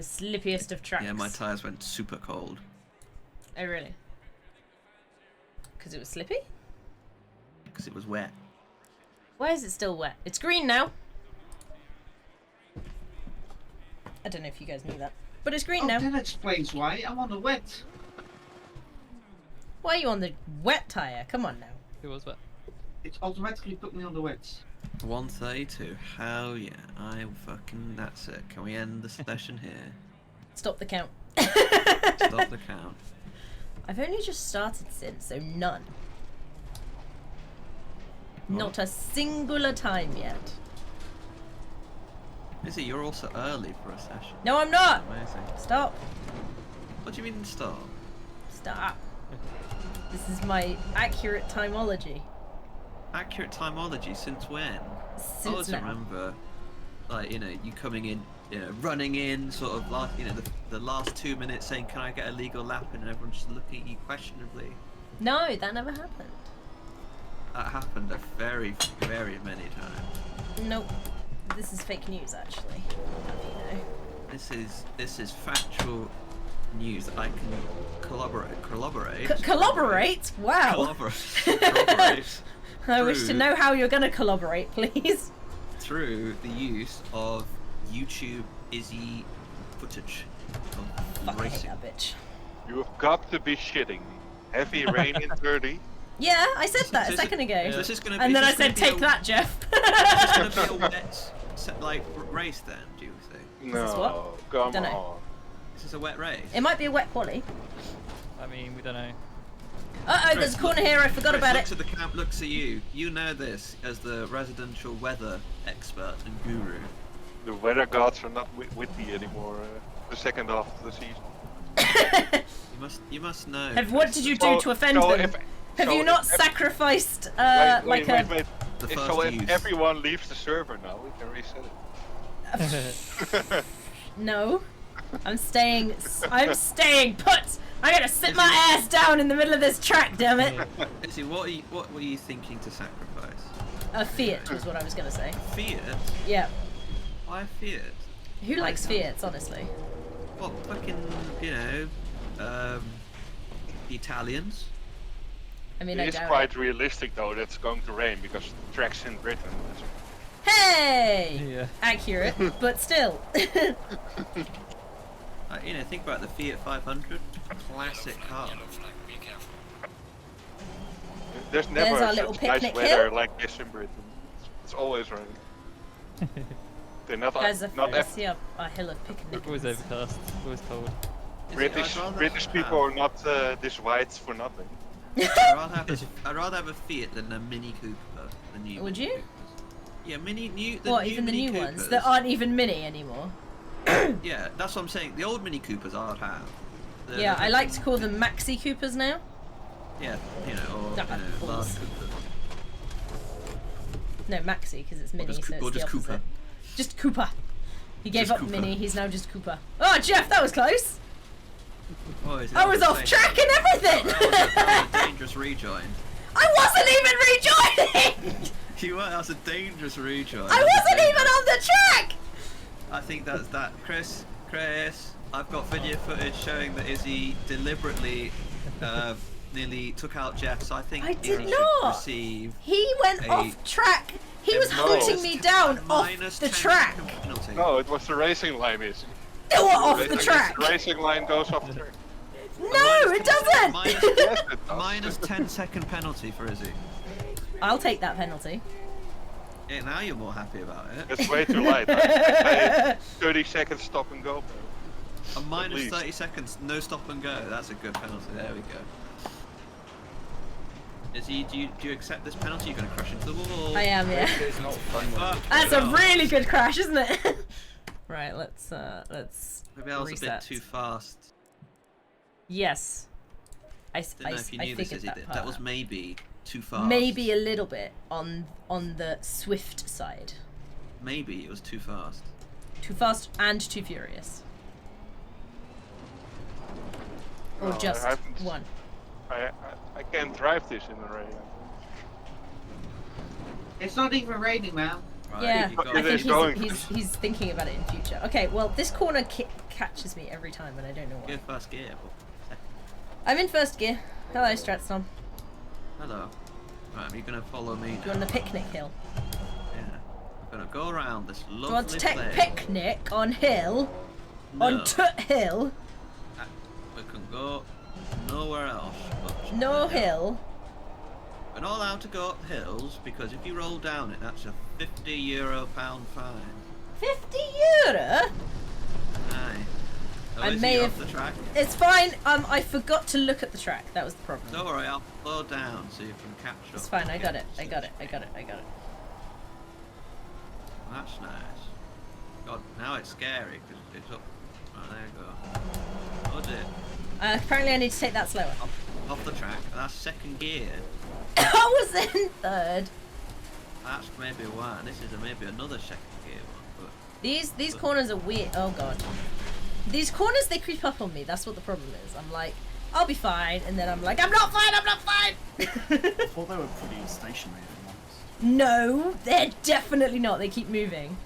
The slippiest of tracks. Yeah, my tyres went super cold. Oh, really? Because it was slippy? Because it was wet. Why is it still wet? It's green now. I don't know if you guys knew that. But it's green now. That explains why. I'm on the wet. Why are you on the wet tyre? Come on now. It was wet. It automatically put me on the wet. 132. Hell yeah. That's it. Can we end the session here? Stop the count. Stop the count. I've only just started since, so none. Not a singular time yet. Izzy, you're also early for a session. No, I'm not! Amazing. Stop. What do you mean stop? Stop. This is my accurate timology. Accurate timology since when? I Since always now. remember, like, you coming in, running in, sort of, like, the last 2 minutes saying, can I get a legal lap? And everyone just looking at you questionably. No, that never happened. That happened a very, very many times. Nope. This is fake news, actually. How do you know? This is factual news that I can corroborate. Collaborate? Wow. Corroborate. I wish to know how you're going to collaborate, please. Through the use of YouTube Izzy footage of Fuck, I hate racing. that bitch. You've got to be shitting me. Heavy rain in 30. Yeah, I said that a So second ago. So this is gonna be, And then I is this said, gonna be take that, Jeff. It's going to be a wet, race then, do you think? this what? No, come Dunno. on. This is a wet race? It might be a wet quali. I mean, we don't know. Uh-oh, there's a corner here, I forgot about Looks it. at the camp, looks at you. You know this as the residential weather expert and guru. The weather gods are not with me anymore. The second half of the season. You must know. What did you do to offend them? Have you not sacrificed, wait. The If, first so if use. everyone leaves the server now, we can reset it. No. I'm staying put! I'm gonna sit my ass down in the middle of this track, damn it! Izzy, what were you thinking to sacrifice? A Fiat was what I was gonna say. Fiat? Yeah. Why Fiat? Who likes Fiats, honestly? What, fucking, the Italians? I mean, It I is doubt quite it. realistic though that it's going to rain because the track's in Britain. Hey! Yeah. Accurate, but still. Think about the Fiat 500. Classic car. There's never our little such nice picnic weather hill. like this in Britain. It's always raining. They're not Guys, not I see a hill of picnic. Always overcast. Always cold. British people are not this white for nothing. I'd rather have a Fiat than a Mini Cooper. The new Would Mini you? Coopers. Yeah, What, even the new ones that aren't even mini anymore? Yeah, that's what I'm saying. The old Mini Coopers I'd have. Yeah, I like to call them Maxi Coopers now. Yeah, or balls. large Cooper. No, Maxi, because it's mini, just so it's or the just opposite. Cooper. Just Cooper. He gave Just up Cooper. mini, he's now just Cooper. Oh, Jeff, that was close! Oh, is it I was the off same? track and everything! That was a dangerous rejoin. I wasn't even rejoining! That was a dangerous rejoin. I wasn't even on the track! I think that's that. Chris, I've got video footage showing that Izzy deliberately nearly took out Jeff, so I think I did Izzy not. should receive He went off track. He was No. hunting me down off minus the 10 track. penalty. No, it was the racing line, is They were off the track. The racing line goes off the track. No, it doesn't! Minus, Yes, it does. minus 10-second penalty for Izzy. I'll take that penalty. Yeah, now you're more happy about it. It's way too light. I 30 seconds stop and go. A minus least. 30 seconds, no stop and go. That's a good penalty. There we go. Izzy, do you accept this penalty? You're going to crash into the wall. I am, yeah. It's not fun. Fuck That's it a up. really good crash, isn't it? Right, let's Maybe I was a bit reset. too fast. Yes. I Didn't know if you knew figured this, Izzy. that That part was out. maybe too fast. Maybe a little bit on the swift side. Maybe it was too fast. Too fast and too furious. Or No, just I haven't- one. I can't drive this in the rain. It's not even raining, man. Right, Yeah, you got I It think is going. he's thinking about it in future. Okay, well, this corner catches me every time, and I don't know why. Go first gear. I'm in first gear. Hello, Stratson. Hello. Right, you're gonna follow me. You're on the picnic hill. Yeah. I'm gonna go around this lovely Do you want to take place. picnic on hill? No. On Tut Hill? We can go nowhere else. But No hill. We're not allowed to go up hills because if you roll down it, that's a €50 pound fine. 50 euro? Aye. Oh, I is may he have- off the track? It's fine. I forgot to look at the track. That was the problem. Don't worry, I'll slow down so you can catch up. It's fine. I got Yeah, it. I got it. I got it. I got it. That's nice. God, now it's scary because it's up. Oh, there you go. Oh dear. Apparently, I need to take that slower. Off the track. That's second gear. I was in third. That's maybe one. This is maybe another second gear one. These corners are weird. Oh god. These corners, they creep up on me. That's what the problem is. I'm like, I'll be fine, and then I'm like, I'm not fine. I'm not fine. I thought they were pretty stationary for once. No, they're definitely not. They keep moving.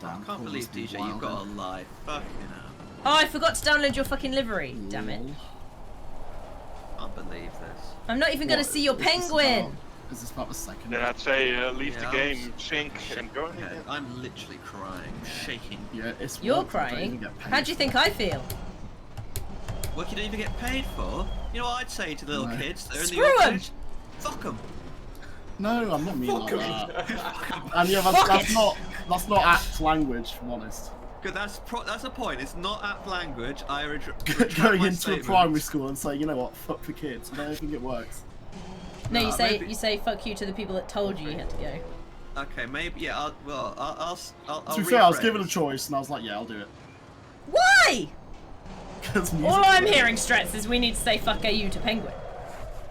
I Damn, can't believe, corners DJ, be you've got a wilder. life. Fucking hell. Oh, I forgot to download your fucking livery. Damn it. Lol. I can't believe this. I'm not even gonna What, see your is this penguin. about- Is this about the second? Then I'd say leave Yeah, the I'm game, sink, and go. Yeah, I'm literally crying, shaking. Yeah, it's You're work, I don't even crying. get paid How do you for think it. I feel? What you don't even get paid for? You know what I'd say to the little No. kids? They're in Screw the 'em. orphanage. Fuck them. No, I'm not mean like that. And yeah, Fuck that's not apt language, if I'm honest. Good, that's a point. It's not apt language. I retract Going my into a statement. primary school and saying, you know what, fuck the kids. I don't think it works. No, you Nah, say maybe- fuck you to the people that told you you had to go. Okay, maybe yeah. I'll To be fair, I was rephrase. given a choice and I was like, yeah, I'll do it. Why? 'Cause All music- I'm hearing, Strats, is we need to say fuck you to Penguin.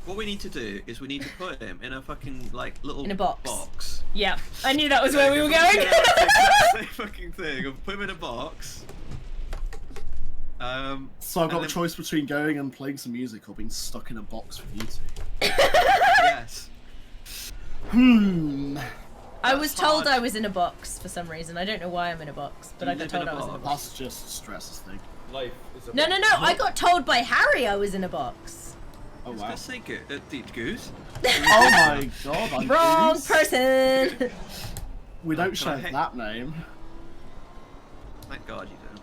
What we need to do is we need to put him in a fucking like little In a box. box. Yeah, I knew that was where we were going. Yeah, that's the exact same fucking thing. I'll put him in a box. So I've got and a then- choice between going and playing some music or being stuck in a box with you two. Yes. I was That's told hard. I was in a box for some reason. I don't know why I'm in a box, but You I got live in told a I was in a box. box. That's just stress thing. Life is a No, no, no! I got told by Harry I was in a box. Oh I was wow. gonna say Goose. Oh my god, I'm Wrong Goose. person. We don't Can I share hit- that name. Thank God you don't.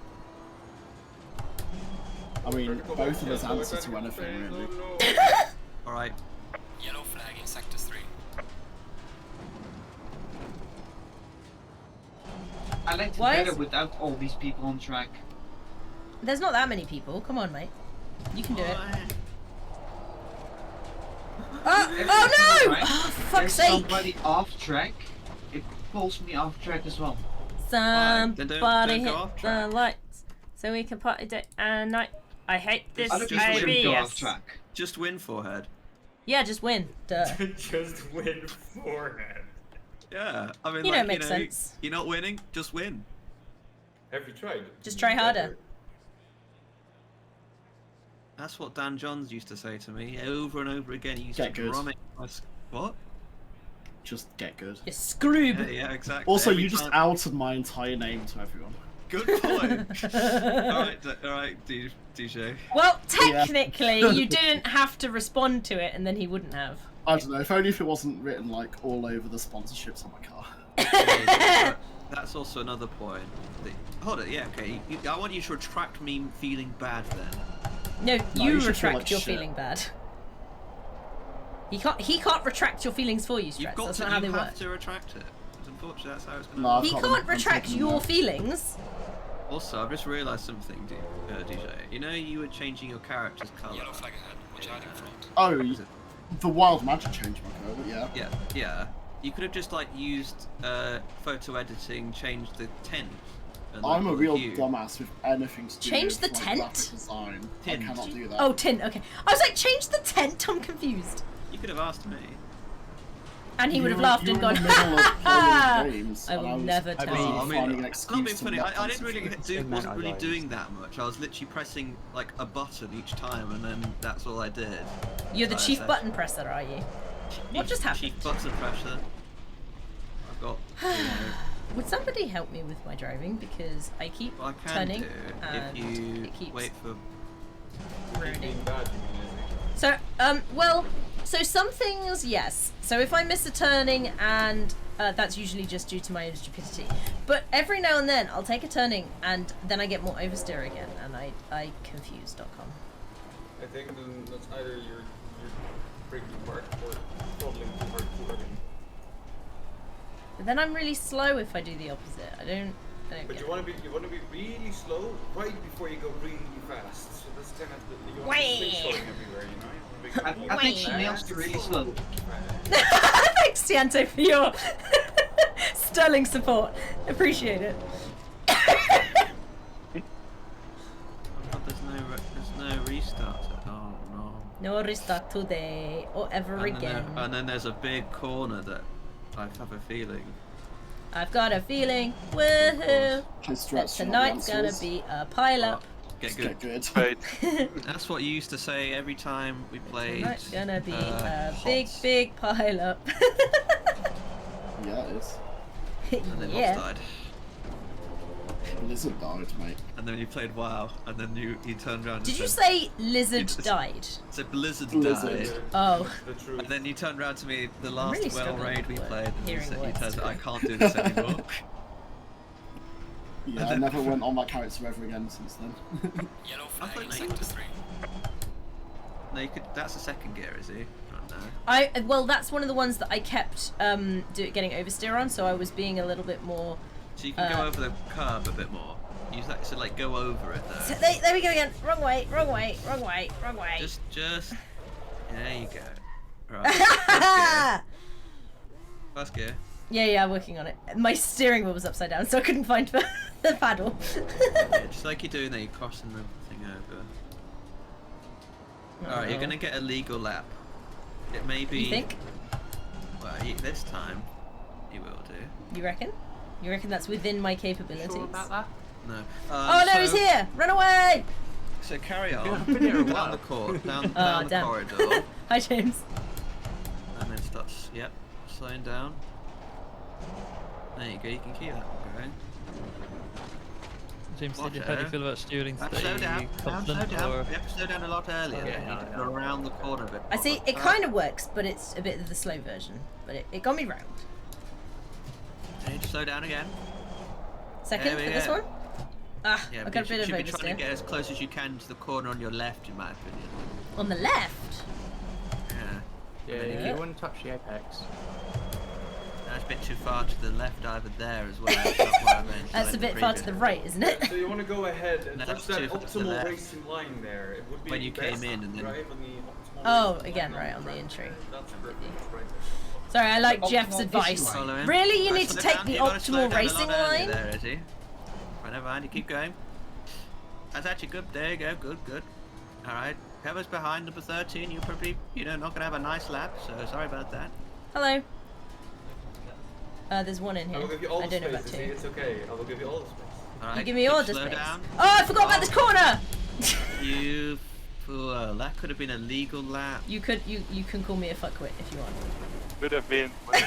I mean, both of us answer to anything, really. All right. Yellow flag in sector 3. I like it Why better is- without all these people on track. There's not that many people. Come on, mate. You can do it. Oh no! Right? Oh, There's fuck's sake! somebody off track. It pulls me off track as well. Then don't Somebody go hit off the track. lights so we can party day and night. I hate this Other people shouldn't go off IBS. track. Just win forehead. Yeah, just win. Duh. Just win forehead. Yeah. I mean, You know, like, it makes you know, sense. You're not winning. Just win. Have you tried? Just try harder. That's what Dan Johns used to say to me over and over again. He used Get to good. drum it. What? Just get good. You scroob. Yeah, exactly. Also, Every you just time- outed my entire name to everyone. Good point. all right, DJ. Well, technically, you didn't have to respond to it, and then he wouldn't have. I don't know, if only if it wasn't written, like, all over the sponsorships on my car. That's also another point. Hold it. Yeah. Okay. I want you to retract me feeling bad then. No, No, you you should feel retract like your shit. feeling bad. He can't retract your feelings for you, You've Stress. got That's to. not how You they have work. to retract it. Unfortunately, that's how it's going to No, work. I've He got can't them. I'm retract taking your them out. feelings. Also, I've just realised something, DJ. You know, you were changing your character's colour. Yellow flag ahead. Watch out in front. Oh, Is it- the wild magic changed my code, yeah. Yeah, yeah. You could have just like used photo editing, changed the tint. and, like, I'm a the real hue. dumbass with anything to do Change with the like, tent? graphic design. Tint. I cannot do that. Oh, tint. Okay. I was like, change the tent. I'm confused. You could have asked me. And he would have You laughed were and gone, in the middle of playing games, I and will was never tell busy you. I mean, finding an I'm excuse not being to funny. not I didn't really concentrate. wasn't really doing that much. I was literally pressing like a button each time, and then that's all I did. You're the Right, chief so- button presser, are you? What just happened? Cheap button pressure. I've got you know, Would somebody help me with my driving because I keep What I can turning do and if you it keeps wait for. ruining. Being bad, you mean, is So, well, so some things, yes. So if I miss a turning, and that's usually just due to my own stupidity. But every now and then, I'll take a turning, and then I get more oversteer again, and I confuse.com. I think then that's either you're breaking apart or throttling too hard too early. But then I'm really slow if I do the opposite. I don't But get you it. want to be really slow right before you go really fast. So that's kind of you want to Whee! be slowing everywhere, you know. You want to be I think she fast, nails it really slow. fast. Thanks, Tianto, for your sterling support. Appreciate it. Oh, there's no restart. Oh no. No restart today or ever again. And then there's a big corner that I have a feeling. I've got a feeling, woohoo, I that stretched tonight's gonna be a pile up. Get Get good. good. Wait, That's what you used to say every time we played. Tonight's gonna be a HOTS. big pile up. Yeah, it is. And then Yeah. HOTS died. Blizzard died, mate. And then you played WoW, and then you turned around and Did you said, say lizard It's- died? so Blizzard Blizzard. died. Oh. The truth. And then you turned around to me the last really WoW struggling raid we with played, and you hearing said, words I today. can't do this anymore. Yeah, I never went on my character ever again since then. Yellow I flag in thought you sector 3. No, you could. That's a second gear, is he? Oh, no. Well, that's one of the ones that I kept getting oversteer on, so I was being a little bit more. So you can go over the curb a bit more. Use that to like go over it though. So there we go again. Wrong way, wrong way, wrong way, wrong way. Just. There you go. Right. First gear. Yeah, I'm working on it. My steering wheel was upside down, so I couldn't find the paddle. Yeah, just like you're doing there, you're crossing the thing over. Alright, you're gonna get a legal lap. It may be. You think? Well, this time, you will do. You reckon? You reckon that's within my capabilities? Sure about that? No. Oh no, he's here! Run away! So carry on I've been here a down while. the down Oh, the damn. corridor, Hi, James. and then starts. Yep, slowing down. There you go. You can keep that going. James, Watch how do you it. feel about steering today? Slow down. Are you Slow confident down. or? You have to slow down a lot earlier. Okay, You need to yeah. go around the corner a bit. I see, it kind of works, but it's a bit of the slow version. But it got me round. You need to slow down again. Second There for we this go. one? Ah, Yeah, I but got a you bit of should be trying oversteer. to get as close as you can to the corner on your left, in my opinion. On the left? Yeah. Yeah, Then if Yeah. you wouldn't touch the apex. That's a bit too far to the left over there as well. That's not what I meant. That's a Like bit the far to the previous- right, isn't it? So you want to go ahead and No, touch that's that to the optimal left. racing line there. It would be When you best came in and then- drive on the optimal Oh, racing again, line right, on the track. entry. That's perfect. Right. Sorry, I like Optimal Jeff's racing advice. line. Follow him. Really? You Right, need to slow take down. the You gotta slow optimal down a racing lot earlier line? There, is he? Right, never mind. You keep going. That's actually good. There you go. Good, good. All right. Whoever's behind number 13, you're probably, not gonna have a nice lap. So sorry about that. Hello. There's one in I here. will give you all I the don't know space. about you see, two. it's okay. I will give you all the space. All right. You give me all the slow space. down. Oh, I forgot about this corner! You fool. That could have been a legal lap. You can call me a fuckwit if you want. could have been. No.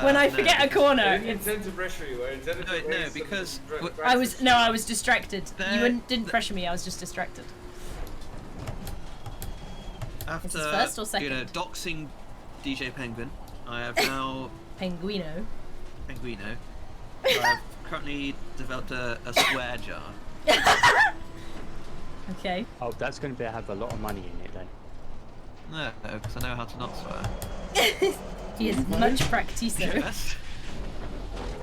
When I no, forget a because- corner, I didn't it's, intend to pressure you. I intended No, to no, raise because some I I was distracted. There- You didn't pressure me. I was just distracted. After, Is this first or second? doxing DJ Penguin, I have now Penguino. Penguino. I've currently developed a swear jar. Okay. Oh, that's going to have a lot of money in it then. No, because I know how to not swear. He is much practicer. Yes.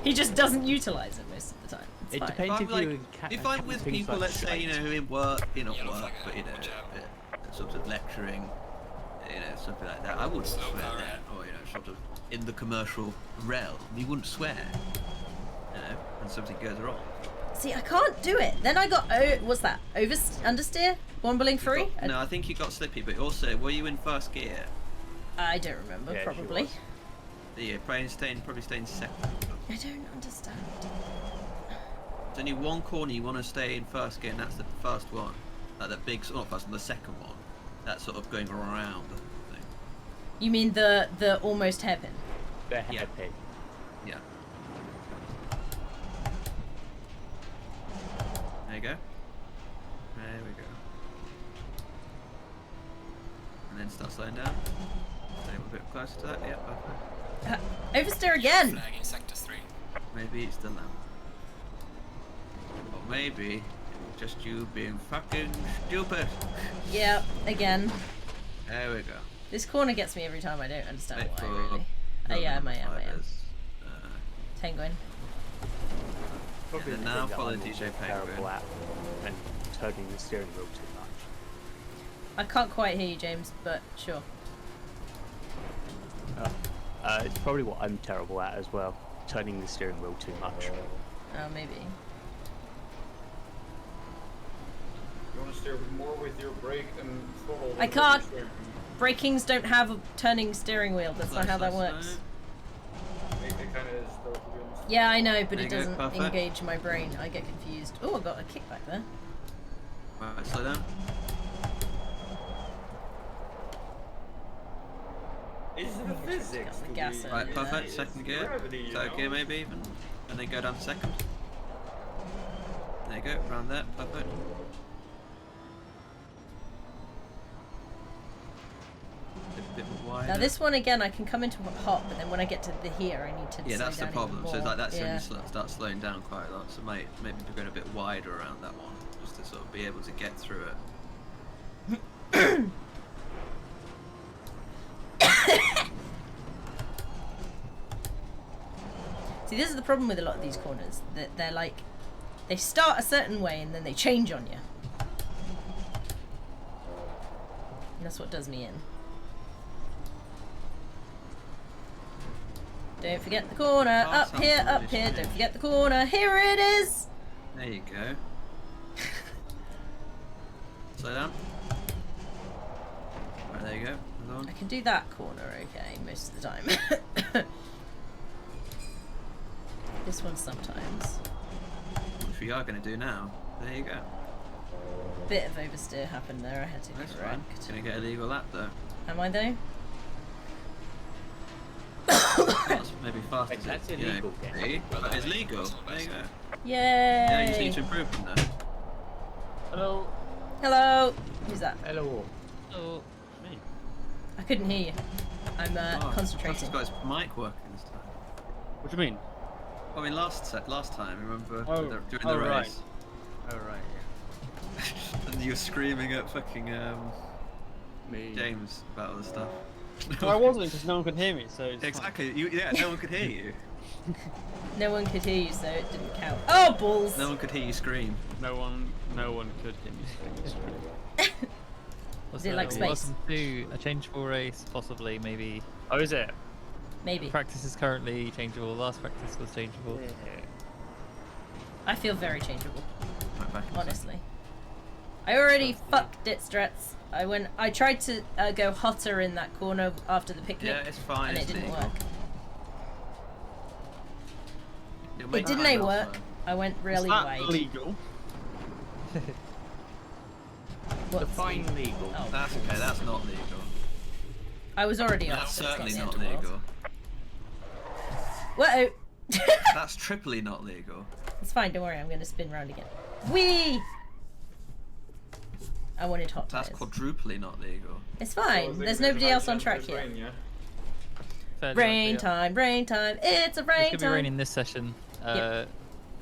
He just doesn't utilize it most of the time. It's It fine. depends if Like, you if I'm with things people, like let's say, straight. who in work, not Yellow work, flag, but watch out. sort of lecturing, something like that, I wouldn't Slow swear power, then, or sort of in the commercial realm, you wouldn't swear, when something goes wrong. See, I can't do it. Then I got what's that? Understeer? Wombling free? No, I think you got slippy, but also, were you in first gear? I don't remember. Yeah, she Probably. was. Yeah, probably staying second. I don't understand. There's only one corner you want to stay in first gear, and that's the first one. Like the big, not first one, the second one. That's sort of going around the thing. You mean the almost heaven? The Yeah. hairpin. Yeah. There you go. There we go. And then start slowing down. Stay a bit closer to that. Yeah, perfect. Oversteer again. Flagging sector 3. Maybe it's the lamp. Or maybe it's just you being fucking stupid. Yeah, again. There we go. This corner gets me every time. I don't understand Wait why, for- really. Oh, yeah, I am. fibers. Tangoing. Probably And the now thing that follow I'm DJ also Penguin. terrible at and turning the steering wheel too much. I can't quite hear you, James, but sure. It's probably what I'm terrible at as well, turning the steering wheel too much. Oh, maybe. You want to steer more with your brake and throttle. I than with can't. your steering. Brakings don't have a turning steering wheel. That's not how that works. It kind of is, though, to be honest. Yeah, I know, but There it you go, doesn't perfect. engage my brain. I get confused. Oh, I got a kickback there. Right, slow down. It's the physics. Got the to gas be- in. Right, yeah, perfect. it's Second gear. gravity, you Third know? gear maybe even. And then go down to second. There you go, round there, perfect. A bit more wider. Now this one again, I can come into hot, but then when I get to the here, I need to. Yeah, slow that's the down problem. even So it's more. like that's when Yeah. you start slowing down quite a lot. So maybe going a bit wider around that one, just to sort of be able to get through it. See, this is the problem with a lot of these corners. That they're like, they start a certain way and then they change on you. And that's what does me in. Don't forget the corner. Oh, Up sounds here, really up here. strange. Don't forget the corner. Here it is. There you go. Slow down. Right, there you go. Another I one. can do that corner okay most of the time. This one sometimes. Which we are going to do now. There you go. Bit of oversteer happened there. I had to That's fine. correct. Going to get a legal lap though. Am I though? That's maybe fast Wait, as that's it, you know, illegal, yeah. be, but it's legal. There you go. Yay! Yeah, you just need to improve from there. Hello. Hello. Who's that? Hello. Oh. Me. I couldn't hear you. I'm Oh, concentrating. He's got his mic working this time. What do you mean? I mean, last time, remember Oh, during oh, the right. race, Oh right, and you were screaming at fucking yeah. Me. James about all the stuff. Well, I wasn't because no one could hear me, so it's fine. Exactly. Yeah, no one could hear you. No one could hear you, so it didn't count. Oh, balls! No one could hear you scream. No one could hear me. Is it like space? Welcome to a changeable race, possibly, maybe. Oh, is it? Maybe. Practice is currently changeable. Last practice was changeable. I feel very changeable, Right, back in honestly. I already fucked it, Strats. I tried to go hotter in that corner after the picnic, Yeah, it's fine. and it it's didn't legal. work. It'll It make didn't time work. also. I went really wide. legal? What's Define legal. Oh, That's okay. That's not legal. I was already off. That's so it's certainly the end not of the world. legal. Whoa! That's triply not legal. It's fine. Don't worry. I'm going to spin round again. Whee! I wanted hot That's tires. quadruply not legal. It's So I fine. think There's there's nobody high else on chance track there's here. rain, yeah? Fairly Rain likely, yeah. time, rain time. It's a It's rain gonna be time. raining this session, Yep.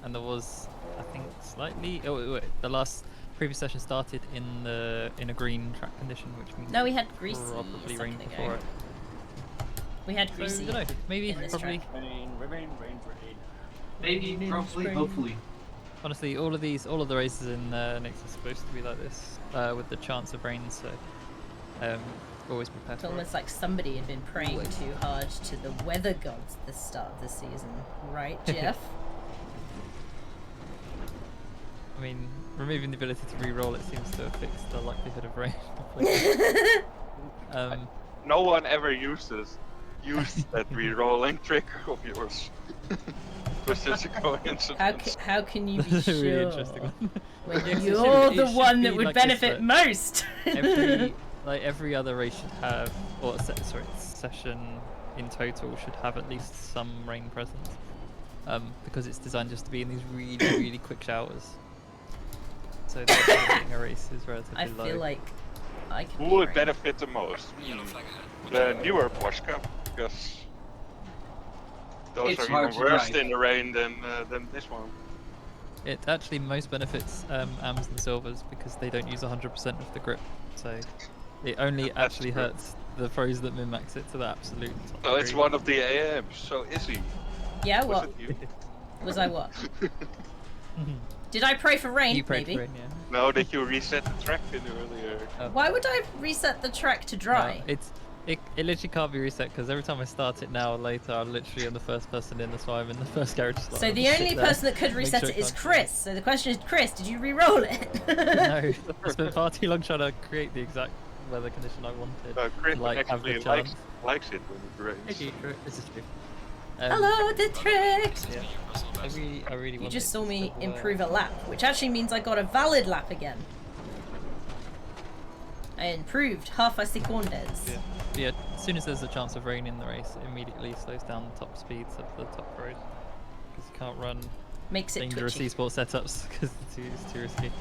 and there was, I think, slightly. Oh, wait, the last previous session started in a green track condition, which means No, we had greasy probably a rained second before ago. it. We had So, greasy. I don't know, maybe, in this probably. track. Rain. Maybe, probably, hopefully. Honestly, all of the races in Nix are supposed to be like this, with the chance of rain. So, always prepare It's for it. almost like somebody had been praying too hard to the weather gods at the start of the season, right, Jeff? I mean, removing the ability to re-roll it seems to have fixed the likelihood of rain. No one ever used that re-rolling trick of yours. It was just a coincidence. How can you be That's a sure really interesting one. when Yes, it you're should- the it should one that be would like this, benefit but most? every other race should have, or session in total should have at least some rain present, because it's designed just to be in these really really quick showers. so the odds of winning a race is relatively I low. feel like I could. Who would benefit the most? Yellow flag ahead. The newer Porsche Cup, because those It's are hard even to worse drive. in the rain than this one. It actually most benefits AMs and Silvers because they don't use 100% of the grip, so it only That's actually true. hurts the pros that min-max it to the absolute top So it's degree. one of the AMs. So is he? Yeah, Was what? it you? Was I what? Did I pray for rain? You prayed Maybe. for rain, yeah. No, that you reset the track in earlier. Why would I reset the track to dry? No, it literally can't be reset because every time I start it now or later, I'm literally on the first person in, that's why I'm in the first garage slot. So I'll the just only sit there, person that could make reset sure it is can't Chris. So the question is, Chris, did you re-roll it? No, I spent far too long trying to create the exact weather condition I wanted. Chris to, like, have the actually chance. likes it when it rains. Thank you, this is true. Hello, the trick. Yeah. I really You want just it saw to me still, improve a lap, which actually means I got a valid lap again. I improved half a secondes. Yeah, as soon as there's a chance of rain in the race, it immediately slows down the top speeds of the top road. Because you can't run Makes it dangerous twitchy. esports setups because it's too risky.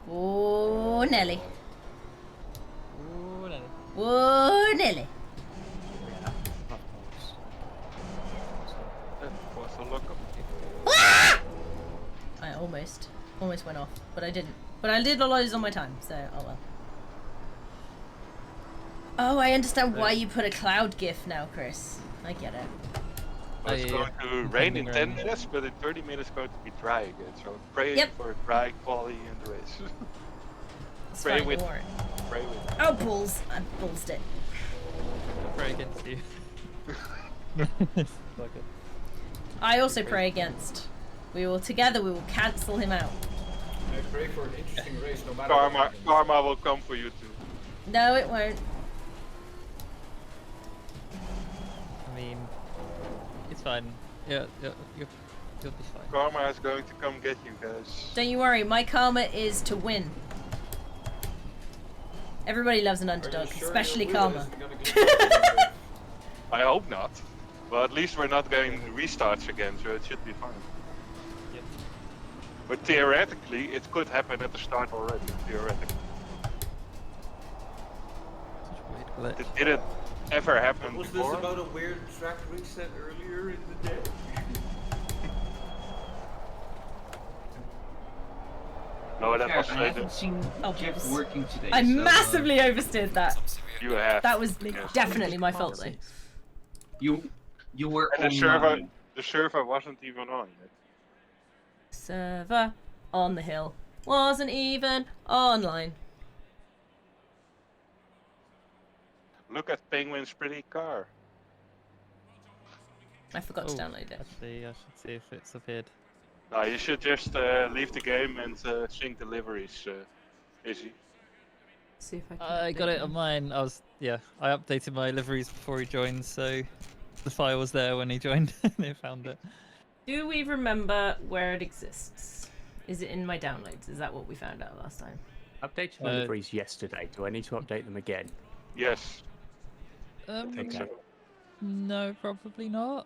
Oh, Nelly. Ooh, no. Oh, Nelly. That was a look up. I almost went off, but I didn't. But I did lose on my time, so oh well. Oh, I understand why you put a cloud gif now, Chris. I get it. Well, it's yeah, going to rain in impending 10 rain. minutes, but in 30 minutes it's going to be dry again. So pray Yep. for dry quality in the race. It's Pray fine, with- don't worry. Pray with. Oh, balls! I ballsed it. Pray against you. Like it. I also pray against. We will together. We will cancel him out. I pray for an interesting race, no matter Karma, what happens. karma will come for you too. No, it won't. I mean, it's fine. Yeah, you'll be fine. Karma is going to come get you guys. Don't you worry. My karma is to win. Everybody loves an Are you underdog, sure especially your wheel karma. isn't gonna glitch? I hope not. But at least we're not going restarts again, so it should be fine. Yep. But theoretically, it could happen at the start already. Theoretically. Such a weird glitch. It didn't ever happen Was this before. about a weird track reset earlier in the day? No, that was I haven't seen Oh, Jeff oops. working today. I so, massively oversteered that. Some severe You have. That was Yes. definitely my fault, though. You were And the online. server wasn't even on yet. Server on the hill wasn't even online. Look at Penguin's pretty car. I forgot to Oh, download it. Actually, I should see if it's appeared. No, you should just leave the game and sync deliveries. Easy. See if I can. I got update it on them. mine. I updated my liveries before he joined, so the file was there when he joined. They found it. Do we remember where it exists? Is it in my downloads? Is that what we found out last time? Updated my liveries yesterday. Do I need to update them again? Yes. Um, I think so. No, probably not.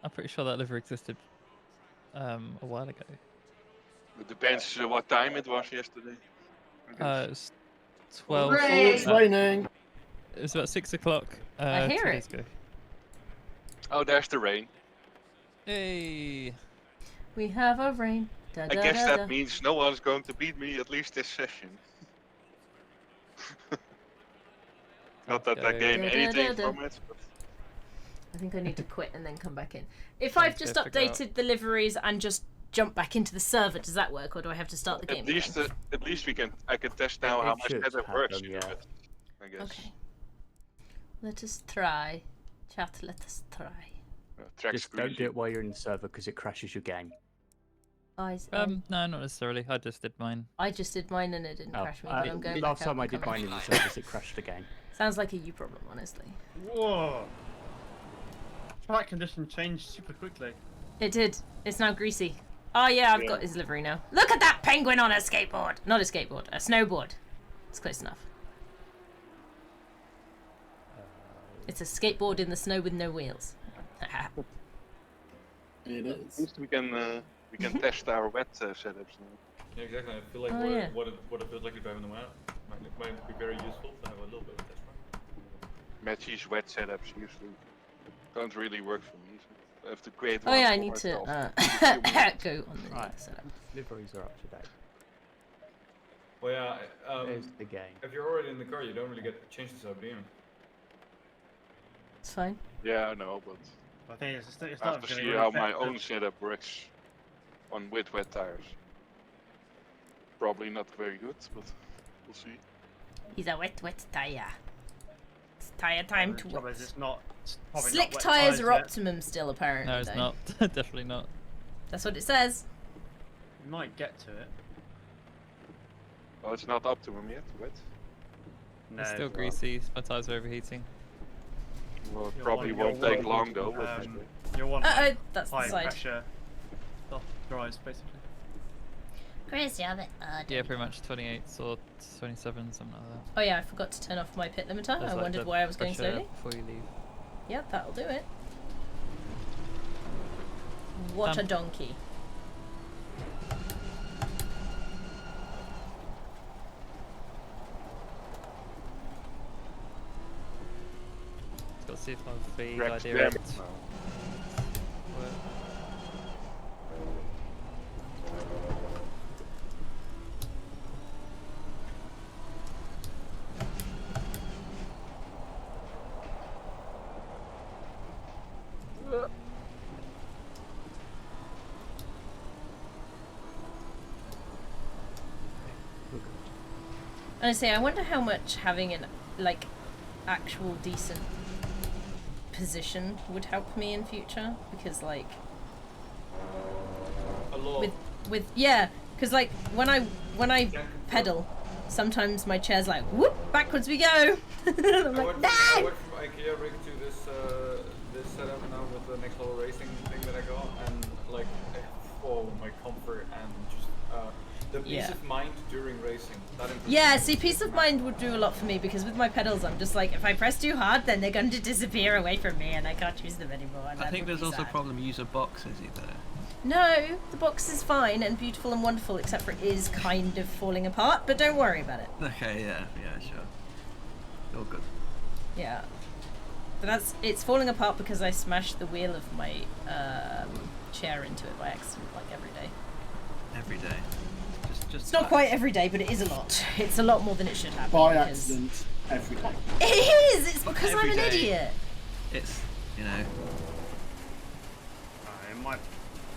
I'm pretty sure that livery existed a while ago. It depends what time it was yesterday. I guess. It was 12. It's raining. It was about 6 o'clock. I hear 2 it. days ago. Oh, there's the rain. Hey. We have a rain. Da, I da, guess da, that da. means no one's going to beat me at least this session. Not that I go. gain Da, da, anything da, da. from it, but I think I need to quit and then come back in. If Trying I've to just figure out- updated the liveries and just jump back into the server, does that work, or do I have to start the game at least again? at least I can test now It how much should better have works. them, you yeah. know, I guess. Okay. Let us try. Chat, let us try. Track Just don't do squeezing. it while you're in the server because it crashes your game. No, not necessarily. I just did mine. I just did mine and it didn't crash me, but I'm going last back out time I and did coming mine in in. the servers, it crashed the game. Sounds like a you problem, honestly. Whoa! Track condition changed super quickly. It did. It's now greasy. Oh yeah, I've got his livery now. Look at that penguin on a skateboard! Not a skateboard, a snowboard. It's close enough. It's a skateboard in the snow with no wheels. It At is. least we can We can test our wet setups now. Yeah, exactly. I feel like Oh, yeah. what it feels like to drive in the wet might be very useful to have a little bit of test run. Matchy's wet setups usually don't really work for me. So I have to create Oh one yeah, I for need to myself. go on the Right. setup. Liveries are up to date. Well, yeah. There's the game. If you're already in the car, you don't really get to change the sub, do you? It's fine. Yeah, I know, but I think it's I not have to gonna see really how affect my the- own setup works on with wet tires. Probably not very good, but we'll see. He's a wet tire. It's tire time the to trouble is wet. it's not. It's probably Slick not wet tires are yet. optimum still, apparently. No, it's though. not. Definitely not. That's what it says. You might get to it. Well, it's not optimum yet, wet. No, It's still well, greasy. My tires are overheating. Well, it You'll probably want- won't you'll take want, long though. You'll want Uh oh, that's the high side. pressure soft drives basically. Chris, yeah, Yeah, pretty much 28s or 27s, something like that. Oh yeah, I forgot to turn off my pit limiter. There's I like wondered the why I was going pressure slowly. before you leave. Yep, that'll do it. What a donkey. Just got to see if I've the Rex idea damage of now. work. Honestly, I wonder how much having an like actual decent position would help me in future, because like A lot. with yeah, because like when I pedal, sometimes my chair's like whoop, backwards we go. And I'm I like went no. from IKEA rig to this this setup now with the next level racing thing that I got, and like, oh, my comfort and just the peace Yeah. of mind during racing. That improves Yeah, me see, peace of mind would do a lot for me, because with my pedals, I'm just like, if I press too hard, then they're going to disappear away from me, and I can't use them anymore. And I that think would there's be also a sad. problem user boxes either. No, the box is fine and beautiful and wonderful, except for it is kind of falling apart. But don't worry about it. Okay, yeah, sure. All good. Yeah, but it's falling apart because I smashed the wheel of my chair into it by accident, like every day. Every day. Just It's not quite every day, but it is a lot. It's a lot more than it should happen. By because- accident, every day. It is. It's because I'm Every an day. idiot. It's, you know. It might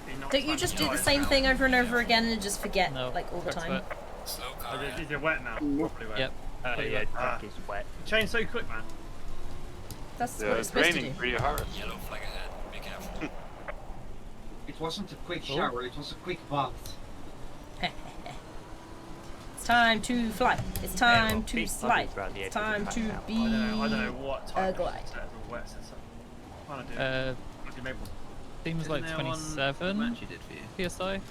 be not Don't you fun just to do the drive same now. thing over and over again and just forget No, like all the track's time? wet. Slow Oh, car. is it wet now? Properly wet. Yep. Yeah, track Ah. is wet. Change so quick, man. That's Yeah, what it's it's supposed to raining do. pretty hard. Yellow flag ahead. Be careful. It wasn't a quick Oh. shower, it was a quick bath. It's time to fly. It's time well, to big slide. bubbles around the It's edge of the time track to now. be I don't know what a type glide. of set of wet setup. Trying to do. Okay, maybe. Seems like Isn't there one 27 match you did for you? psi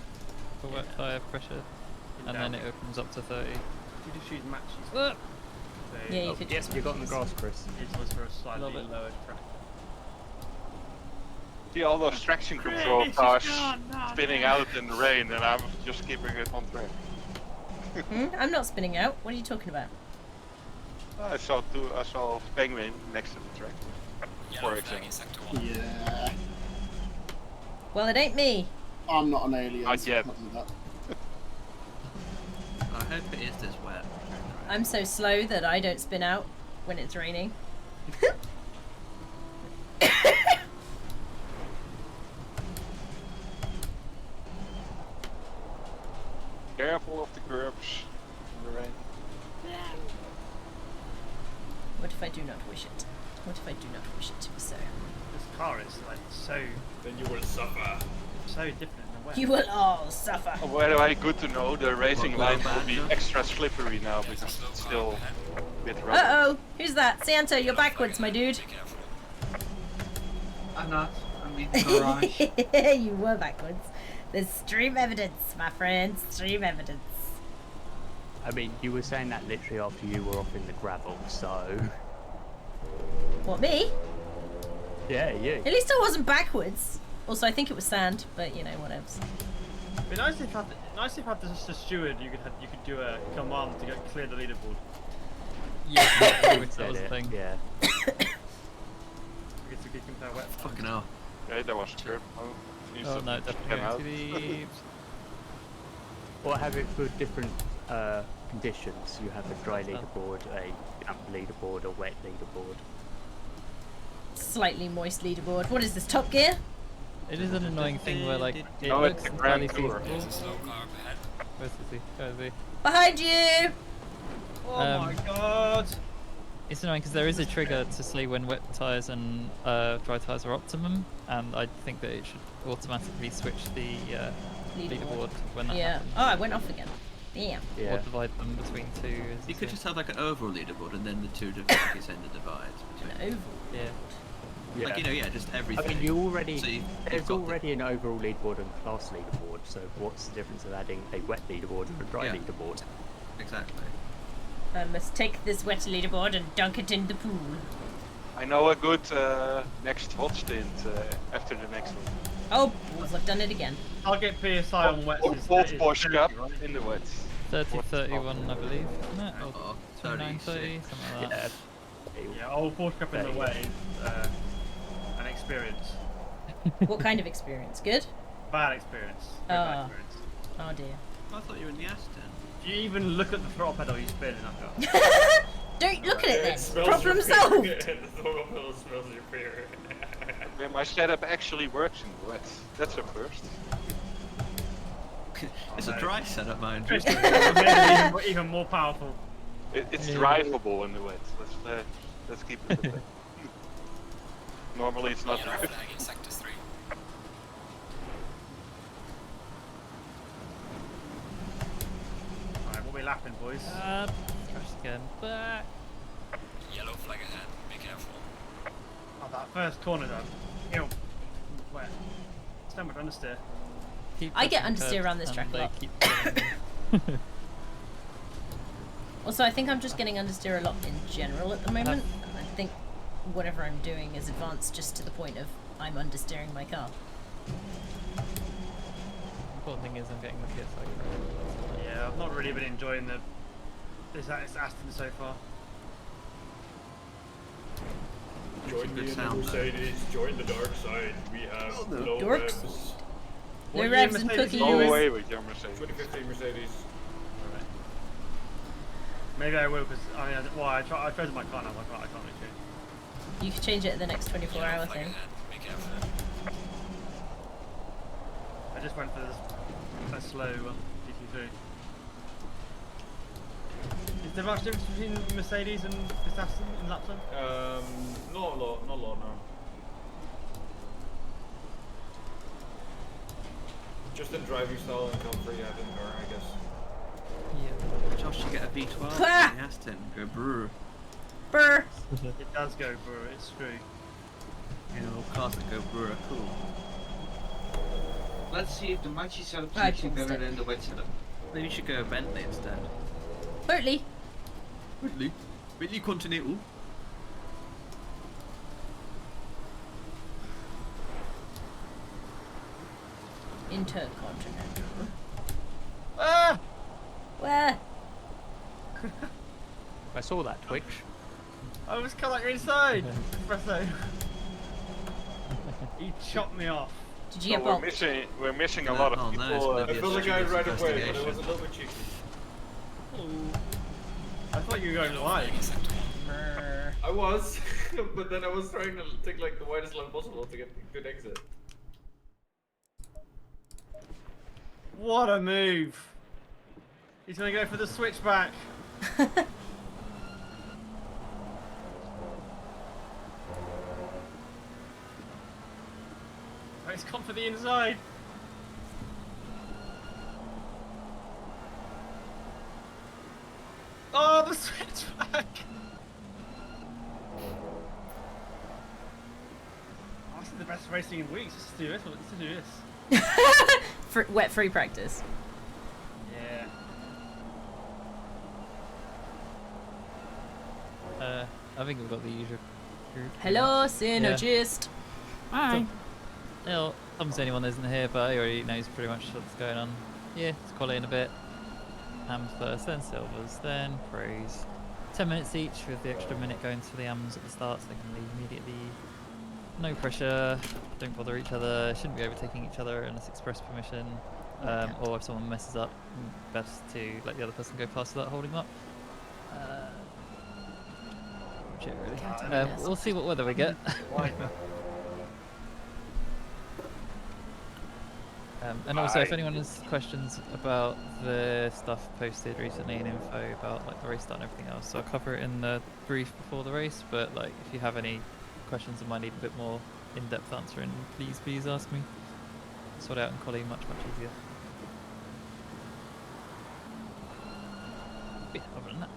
for wet tire pressure, and then it opens up to 30. You just choose matches. Ah! Yeah, you Oh, could yes, just you got in the grass, Chris. It was for a slightly Love it. lower track. See all those traction control cars spinning out in the rain, and I'm just keeping it on track. I'm not spinning out. What are you talking about? I saw Penguin next to the track. Yellow For flag example. in sector 1. Yeah. Well, it ain't me. I'm not an alien. Not so yet. I can't do that. I hope it is this wet. I'm so slow that I don't spin out when it's raining. Careful of the curbs in the rain. What if I do not wish it? What if I do not wish it to be so? This car is like so Then you will suffer. different in the wet. You will all suffer. Oh, by the way, good to know the racing Well, line will be bad, extra slippery now because Slow it's car still ahead. a bit Uh rough. oh, who's that? Santa, you're backwards, my dude. Be careful. I'm not. I'm in the garage. You were backwards. There's stream evidence, my friend. Stream evidence. I mean, you were saying that literally after you were off in the gravel, so... What, me? Yeah, you. At least I wasn't backwards. Also, I think it was sand, but you know, whatevs. It'd be nice if had just a steward, you could do a command to get clear the leaderboard. Yeah, that was the Said it, thing. yeah. I guess we could compare wet. Fucking hell. Okay, that was good. Oh no, definitely going to the... Or have it for different conditions. You have a dry leaderboard, a damp leaderboard, a wet leaderboard. Slightly moist leaderboard. What is this, Top Gear? It is an annoying thing where like, it Oh, looks it's a entirely grand tour. feasible. There's a slow car up ahead. Where's he? Where is he? Behind you! Oh my god! It's annoying because there is a trigger to say when wet tyres and dry tyres are optimum, and I think that it should automatically switch the leaderboard when that Yeah. happens. Oh, I went off again. Damn. Or Yeah. divide them between two. You could just have like an overall leaderboard and then the two difficulties and the divide. An between. oval. Yeah. Like, you know, yeah, just everything. I mean, you already So you've there's got the- already an overall leaderboard and class leaderboard. So what's the difference of adding a wet leaderboard and a dry Yeah. leaderboard? Exactly. I must take this wet leaderboard and dunk it in the pool. I know a good next hot stint after the next one. Oh, balls, I've done it again. I'll get PSI on wet. Fourth Porsche Cup in the wet. 30-31, I believe, isn't it? Or Oh, 29-30, 36. something like that. Yeah, old Porsche Cup in the wet is an experience. What kind of experience? Good? Bad experience. Very bad Ah. experience. Oh dear. I thought you were in the Aston. If you even look at the throttle pedal, you spin in that car. Don't look at it then. smells Problem your solved. beer. The throttle pedal smells your beer. Yeah, my setup actually works in the wet. That's a first. It's no. a dry setup, mind you. It's made it even more powerful. It's drivable in the wet. Let's keep it at that. Normally it's not Yellow drivable. flag in sector 3. Alright, what are we lapping, boys? Crash again. Back. Yellow flag ahead. Be careful. Oh, that first corner though. Ew. Wet. So much understeer. Keep I get pushing understeer curbs around this and track a they lot. keep killing me. Also, I think I'm just getting understeer a lot in general at the moment. And I think whatever I'm doing is advanced just to the point of I'm understeering my car. Important thing is I'm getting the PSI correct. Yeah, I've not really been enjoying this Aston so far. Join Good me in the sound, though. Mercedes, join the dark side. We have low Dorks. revs. No What year revs and Mercedes cookie. you Go was? away with your Mercedes. 2015 Mercedes. Maybe I will, because I mean, well, I tried my car now. I can't really change. You can change it at the next 24-hour Yellow flag thing. ahead. Be careful. I just went for a slow GT3. Is there much difference between Mercedes and this Aston in lap time? Not a lot, no. Just in driving style and comfort, yeah, in the car, I guess. Yeah. Josh, you get a V12 in Ah! the Aston. Go brr. Brr. It does go, bro. It's true. You know, cars that go brr are cool. Let's see if the Machi setup Right, suits you better instead. than the wet setup. Maybe you should go Bentley instead. Totally. Bentley? Bentley Continental? Intercontinental. Ah! Where? I saw that Twitch. I was kind of like inside. Espresso. He chopped me off. Did you get So bolt? we're missing a lot Oh, of no, people. it's I gonna be felt like I serious right away, but it investigation. was a little bit cheeky. I thought you were going Yellow flag live. in sector 1. Brr. I was, but then I was trying to take like the widest line possible to get a good exit. What a move! He's gonna go for the switchback. Oh, he's gone for the inside. Oh, the switchback! Oh, this is the best racing in weeks. Let's do this. Let's do this. Wet free practice. Yeah. I think we've got the usual group. Hello, synergist. Hi. Well, Tom's the only one that isn't here, but he already knows pretty much what's going on. Yeah, it's quality in a bit. Hams first, then silvers, then pros. 10 minutes each with the extra minute going to the AMs at the start, so they can leave immediately. No pressure, don't bother each other, shouldn't be overtaking each other unless express permission. Or if someone messes up, best to let the other person go past without holding them up. Shit, really. We'll see what weather we get. And also, if anyone has questions about the stuff posted recently and info about like the race start and everything else, so I'll cover it in the brief before the race. But like, if you have any questions that might need a bit more in-depth answering, please ask me. Sort out in quality much easier. But yeah, other than that,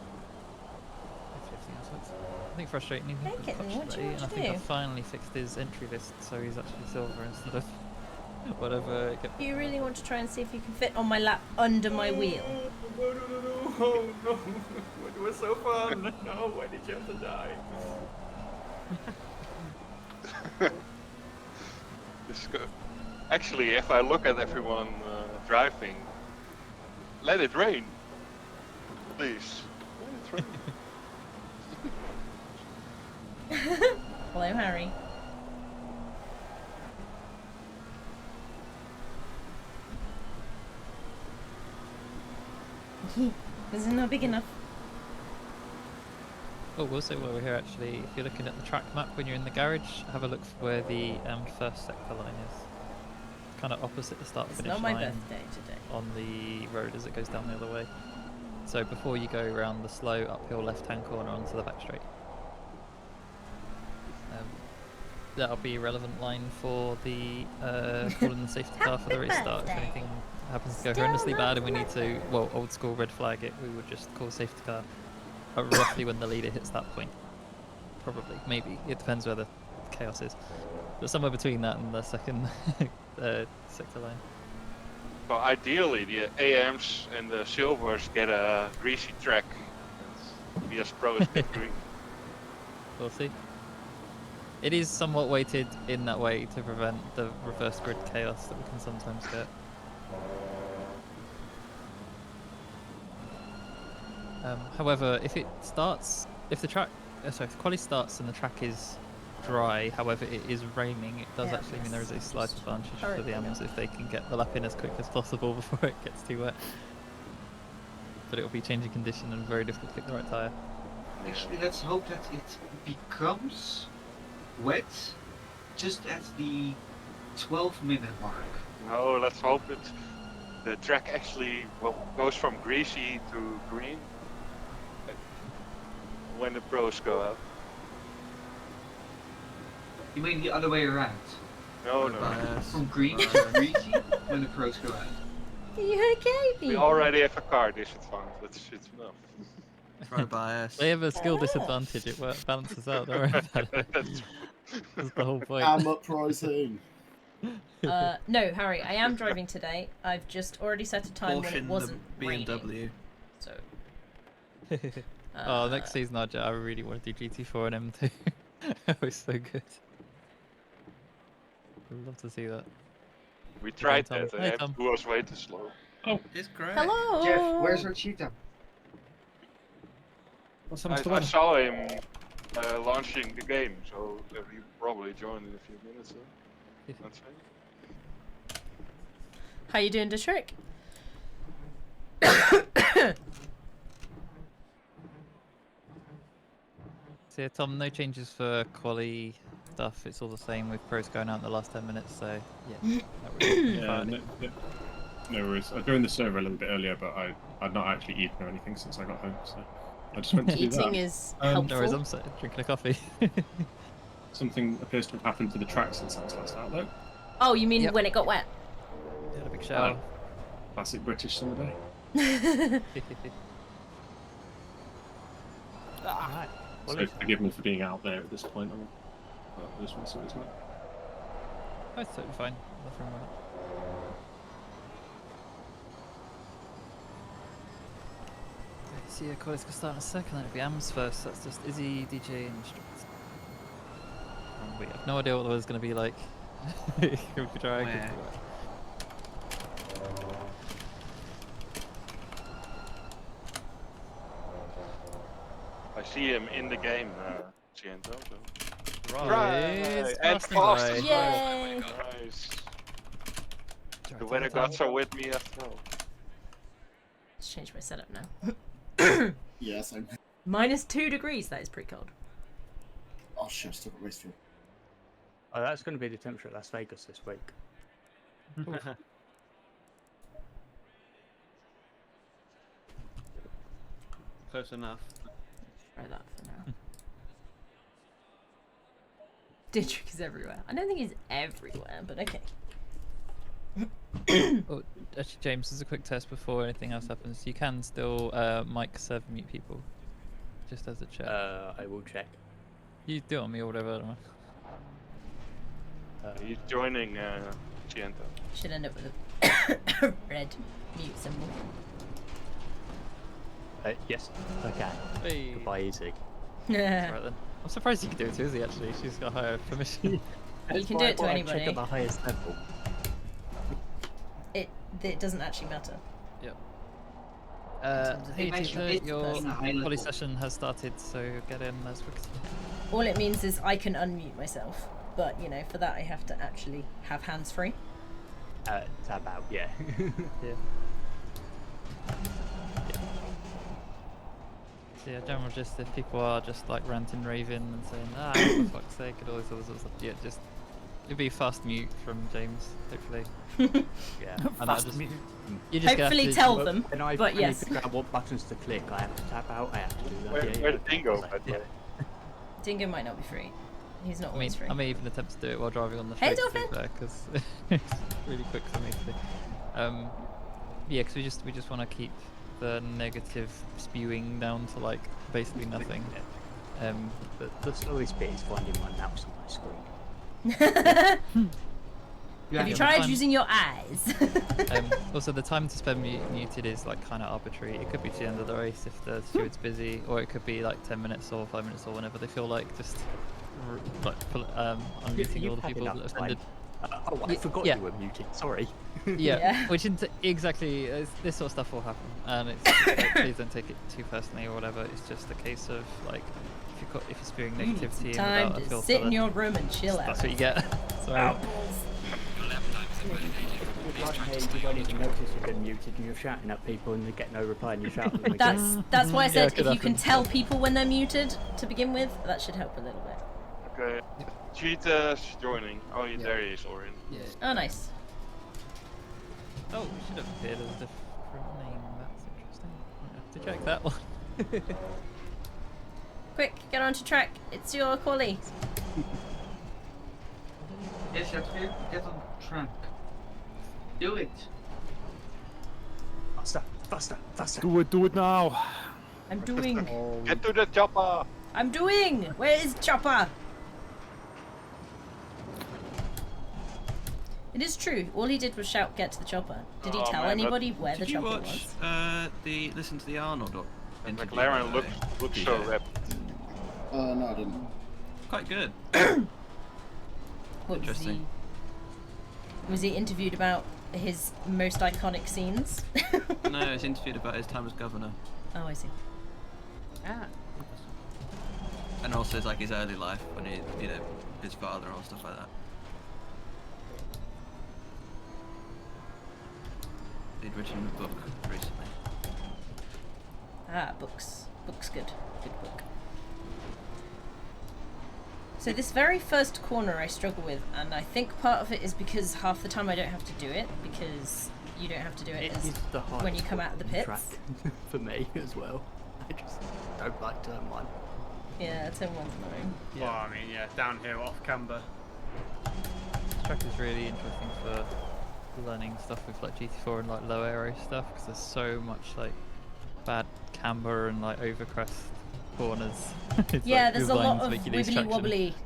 hopefully everything else works. I think frustratingly, he was what do you Koch today, want and I to think I do? finally fixed his entry list, so he's actually silver instead of whatever. It kept... You really want to try and see if you can fit on my lap under my wheel? No. Oh no. It was so fun. No, why did you have to die? Actually, if I look at everyone driving, let it rain. Please. Let it rain. Hello, Harry. This is not big enough. Oh, also while we're here, actually, if you're looking at the track map when you're in the garage, have a look for where the first sector line is. Kind of opposite the start It's finish not my line birthday today. on the road as it goes down the other way. So before you go around the slow uphill left-hand corner onto the back straight. That'll be a relevant line for the calling the safety car for the race start. If anything happens to go horrendously bad and we need to, well, old school red flag it, we would just call safety car roughly when the leader hits that point. Probably, maybe. It depends where the chaos is. But somewhere between that and the second sector line. Well, ideally, the AMs and the silvers get a greasy track. We as pros get green. We'll see. It is somewhat weighted in that way to prevent the reverse grid chaos that we can sometimes get. However, if the quali starts and the track is dry, however it is raining, it does actually mean there is a slight advantage for the AMs if they can get the lap in as quick as possible before it gets too wet. But it will be changing condition and very difficult to pick the right tyre. Actually, let's hope that it becomes wet just at the 12-minute mark. No, let's hope the track actually goes from greasy to green when the pros go out. You mean the other way around? No. From green to greasy when the pros go out. Are you okay, We already have a car disadvantage. It's enough. Throw bias. They have a skill disadvantage, it balances out, don't worry about it. That's the whole point. I'm uprising. No, Harry, I am driving today. I've just already set a time when it Caution wasn't the raining. BMW. So. Oh, next season, I really want to do GT4 and M2. That was so good. I'd love to see that. We tried Tom. that, Hey, and Tom. M2 was way too slow. Oh, it's great. Hello. Jeff, where's our cheetah? I saw him launching the game, so he probably joined in a few minutes. That's fine. How you doing, Dishrick? So yeah, Tom, no changes for quali stuff. It's all the same with pros going out in the last 10 minutes. So yeah, not really fine. No worries. I joined the server a little bit earlier, but I'd not actually eaten or anything since I got home, so I just went to do that. Eating is helpful. No worries, I'm drinking a coffee. Something appears to have happened to the track since I was last out, though. Oh, you mean when it got wet? Had a big shower. Classic British summer day. Right. So forgive me for being out there at this point. I just want to sort this out. That's totally fine. Nothing wrong with it. So yeah, Quali's gonna start in a second, then it'll be AMS first. That's just Izzy, DJ, and Strats. We have no idea what the weather's gonna be like. If you try, it could Where? work. I see him in the game, Ciento. So. Right. And Passing fast by. as well. Yay! Nice. Try The to weather take time. gods are with me after all. Let's change my setup now. Yeah, same. -2 degrees. That is pretty cold. Oh shit, I still got race fuel. Oh, that's going to be the temperature at Las Vegas this week. Close enough. Try that for now. Dietrich is everywhere. I don't think he's everywhere, but okay. Oh, actually, James, as a quick test before anything else happens, you can still mic serve mute people, just as a check. I will check. You do it on me or whatever. I don't know. He's joining Ciento. Should end up with a red mute symbol. Yes, I can. Hey. Goodbye, easy. Right then. I'm surprised you can do it to Izzy actually. She's got higher permission. You can do it to Check anybody. at the highest level. It doesn't actually matter. Yep. terms of Hey information, teacher, it's your person at high poly level. session has started, so get in as quick as you can. All it means is I can unmute myself, but you know, for that I have to actually have hands free. Tab out, yeah. Yeah. So yeah, general just if people are just like ranting, raving, and saying, for fuck's sake, and all this other sort of stuff, yeah, just it'd be fast mute from James, hopefully. Yeah. And I just, you just Hopefully have to, tell them, When I but yes. figure out what buttons to click, I have to tap out, I have to do that. Where's Dingo, by the way? Dingo might not be free. He's not I mean, always free. I may even attempt to do it while driving on the Hey, street, Dolphin! because it's really quick for me to do. Yeah, because we just want to keep the negative spewing down to like basically nothing. But the slowest bit is finding my mouse on my screen. Have you Yeah, tried fine. using your eyes? Also, the time to spend muted is like kind of arbitrary. It could be to the end of the race if the steward's busy, or it could be like 10 minutes or 5 minutes or whenever they feel like just unmuting all You've the had people that enough offended. I forgot yeah. you were muted, sorry. Yeah, which exactly this sort of stuff will happen, and it's like, please don't take it too personally or whatever. It's just a case of like if you're spewing You need some negativity time without a to filter, sit in then your room and chill out. that's what you get. Sorry. You won't even notice you've been muted and you're shouting at people and they get no reply and you shout at them again. That's why I said it could if you can happen. tell people when they're muted to begin with, that should help a little bit. Okay. Cheetah's joining. Oh, yeah, there he is, Orin. Yeah. Oh, nice. Oh, it should have appeared as a different name. That's interesting. I have to check that one. Quick, get onto track. It's your quali. Yes, you have to get on track. Do it. Faster, faster, faster. Do it now. I'm doing. Get to the chopper! I'm doing. Where is Chopper? It is true. All he did was shout, "Get to the chopper." Did he Oh, tell man, anybody where the Did you chopper watch was? listen to the Arnold And interview? McLaren looks so Yeah. rapid. No, I didn't. Quite good. What Interesting. Was he interviewed about his most iconic scenes? No, he was interviewed about his time as governor, Oh, I see. Ah. and also like his early life when he, his father and all stuff like that. He'd written a book recently. Ah, books. Books good. Good book. So this very first corner I struggle with, and I think part of it is because half the time I don't have to do it, because you don't have to do it, It as is the hardest when you come out of the one on pits. track for me as well. I just don't like turn one. Yeah, turn one's annoying. Well, I mean, yeah, downhill off camber. This track is really interesting for learning stuff with like GT4 and like low aero stuff, because there's so much like bad camber and like overcrest corners. It's, Yeah, like, there's a designed lot to of make you lose wibbly traction.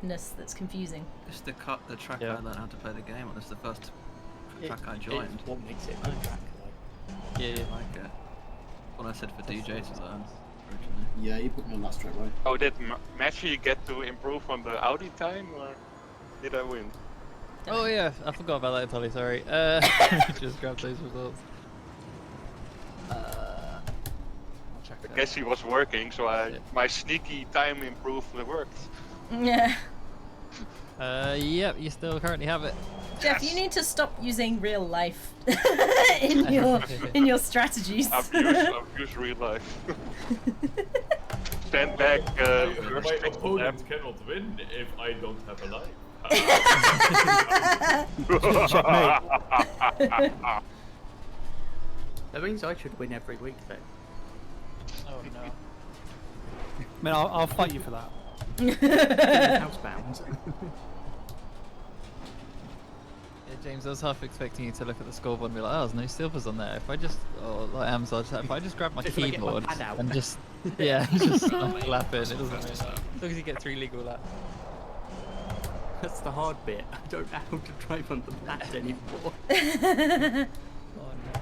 wobbliness that's confusing. It's the track Yeah. I learned how to play the game on. It's the first track I It's joined. what makes it my track though. Yeah, yeah. I like it. What I said for DJ to learn originally. Yeah, you put me on that straight away. Oh, did Matchy get to improve on the Audi time, or did I win? Oh yeah, I forgot about that entirely, sorry. Just grab those results. I'll check I guess he was working, so my sneaky time improve worked. Yeah. Yep, you still currently have it. Jeff, you need to stop using real life in your strategies. Abuse real life. Stand back. My opponent cannot win if I don't have a life. That means I should win every week then. Oh no. I mean, I'll fight you for that. Housebound. Yeah, James, I was half expecting you to look at the scoreboard and be like, oh, there's no silvers on there. If I just, like Amazon, if I just grab my If I get my keyboard pad out. and just, yeah, just lap in, it doesn't really matter. As long as you get 3 legal laps. That's the hard bit. I don't know how to drive on the pad anymore. Oh no.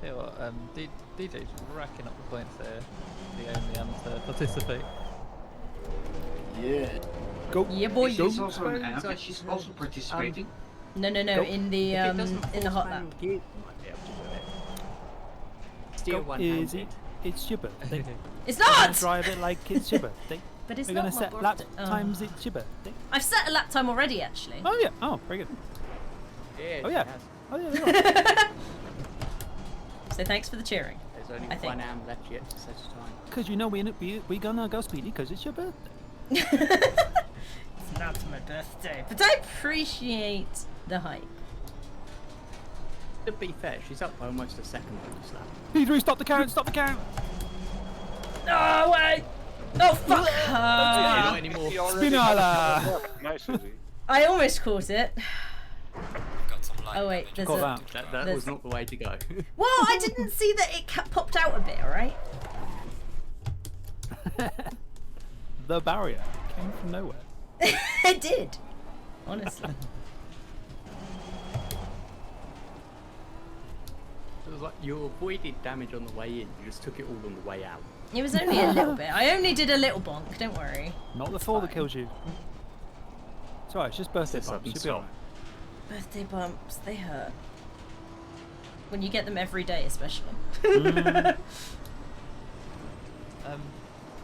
Tell you what, DJ's racking up the points there. The only to participate. Yeah. Go. Yeah, boy. She's also an amp. She's also participating. No, in the hot lap. You might be able to do it. Still one-handed. It's your birthday. It's You're gonna not. drive it like it's your birthday. But it's We're not gonna my set birthday. lap Oh. times. It's your birthday. I've set a lap time already, actually. Oh yeah. Oh, very good. Yeah, Oh she yeah. has. Oh yeah. You're right. So thanks for the cheering. There's only I think. one am left yet to set a time. Because you know we gonna go speedy because it's your birthday. It's not my birthday, but I appreciate the hype. To be fair, she's up by almost a second on this lap. P3, stop the count! Stop the count! No way! Oh fuck! Not anymore. Spinala! Nice, Izzy. I almost caught it. Got some light Oh wait, damage. there's Got a. that. That There's- was not the way to go. Well, I didn't see that it popped out a bit. All right. The barrier came from nowhere. It did. Honestly. It was like you avoided damage on the way in, you just took it all on the way out. It was only a little bit. I only did a little bonk. Don't worry. Not the fall that kills you. It's alright, it's just birthday It's bumps. something You'll be alright. Birthday bumps. They hurt. When you get them every day, especially.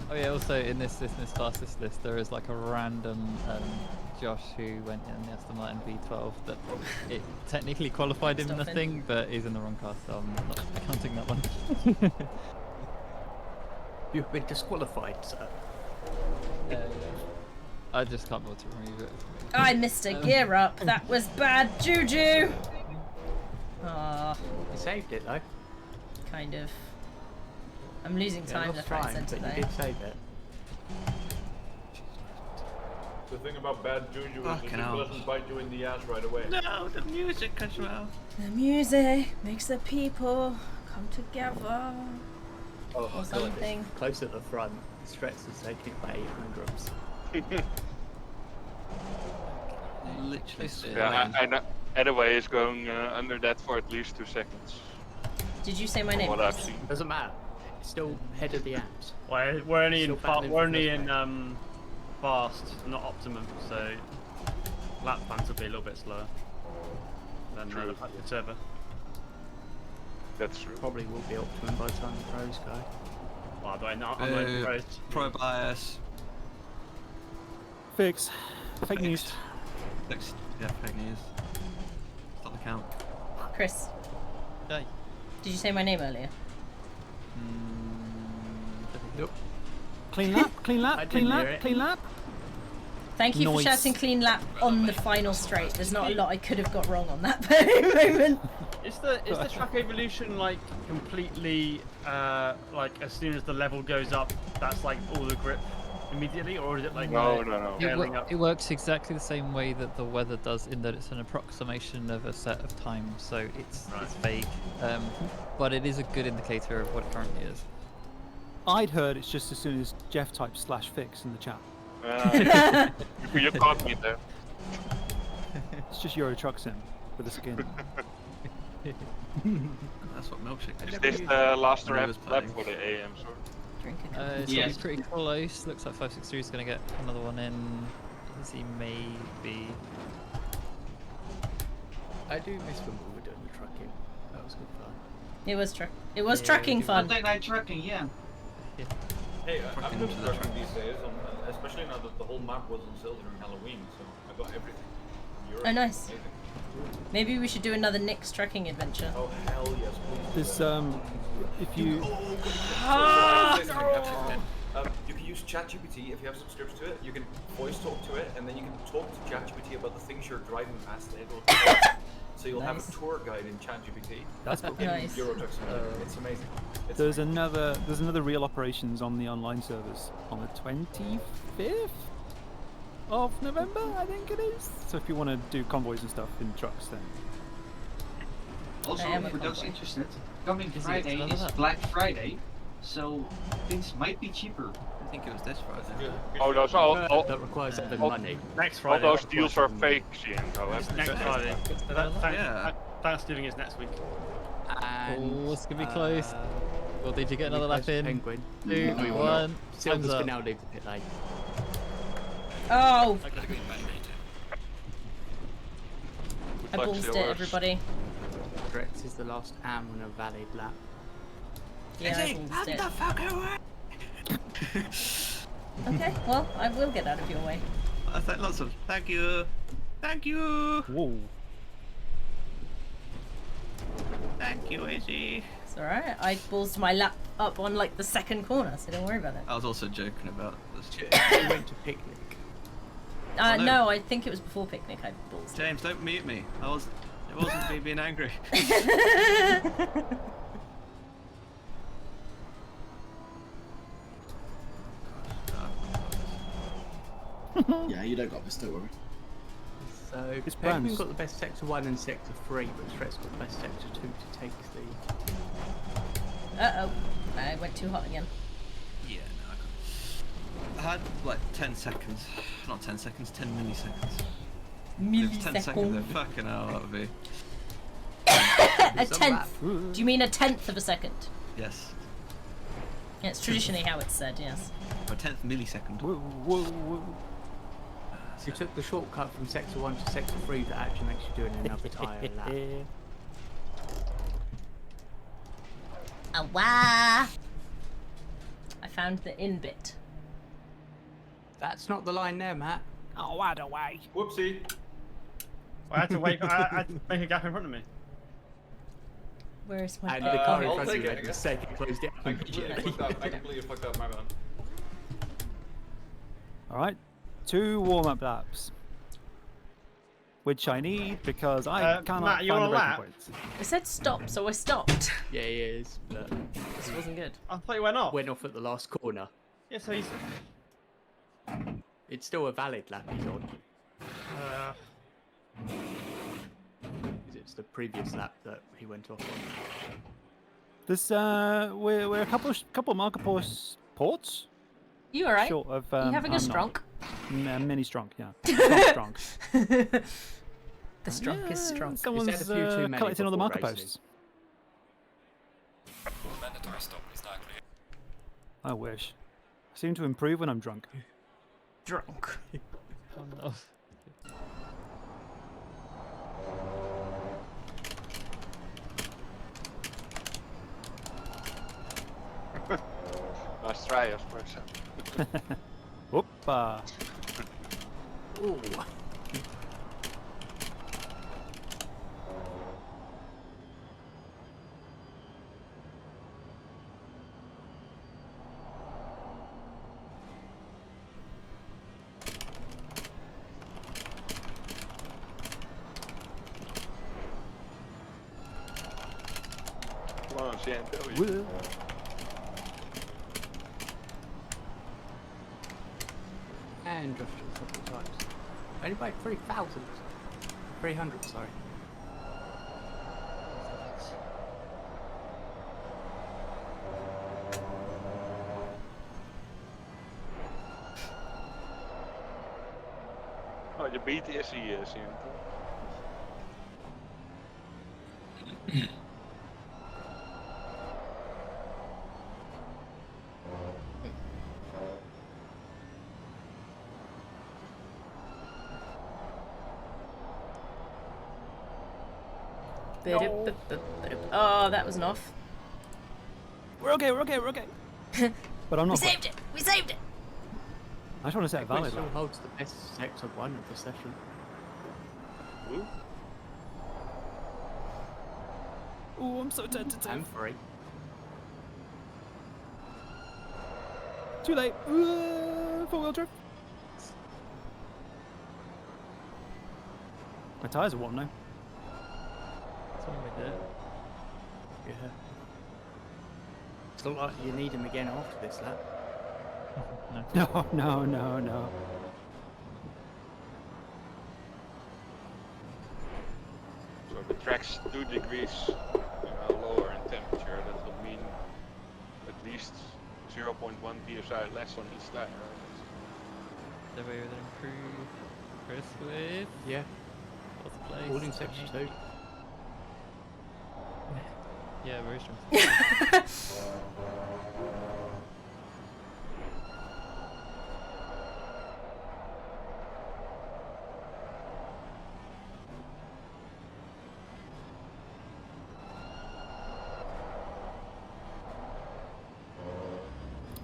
Oh yeah, also in this fastest list there is like a random Josh who went in the Aston Martin V12 that it technically qualified him in the Stuff in. thing, but he's in the wrong car, so I'm not counting that one. You've been disqualified, sir. I just can't bother to remove it. I missed a gear up. That was bad juju. Ah, You saved it though. kind of. I'm losing time left, right, and centre but you though. did save it. The thing about bad juju is that Fucking people hell. doesn't bite you in the ass right away. No, the music cuts me out. The music makes the people come together. Oh, Or God, something. it's close at the front. Stretch is taking it by 800s. Literally. Yeah, I know. Anyway, it's going under that for at least 2 seconds. Did you say my From name? what I've seen. Doesn't matter. It's still head of the amps. Well, we're only Still in battling we're for only first in fast, not optimum, so lap times will be a little bit slower than True. the server. That's true. Probably will be optimum by the time the pros go. Well, I'm not pros. Pro bias. Fix. Fake news. Next, yeah, fake news. Stop the count. Chris. Hey. Did you say my name earlier? Nope. Clean lap, clean I lap, didn't clean hear lap, it. clean lap. Thank you for Nice. shouting clean lap on the final straight. There's not a lot I could have got wrong on that moment. Is the track evolution like completely like as soon as the level goes up, that's like all the grip immediately, or is it like No. scaling up? It works exactly the same way that the weather does, in that it's an approximation of a set of times, so it's vague, but it is a good indicator of what it currently is. I'd heard it's just as soon as Jeff types /fix in the chat. You caught me there. It's just Euro Truck Sim with a skin. That's what milkshake Is is. this the last When I lap was lap playing. for the AM, sorry? Drink a cup. It's Yes. pretty close. Looks like 563 is going to get another one in. Easy maybe. I do miss when we were doing the trucking. That was good fun. It was trucking fun. Monday night trucking, yeah. Hey, Fucking I'm into just the trucking these days, especially now that the whole map was on sale during Halloween, so I got everything. Oh, nice. Amazing. Maybe we should do another Nick's trekking adventure. Oh hell yes, please. There's if you You can use ChatGPT if you have a subscription to it. You can voice talk to it, and then you can talk to ChatGPT about the things you're driving past. So you'll have a tour guide in ChatGPT. That's cool. Nice. Euro Truck Simulator. It's amazing. It's there's another real operations on the online servers on the 25th of November, I think it is. So if you want to do convoys and stuff in trucks, then Also, I am a for those convoy. interested, coming Is it Friday another is one? Black Friday, so things might be cheaper. I think it was this Friday. Oh, those all, That requires having all- money. Next all Friday. those deals are fake, Ian. Though. Next Friday. Yeah. Thanksgiving is next week. And, Oh, it's going to be close. Well, did you get another lap in? Penguin. 2, No, 1. Silver's Time's can up. now leave the pit lane. Oh, I got a green man later. I ballsed it, everybody. Drex is the last am on a valid lap. Yeah, I ballsed it. Okay, well, I will get out of your way. I said lots of thank you. Thank you. whoa. Thank you, Izzy. It's alright. I ballsed my lap up on like the second corner, so don't worry about it. I was also joking about this. We went to picnic. Oh, no. No, I think it was before picnic I ballsed it. James, don't mute me. It wasn't me being angry. Yeah, you don't got this, don't worry. So It's Penguin brands. got the best sector 1 and sector 3, but Drex got the best sector 2 to take the. Uh-oh. I went too hot again. Yeah, no, I had like 10 seconds. Not 10 seconds, 10 milliseconds. If 10 seconds, then fucking hell, that would be. A tenth. Do you mean a tenth of a second? Yes. Yeah, it's traditionally how it's said, yes. A 10th millisecond. Whoa, whoa, whoa. You took the shortcut from sector 1 to sector 3 that actually makes you do another tyre lap. Awah! I found the in bit. That's not the line there, Matt. Oh, out of way. Whoopsie. I had to wait. I had to make a gap in front of me. Where is my And the car in I'll front of take you it, I had a guess. second closed it I completely fucked up. I completely fucked up, my bad. All right, 2 warm-up laps, which I need because I cannot Matt, find you on the a breaking lap? points. It said stop, so I stopped. Yeah, he is, but This wasn't good. I thought you went off. went off at the last corner. Yeah, so he's. It's still a valid lap he's on. It's the previous lap that he went off on. This we're a couple marker ports You alright? short of. You having a I'm not. stronk? Mini strong, yeah. Strong. The stronk is strong. Someone's It's had a few too many collecting all the before marker racing. posts. Mandatory stop is now clear. I wish. I seem to improve when I'm drunk. Drunk. Oh, no. Nice try, of course. Whoopa. Ooh. Come on, CNW. And drifted a couple of times. Only by 3,000. 300, sorry. Oh, je beat is hier, CN. Oh, that was an off. We're okay. But I'm not. We saved it. We saved it. I just want to set a Which valid. still holds the best sector 1 of the session. Ooh. Oh, I'm so tentative. And 3. Too late. 4-wheel drive. My tyres are warm now. That's when we did it. Yeah. It's not like you need him again after this lap. No. So the track's 2 degrees lower in temperature. That will mean at least 0.1 psi less on each tire. So we would improve Chris with Yeah. what's the place? All in section 2. Yeah, very strong.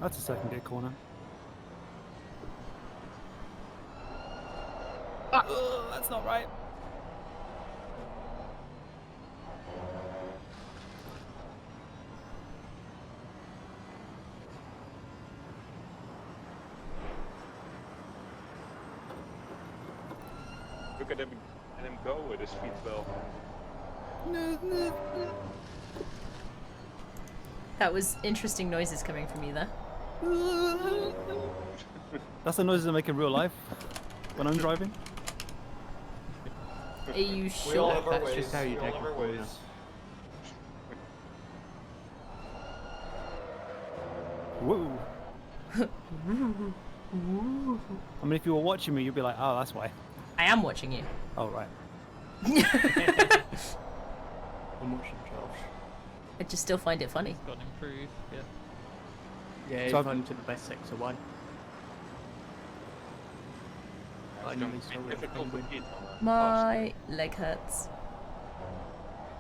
That's a second gear corner. That's not right. Look at him go with his feet well. That was interesting noises coming from you there. That's the noises I make in real life when I'm driving. Are you We all sure? have our That's ways. just how you We all take have a our corner. ways. Woo. I mean, if you were watching me, you'd be like, oh, that's why. I am watching you. Oh, right. I'm watching Josh. I just still find it funny. Got to improve, yeah. Yeah, he's So I've- gone to the best sector 1. It's I going nearly to saw be it difficult to penguin. beat on a My leg hurts.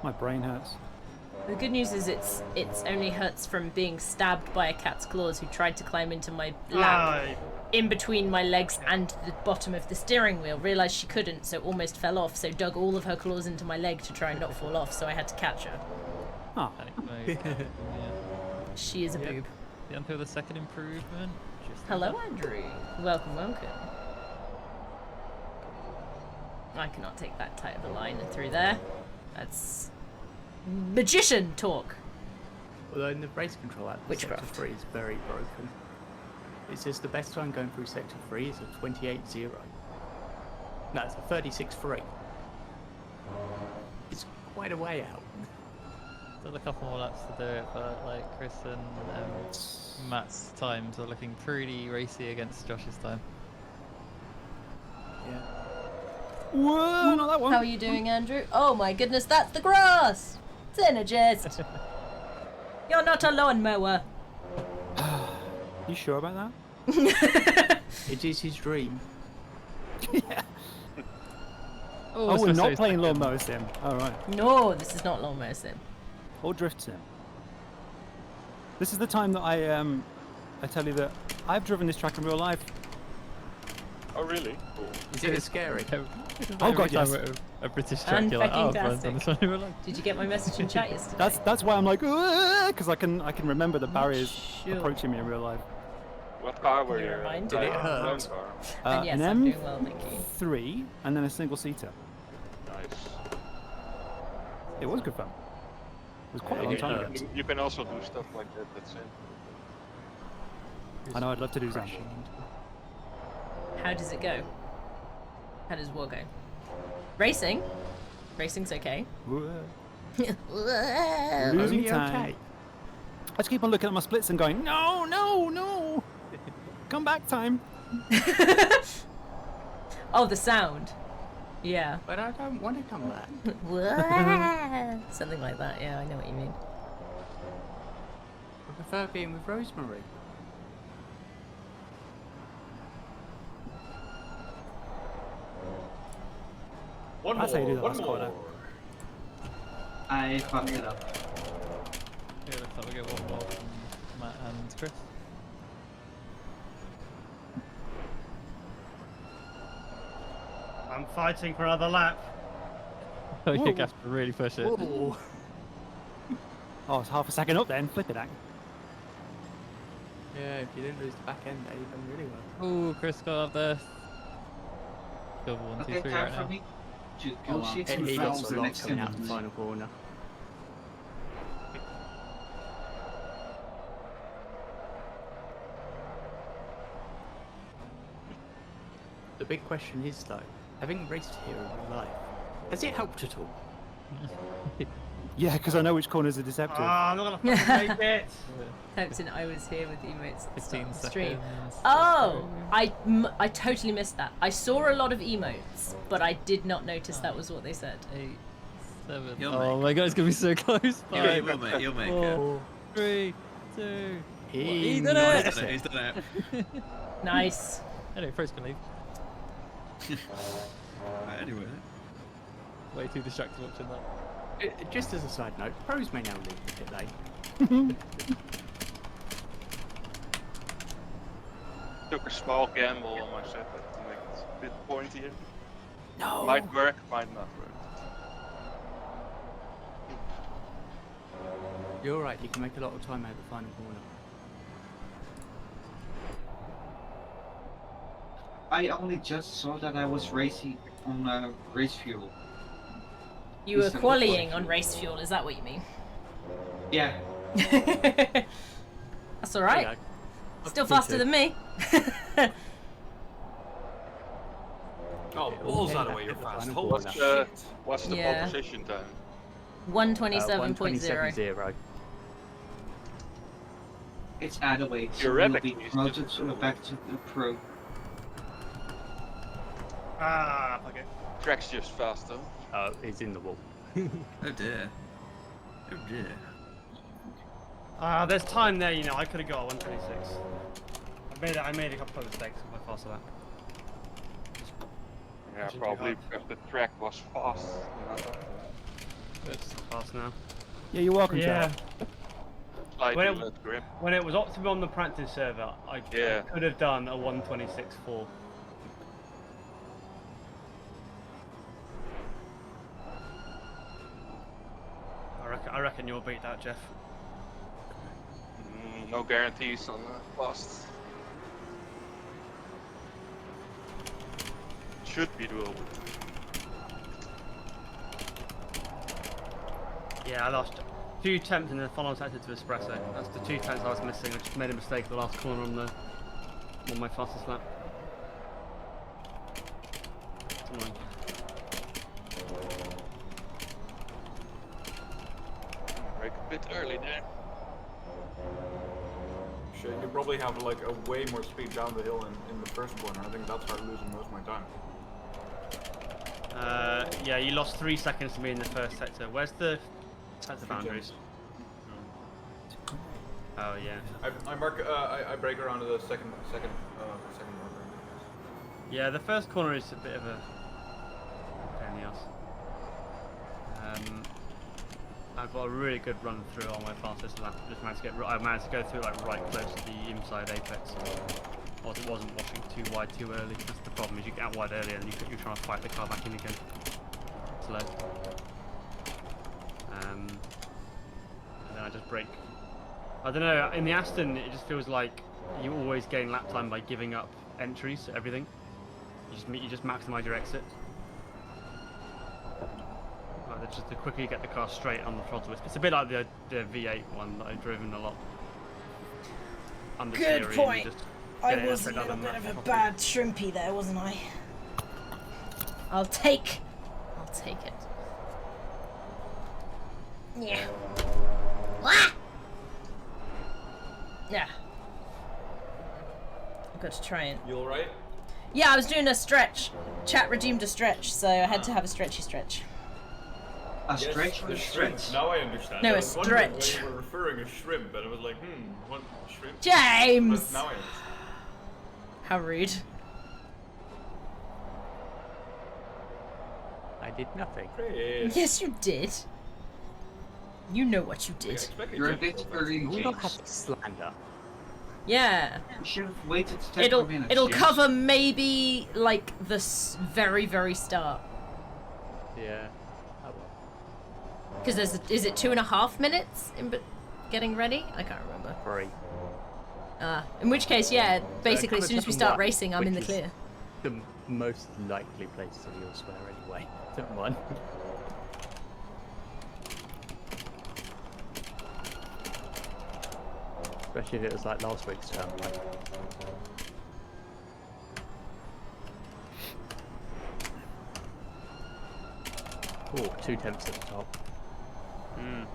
My brain hurts. The good news is it's only hurts from being stabbed by a cat's claws who tried to climb into my lap in between my legs and the bottom of the steering wheel. Realised she couldn't, so almost fell off. So dug all of her claws into my leg to try and not fall off. So I had to catch her. Oh. Anyway, yeah. She is a boob. Yeah, until the second improvement. Just Hello, Andrew. Welcome. I cannot take that tight of a line through there. That's magician talk. Although in the race control app, Witchcraft. sector 3 is very broken. It says the best time going through sector 3 is a 28.0. No, it's a 36.3. It's quite a way out. Still a couple more laps to do it, but like Chris and Matt's times are looking pretty racy against Josh's time. Yeah. Whoa, not that one. How are you doing, Andrew? Oh my goodness, that's the grass! Synergist! You're not a lawnmower. You sure about that? It is his dream. Yeah. Oh, we're not playing Lawnmower Sim. Alright. No, this is not lawnmower sim. Or Drift Sim. This is the time that I tell you that I've driven this track in real life. Oh really? Cool. Is it scary? Oh god, yes. A British track, you're like, oh, friends on this one. We're like, Did you get my message in chat yesterday? That's why I'm like, because I can remember the barriers sure. approaching me in real life. What car were Can you you? remind Did me? it hurt? And yes, an I'm doing well, thank you. M3 and then a single seater. Nice. It was good fun. It was quite a long time ago. You can also do stuff like that. That's it. I know, I'd love to do that. How does it go? How does war go? Racing? Racing's okay. Losing Only time. okay. I just keep on looking at my splits and going, no! Come back time. Oh, the sound. Yeah. But I don't want to come back. Something like that, yeah, I know what you mean. I prefer being with Rosemary. One That's how you do more. that One last more. corner. I fucked it up. Yeah, looks like we get one more from Matt and Chris. I'm fighting for another lap. Oh, you Whoa. have to really push it. Whoa. Oh, it's half a second up then. Flip it out. Yeah, if you didn't lose the back end, there, you've done really well. Oh, Chris got up there. Silver 1, 2, Okay, 3 time right for now. me to Oh, go wow. see Two some He got friends fouls the some next lots coming out in the 10 final corner. The big question is though, having raced here in real life, has it helped at all? Yeah, because I know which corners are deceptive. Ah, I'm not gonna fucking make it. Hoping I was here with emotes at the start 15 of the stream. seconds. Oh, I totally missed that. I saw a lot of emotes, but I did not notice that was what they said. 8, 7. You'll Oh make my god, it's gonna be so close. Yeah, 5, you'll make it. 4, 3, 2. He did knows it! He's done it. Nice. Anyway, Fro's can leave. Anyway. Way too distracted watching that. Just as a side note, pros may now leave the pit lane. Took a small gamble on my setup to make it a bit pointier. No. Might work, might not work. You're right, you can make a lot of time out of the final corner. I only just saw that I was racing on race fuel. You were Instead of qualying quality on fuel. race fuel, is that what you mean? Yeah. That's alright. Okay. Still Me faster too. than me. Oh, balls out of the way, you're fast. Final Holy corner. shit. What's the Yeah. pole position time? 127.0. 127.0. It's either way. So Your we'll Rebec be is promoted different. back to the pro. Ah, fuck it. Track's just faster. It's in the wall. Oh dear. Oh dear. Ah, there's time there, you know. I could have got 126. I made a couple of mistakes with my faster lap. Yeah, Pushing too probably hard. because the track was fast. It's fast now. Yeah, you're welcome, Yeah. Chad. Slightly When it- less grip. When it was optimal on the practice server, I Yeah. could have done a 126.4. I reckon you'll beat that, Jeff. No guarantees on fast. Should be doable. Yeah, I lost 2 attempts in the final sector to espresso. That's the 2 attempts I was missing. I just made a mistake at the last corner on my fastest lap. It's annoying. Break a bit early there. Shit, you probably have like a way more speed down the hill in the first corner. I think that's how I'm losing most of my time. Yeah, you lost 3 seconds to me in the first sector. Where's the boundaries? Oh yeah. I mark. I break around the second marker. Yeah, the first corner is a bit of a pain in the ass. I've got a really good run through on my fastest lap. I managed to go through like right close to the inside apex. Or it wasn't washing too wide too early. That's the problem. Is you get out wide early and you're trying to fight the car back in again. Slow. And then I just brake. I don't know. In the Aston, it just feels like you always gain lap time by giving up entries to everything. You just maximise your exit. Just the quicker you get the car straight on the throttle. It's a bit like the V8 one that I've driven a lot. Under Good theory, point. and just I get it was a straight down little the bit of a map. bad shrimpy there, wasn't I? I'll take it. Yeah. Wah! Yeah. I've got to try and... You alright? Yeah, I was doing a stretch. Chat redeemed a stretch, so I had to have a stretchy stretch. A stretch or a stretch? Now I understand. No, I a was wondering stretch. when you were referring to shrimp, and I was like, what shrimp? James! But now I understand. How rude. I did nothing. Chris. Yes, you did. You know what you I did. expected You're a Jeff to bit go early, first. We don't have James. to slander. Yeah. We should have waited 10 It'll more minutes. it'll James. cover maybe like the very very start. Yeah. Oh well. Because is it 2.5 minutes in getting ready? I can't remember. 3. In which case, yeah, basically as Coming soon as we second start one, racing, I'm in the which is clear. The most likely place to be elsewhere anyway. Turn 1. Especially if it was like last week's turn 1. Oh, 2 temps at the top. Mm.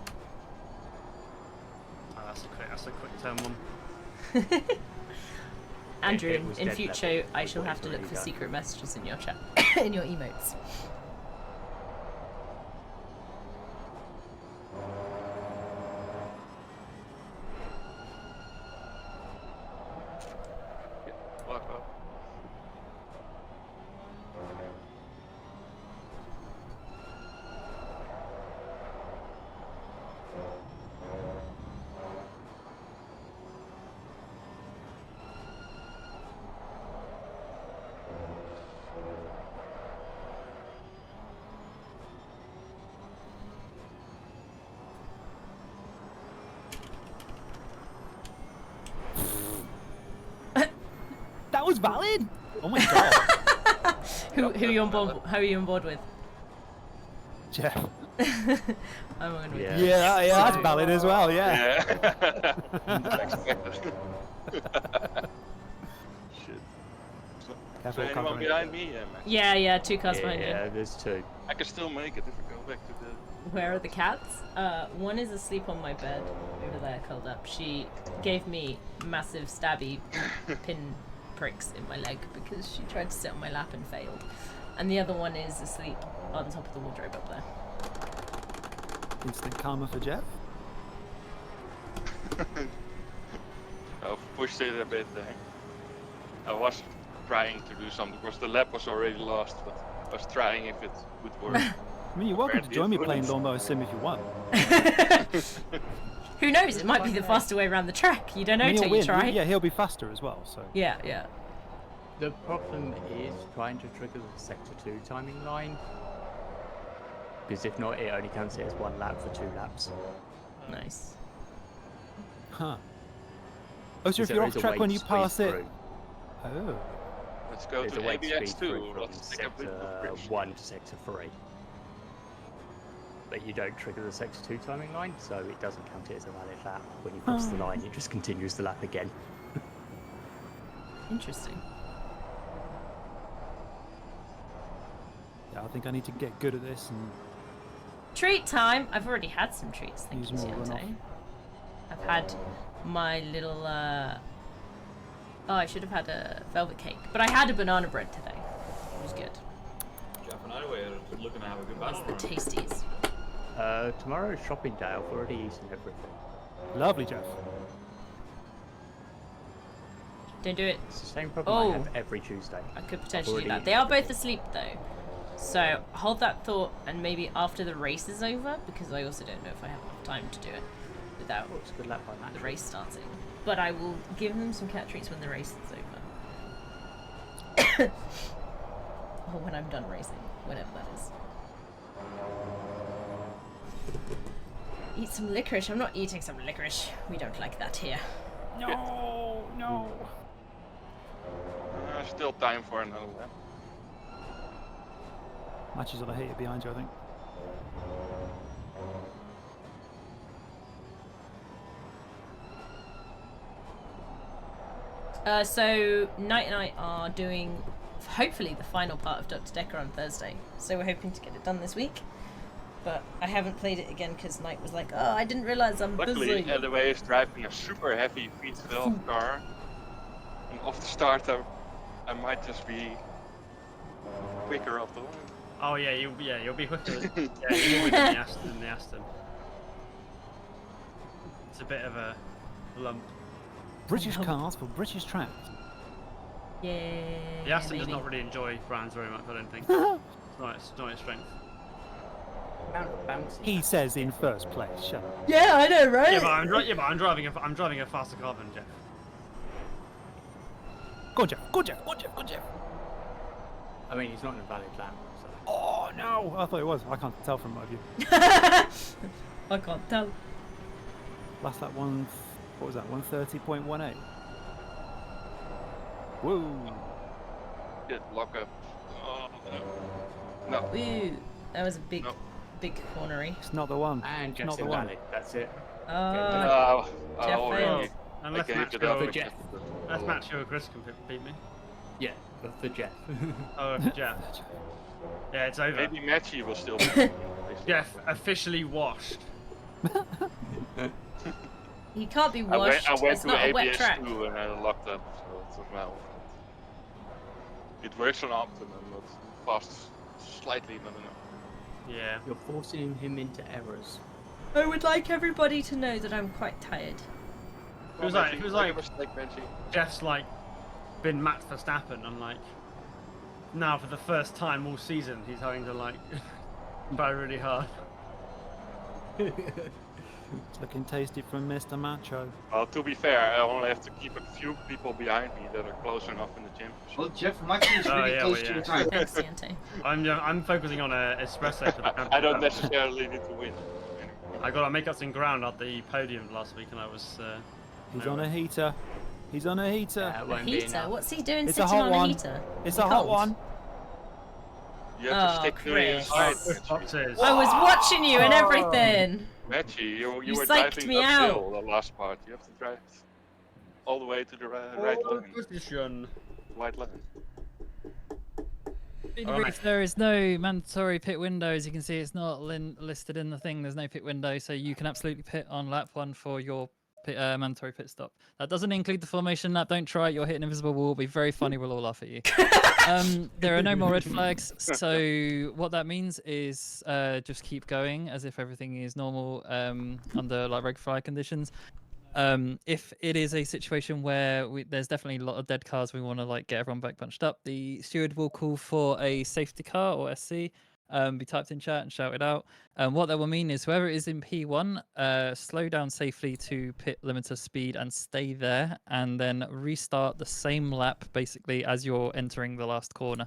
Oh, that's a quick turn 1. Andrew, it was in dead future, level. I shall What have it's to look already for done. secret messages in your chat, in your emotes. Walk up. That was valid. Oh my god. Who are you on board? Who are you on board with? Jeff. I'm on with Yeah. Yeah, that's valid as well. Yeah. Yeah. Unexpected. Shit. Careful, So anyone Conqueror. behind me, Max? Yeah, 2 cars behind you. Yeah, there's 2. I can still make it if I go back to the. Where are the cats? One is asleep on my bed over there, curled up. She gave me massive stabby pin pricks in my leg because she tried to sit on my lap and failed. And the other one is asleep on top of the wardrobe up there. Instant karma for Jeff. I pushed it a bit there. I was trying to do something because the lap was already lost, but I was trying if it would work. I mean, you're welcome to join me playing Lawnmower Sim if you want. Who knows? It might be the faster way around the track. You don't know I mean, till he'll you win. try. Yeah, he'll be faster as well. So. Yeah. The problem is trying to trigger the Sector 2 timing line. Because if not, it only counts it as 1 lap for 2 laps. Nice. Huh. Oh, so if There you're is off a track way when to you squeeze pass it. through. Oh. Let's go There's to a way to ABX speed through 2. from Let's take a bit of Sector bridge. 1 to Sector 3. But you don't trigger the Sector 2 timing line, so it doesn't count it as a valid lap. When you cross the line, it just continues the lap again. Interesting. Yeah, I think I need to get good at this and Treat time. I've already had some treats. Thank Use you, more Siente. runoff. I've had my little. Oh, I should have had a velvet cake, but I had a banana bread today. It was good. Jeff and I were looking to have a good That's battle. the tasties. Tomorrow's shopping day. I've already eaten everything. lovely, Jeff. Don't do it. It's the same problem Oh. I have every Tuesday. I could potentially do already that. They are both asleep though. So hold that thought and maybe after the race is over, because I also don't know if I have enough time to do it without Oh, it's good lap by the match. race starting. But I will give them some cat treats when the race is over. Or when I'm done racing, whenever that is. Eat some licorice. I'm not eating some licorice. We don't like that here. No. Still time for another lap. Matches on a hater behind you, I think. So Knight and I are doing hopefully the final part of Dr. Decker on Thursday. So we're hoping to get it done this week. But I haven't played it again because Knight was like, oh, I didn't realize I'm Luckily, busy. Elway is driving a super heavy V12 car. And off the start, I might just be quicker off the line. Oh yeah, you'll be quicker. You'll be in the Aston. It's a bit of a lump. British cars for British tracks. Yeah. The Aston does maybe. not really enjoy brands very much, I don't think. It's not its strength. He says in first place. Shut up. Yeah, I know, right? Yeah, but I'm driving a faster car than Jeff. Go on, Jeff. Go on, Jeff. Go on, Jeff. Go on, Jeff. I mean, he's not in a valid lap. So. Oh no! I thought it was. I can't tell from my view. I can't tell. Last lap one. What was that? 130.18. Whoa! Good lock up. Oh, no. No. Ooh, that was a big cornery. It's not the one. And it's Jeff's not the in one. valid. That's it. Oh, Jeff already. failed. And I let's gave match it go. up. Jeff. Let's match who Chris can beat me. Yeah, for Jeff. Oh, Jeff. Yeah, it's over. Maybe Matchy will still be. Jeff officially washed. He can't be washed. I went It's to not a wet track. ABS2 and I locked up, so it's not now. It works on optimum, but fast slightly, not enough. Yeah. You're forcing him into errors. I would like everybody to know that I'm quite tired. It was like Jeff's like been Max Verstappen and like now for the first time all season he's having to like try really hard. It's looking tasty from Mr. Macho. Well, to be fair, I only have to keep a few people behind me that are close enough in the championship. Well, Jeff Matchy is really close to the time. Thanks, Siente. I'm focusing on a espresso for the championship. I don't necessarily need to win. I got to make up some ground at the podium last week, and I was. He's on a heater. He's on a heater. A heater? What's he doing It's sitting a hot on one. a heater? It's a hot one. You have to stick to the inside. I was watching you and everything. Matchy, you You were psyched driving me uphill the last part. You have to drive all the way to the right line. Position. White line. If there is no mandatory pit window, as you can see, it's not listed in the thing. There's no pit window, so you can absolutely pit on lap 1 for your mandatory pit stop. That doesn't include the formation lap. Don't try it. You'll hit an invisible wall. It'll be very funny. We'll all laugh at you. There are no more red flags. So what that means is just keep going as if everything is normal under like red flag conditions. If it is a situation where there's definitely a lot of dead cars, we want to like get everyone back punched up, the steward will call for a safety car or SC, be typed in chat and shouted out. What that will mean is whoever is in P1, slow down safely to pit limiter speed and stay there, and then restart the same lap basically as you're entering the last corner.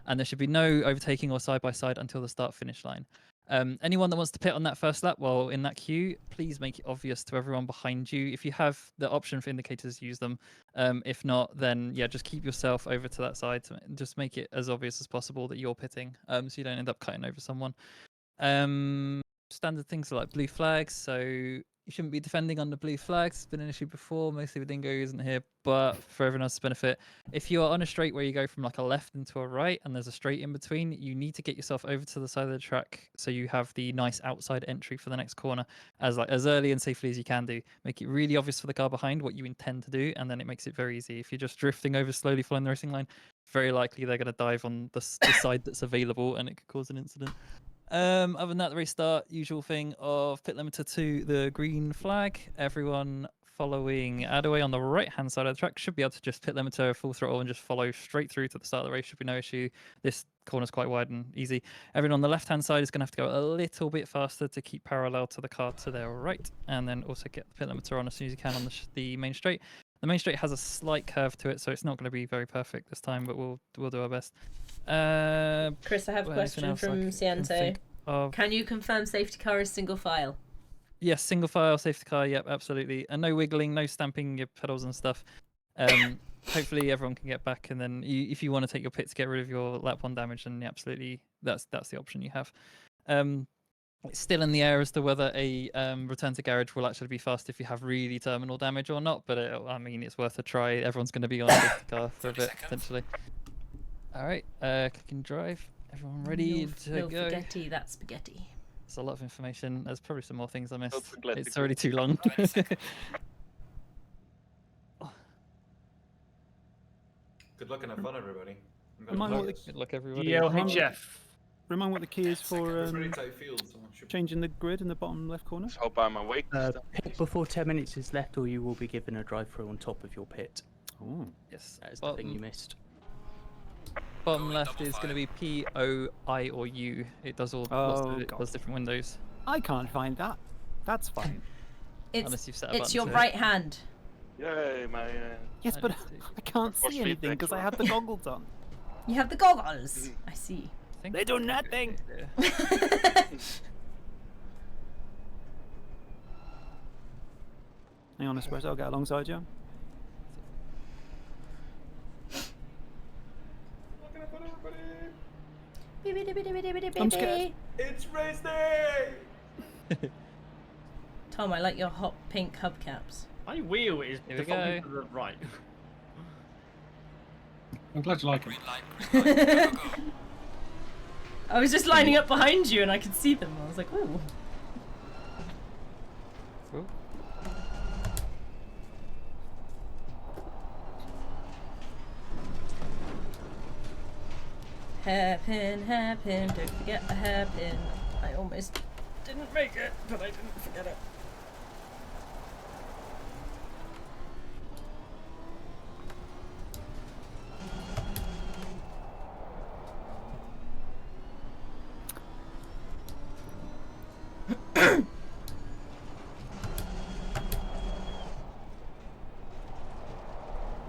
And there should be no overtaking or side by side until the start finish line. Anyone that wants to pit on that first lap while in that queue, please make it obvious to everyone behind you. If you have the option for indicators, use them. If not, then yeah, just keep yourself over to that side. Just make it as obvious as possible that you're pitting, so you don't end up cutting over someone. Standard things are like blue flags, so you shouldn't be defending under blue flags. It's been an issue before, mostly with Dingo isn't here, but for everyone else's benefit, if you are on a straight where you go from like a left into a right and there's a straight in between, you need to get yourself over to the side of the track so you have the nice outside entry for the next corner as early and safely as you can do. Make it really obvious for the car behind what you intend to do, and then it makes it very easy. If you're just drifting over slowly following the racing line, very likely they're going to dive on the side that's available and it could cause an incident. Other than that, the restart, usual thing of pit limiter to the green flag. Everyone following Adaway on the right hand side of the track should be able to just pit limiter full throttle and just follow straight through to the start of the race. Should be no issue. This corner's quite wide and easy. Everyone on the left hand side is going to have to go a little bit faster to keep parallel to the car to their right, and then also get the pit limiter on as soon as you can on the main straight. The main straight has a slight curve to it, so it's not going to be very perfect this time, but we'll do our best. Chris, I have a question from Siento. Can you confirm safety car is single file? Yes, single file safety car. Yep, absolutely. And no wiggling, no stamping your pedals and stuff. Hopefully everyone can get back, and then if you want to take your pit to get rid of your lap 1 damage, then absolutely that's the option you have. It's still in the air as to whether a return to garage will actually be fast if you have really terminal damage or not, but I mean, it's worth a try. Everyone's going to be on a safety car for a bit, potentially. All right, click and drive. Everyone ready to no go? Spaghetti, that's spaghetti. It's a lot of information. There's probably some more things I missed. It's already too long. Good luck and have fun, everybody. Good luck, everybody. Yo, hey Jeff. Remind what the key is for It's a really tight field, so changing the grid in the bottom left corner. Hope I'm awake. Pit before 10 minutes is left, or you will be given a drive-through on top of your pit. Oh, yes. That is the thing you missed. bottom left is going to be P, O, I, or U. It does all lots different windows. I can't find that. That's fine. Unless you've set a It's button your to it. right hand. Yay, my. Yes, but I can't see anything because I have the goggles on. You have the goggles. I see. They do nothing. Hang on, Espresso, I'll get alongside you. I'm scared. It's race day! Tom, I like your hot pink hubcaps. My wheel is Here we defaulting go. to the right. I'm glad you like it. I was just lining up behind you and I could see them. I was like, ooh. Ooh. Hairpin, hairpin, don't forget a hairpin. I almost didn't make it, but I didn't forget it.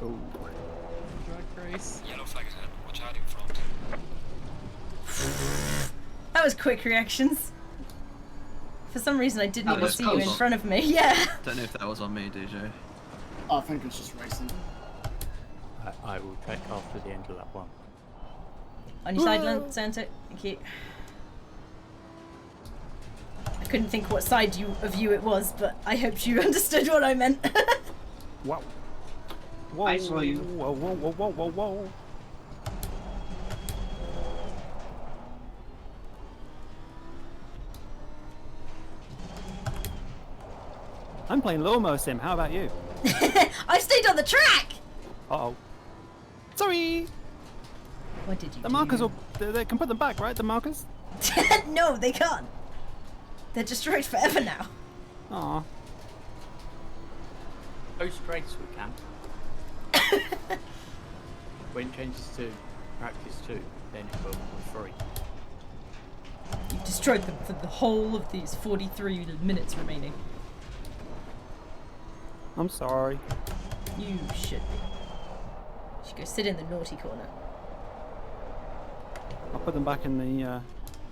Oh. Drag race. Yellow flag is ahead. Watch out in front. That was quick reactions. For some reason I didn't That even was see you in close. front of me. Yeah. Don't know if that was on me, DJ. I think it's just racing. I will check after the end of that one. On your side, Santa. Thank you. I couldn't think what side of you it was, but I hoped you understood what I meant. Wow. Whoa, I saw you. Whoa, whoa, whoa, whoa, whoa, whoa. I'm playing Lawnmower Sim. How about you? I stayed on the track! Uh-oh. Sorry! What did you The do? markers will... They can put them back, right? The markers? No, they can't. They're destroyed forever now. Aw. Post race we can. When it changes to practice 2, then it will be free. You've destroyed them for the whole of these 43 minutes remaining. I'm sorry. You should be. You should go sit in the naughty corner. I'll put them back in the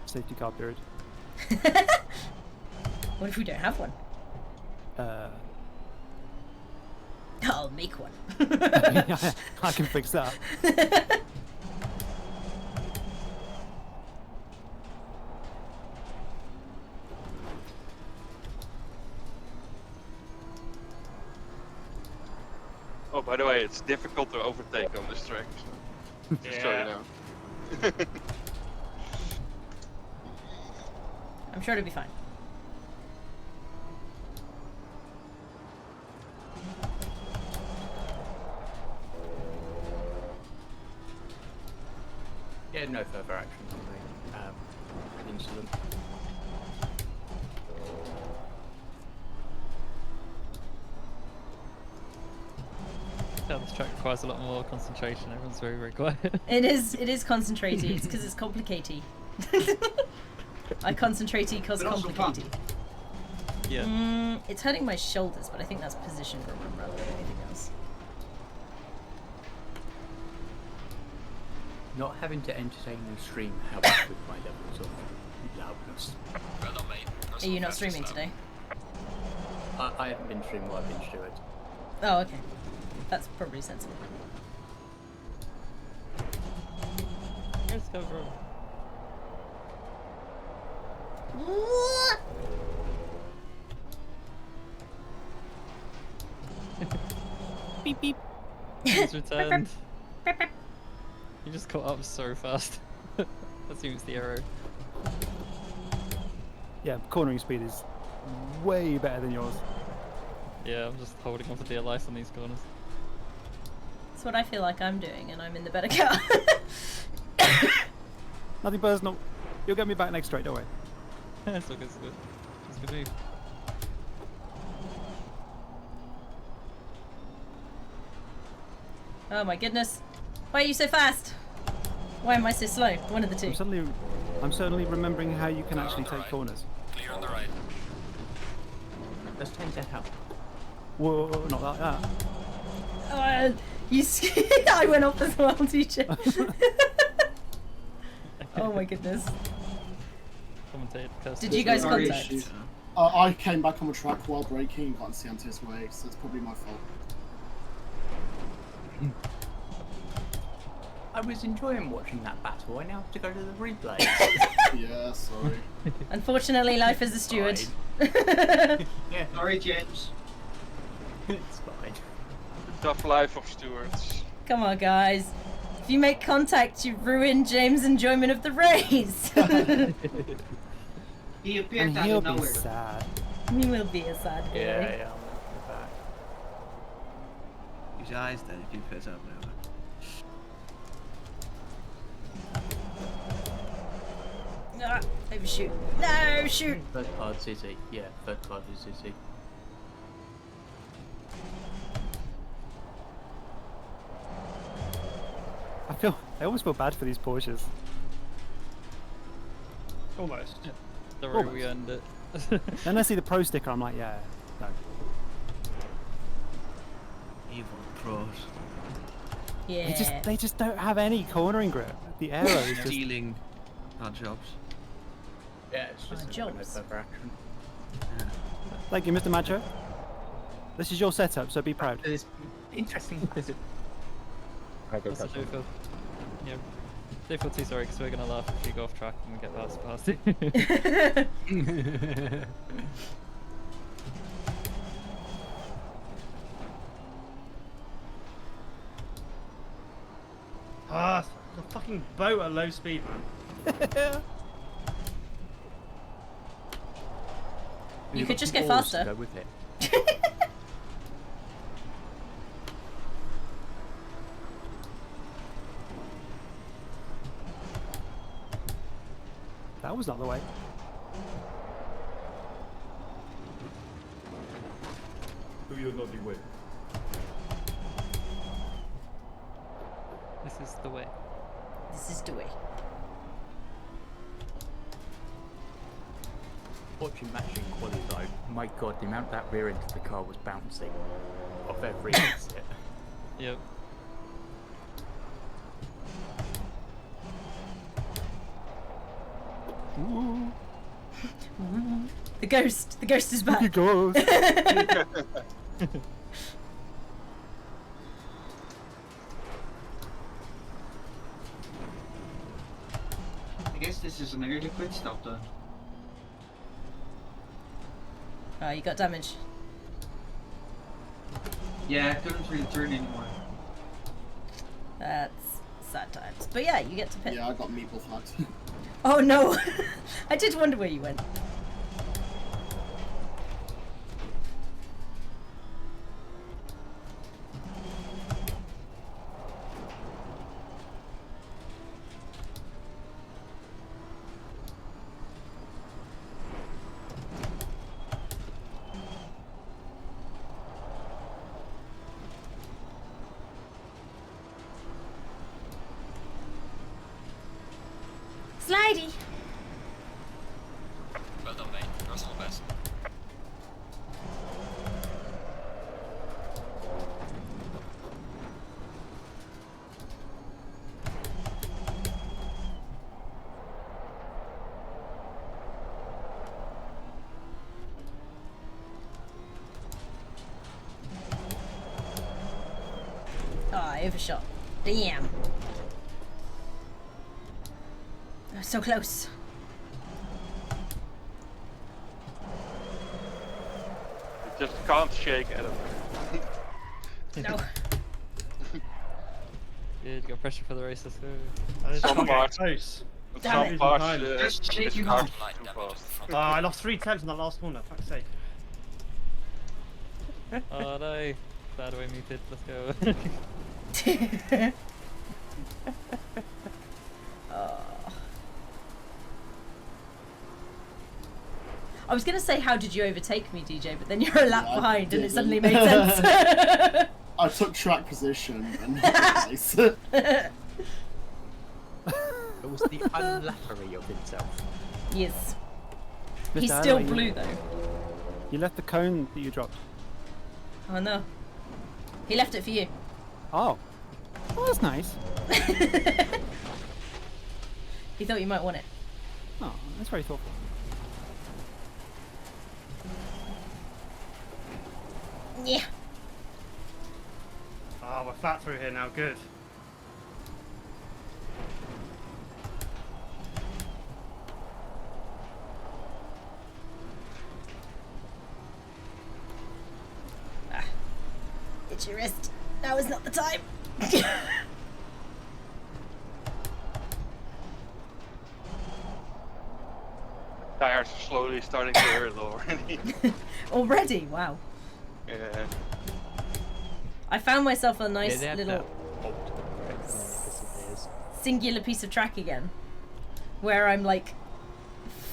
safety car period. What if we don't have one? I'll make one. I can fix that. Oh, by the way, it's difficult to overtake on this track. Just so you know. I'm sure it'll be fine. Yeah, no further action on the incident. Yeah, this track requires a lot more concentration. Everyone's very, very quiet. It is concentrated. It's because it's complicated. I concentrated because But also fun. complicated. Yeah. It's hurting my shoulders, but I think that's position rather than anything else. Not having to entertain the stream helps with my levels of loudness. Well done, mate. Are you not streaming today? I haven't been streaming while I've been Stuart. Oh, okay. That's probably sensible. Let's go, bro. What? Beep beep. He's returned. You just caught up so fast. Assumes the arrow. Yeah, cornering speed is way better than yours. Yeah, I'm just holding on for dear life on these corners. That's what I feel like I'm doing, and I'm in the better car. Nothing personal. You'll get me back next straight, don't worry. It's all good, it's good. It's a good move. Oh my goodness. Why are you so fast? Why am I so slow? One of the two. I'm suddenly remembering how you can actually take right. corners. Clear on the right. Let's change that out. Whoa, not like that. I went off as well, DJ. Oh my goodness. Did you guys contact? I came back on the track while braking and got into Santos' way, so it's probably my fault. I was enjoying watching that battle. I now have to go to the replay. Yeah, sorry. Unfortunately, life as a steward. Yeah. Sorry, James. It's fine. The tough life of stewards. Come on, guys. If you make contact, you ruin James' enjoyment of the race. He appeared And out he'll of be nowhere. sad. He will be a sad boy. Yeah. Use your eyes then if you piss up now. Ah, overshoot. No, shoot. Third card's easy. Yeah, third card is easy. I almost feel bad for these Porsches. Almost. The way we earned it. Then I see the pro sticker, I'm like, yeah, no. Evil pros. Yeah. They just don't have any cornering grip. The aero is just... Stealing our jobs. Yeah, it's just no jobs. further action. Yeah. Thank you, Mr. Macho. This is your setup, so be proud. It's interesting. Also, don't feel, yeah, don't feel too sorry because we're gonna laugh if you go off track and we get past you. Ah, the fucking boat at low speed, man. You could just go faster. Go with it. That was not the way. Do you know the way? This is the way. This is the way. Watching matching quali though, my god, the amount that rear end of the car was bouncing off every exit. Yep. Ooh. The ghost is back. Spooky ghost. I guess this is an early quit stop then. Oh, you got damage. Yeah, I couldn't really turn anymore. That's sad times. But yeah, you get to pit. Yeah, I got meeple flagged. Oh no! I did wonder where you went. Slidey! Well done, mate. Yours all the best. Oh, I overshot. Damn. Oh, so close. You just can't shake Adam. No. Good, you got pressure for the race, let's go. I just Some can't get parts- close. Damn Some it. parts, Just shake it's him hard off. to Light too damage fast. front. I lost 3 tenths in that last corner, fuck's sake. Oh no, bad way muted, let's go. I was gonna say, how did you overtake me, DJ? But then you're a lap Yeah, I behind, and it didn't. suddenly made sense. I took track position and nice. It was the unlappery of himself. Yes. Mr. He's still Alloway, blue though. You left the cone that you dropped. Oh no. He left it for you. Oh. Oh, that's nice. He thought you might want it. Oh, that's very thoughtful. Yeah. Oh, we're fat through here now. Good. Itch your wrist. Now is not the time. Tires are slowly starting to hurt already. Already? Wow. Yeah. I found myself a nice Yeah, little singular piece of track again, where I'm like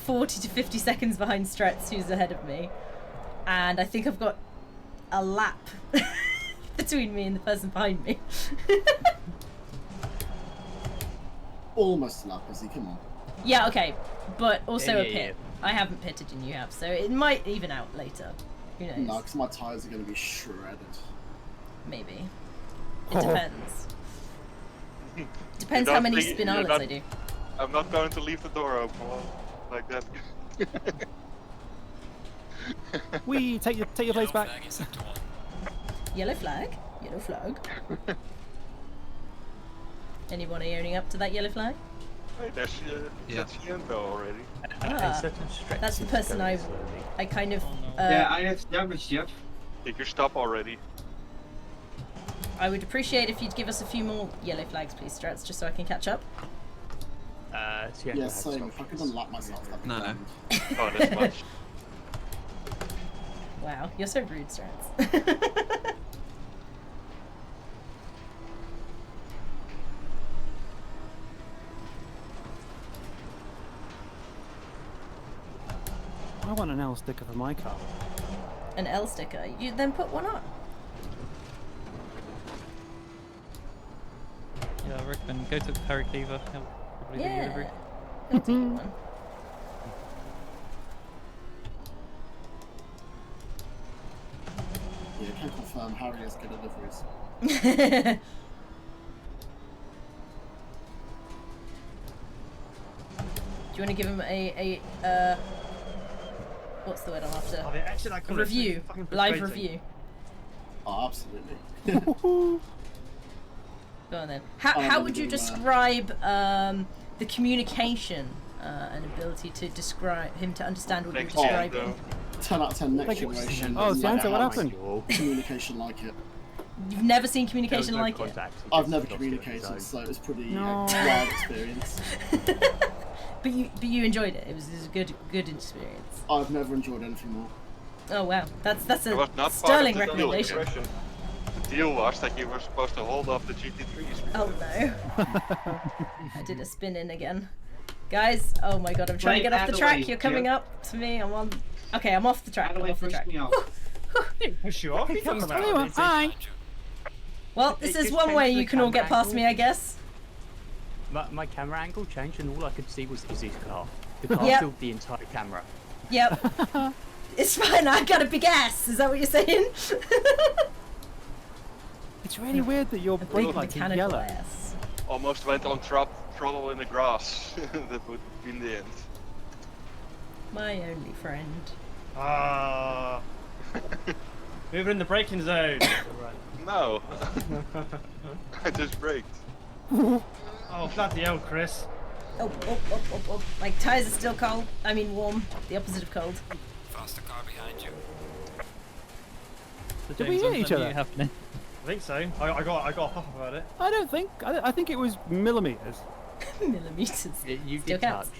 40 to 50 seconds behind Stretz, who's ahead of me, and I think I've got a lap between me and the person behind me. Almost a lap, Izzy, come on. Yeah, okay, but also a Yeah, pit. I haven't pitted and you have, so it might even out later. Who knows? No, because my tyres are going to be shredded. Maybe. It depends. Depends how many spinalas I do. I'm not going to leave the door open like that. We take your place back. Yellow flag. Yellow flag. Anybody owning up to that yellow flag? Hey, that's Yento already. Ah, that's the person I kind of. Yeah, I have damaged Jeff. Take your stop already. I would appreciate if you'd give us a few more yellow flags, please, Strats, just so I can catch up. So Yeah, same. If I could unlap myself, that'd be No. grand. Oh, that's much. Wow, you're so rude, Strats. I want an L sticker for my car. An L sticker. You then put one on. Yeah, I recommend go to Harry Cleaver. He'll probably do Yeah. delivery. He'll take one. Yeah, can confirm Harry has good deliveries. Do you want to give him a what's the word I'm after? Oh, yeah, actually, A review, live review. Oh, absolutely. Go on then. How would you describe the communication and ability to describe him to understand what you're describing? 10 out of 10 next generation. Oh, Doesn't matter Santa, what how happened? Communication like it. You've never seen communication like it? I've never communicated, so it was pretty wild experience. But you enjoyed it. It was a good experience. I've never enjoyed anything more. Oh wow, that's It was a not sterling part of the deal. recommendation. The deal was that you were supposed to hold off the GT3s. Oh no. I did a spin in again. Guys, oh my god, I'm trying to get off the track. You're coming up to me. I'm on. Okay, I'm off the track. I'm off the track. Push you off. Hi. Well, this is one way you can all get past me, I guess. My camera angle changed and all I could see was Izzy's car. The car Yep. filled the entire camera. Yep. It's fine, I got a big ass. Is that what you're saying? It's really weird that your brake Big light is mechanical yellow. ass. Almost went on throttle in the grass. That would be in the end. My only friend. Ah. Moving in the braking zone. No. I just braked. Oh, bloody hell, Chris. Oh. My tyres are still cold. I mean warm. The opposite of cold. Faster car behind you. So Did we James, hit what's each that other? new happening? I think so. I got a pop about it. I don't think. I think it was millimeters. Millimeters. You Still did counts. touch.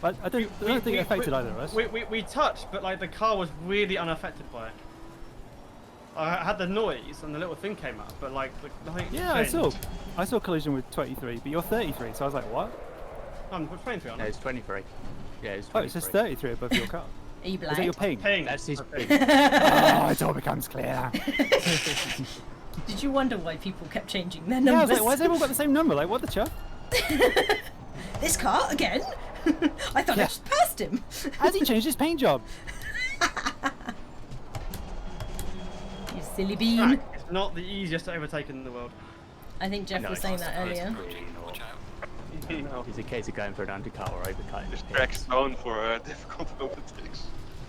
But I don't think it affected either of us. We touched, but like the car was really unaffected by it. I had the noise and the little thing came up, but like nothing Yeah, I changed. saw a collision with 23, but you're 33, so I was like, what? I'm 23 on No, it. it's 23. Yeah, it's 23. Oh, it says 33 above your car. Are you Is that blind? your ping? Ping. That's his ping. Oh, it all becomes clear. Did you wonder why people kept changing their Yeah, I was numbers? like, why has everyone got the same number? Like, what the chuff? This car again? I thought I Yeah. just passed him. Has he changed his paint job? You silly bean. Track is not the easiest to overtake in the world. I think Jeff was saying that earlier. Watch out. No. It's a case of going for an undercut or overcut. in This the track's pits. known for difficult overtakes.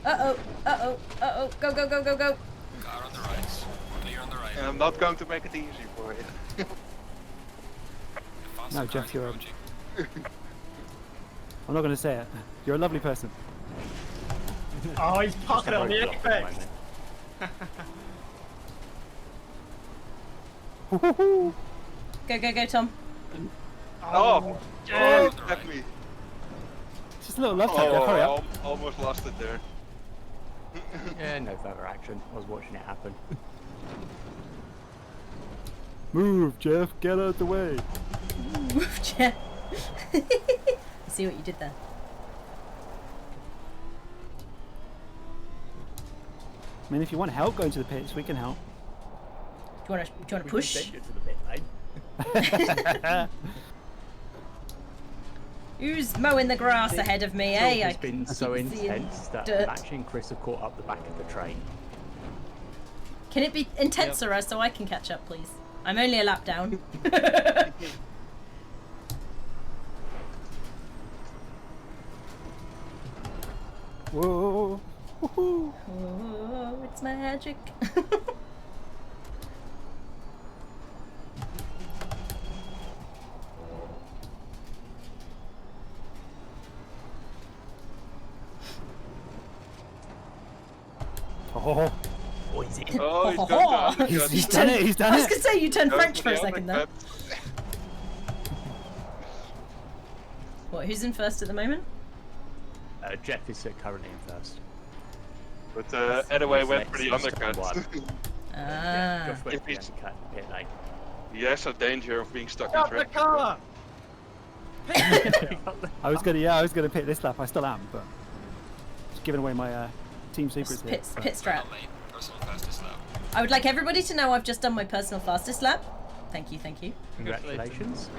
Uh-oh, uh-oh, uh-oh. Go, go, go, go, go. Car on the right. Clear on the right. And I'm not going to make it easy for you. The faster No, car Jeff, is you're a- approaching. I'm not going to say it. You're a lovely person. Oh, he's parking it on the Roadblock at the apex. moment. Woohoo! Go, go, go, Tom. Oh, Yeah. at me. Just a little love tap, Jeff. Hurry up. Almost lost it there. Yeah, no further action. I was watching it happen. Move, Jeff. Get out of the way. Move, Jeff. I see what you did there. I mean, if you want help going to the pits, we can help. Do you want to push? Send you to the pit lane. Who's mowing the grass ahead of me, eh? It's been so keep seeing intense that dirt. Matchy and Chris have caught up the back of the train. Can it be intenser so I can catch up, please? I'm only a lap down. Whoa. Woohoo. Oh, it's magic. Oh. Oh, is it? Oh, he's Oh, done that. He's done it. He's done I was it. gonna say you turned Goes French to for a the second there. undercut. What? Who's in first at the moment? Jeff is currently in first. But Edaway He's went for the next to undercut. one. Ah. Josh went If for the he's- undercut in the pit lane. He has a danger of being stuck in Stop the traffic. car! I was gonna pick this lap. I still am, but just giving away my team secrets here. Pit strat. Lane, personal fastest lap. I would like everybody to know I've just done my personal fastest lap. Thank you, thank you. Congratulations.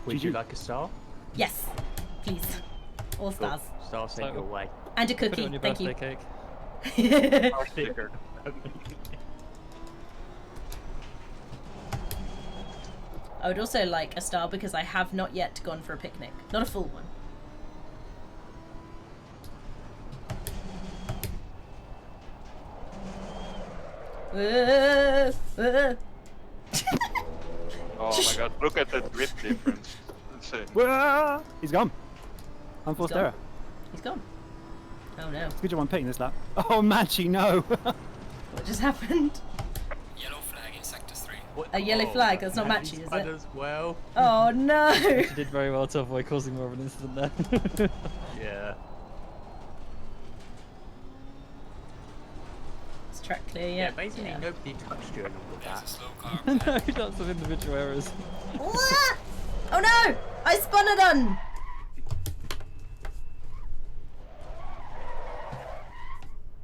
Would GG. you like a star? Yes, please. All stars. Star sent your way. And a Put it cookie, on your thank birthday you. cake. Our sticker. I would also like a star because I have not yet gone for a picnic. Not a full one. Oh my god, look at that grip difference. Insane. Wah! He's gone. Unforced Gone. error. He's gone. Oh no. Good job on picking this lap. Oh, Matchy, no. What just happened? Yellow flag in sector 3. A yellow flag, that's not Matchy's matchy, is spun it? as well. Oh no! She did very well to avoid causing more of an incident there. Yeah. It's track clear, yeah. Yeah, basically nobody touched you and all of There's a that. slow car No, behind. lots of individual errors. What? Oh no! I spun a done!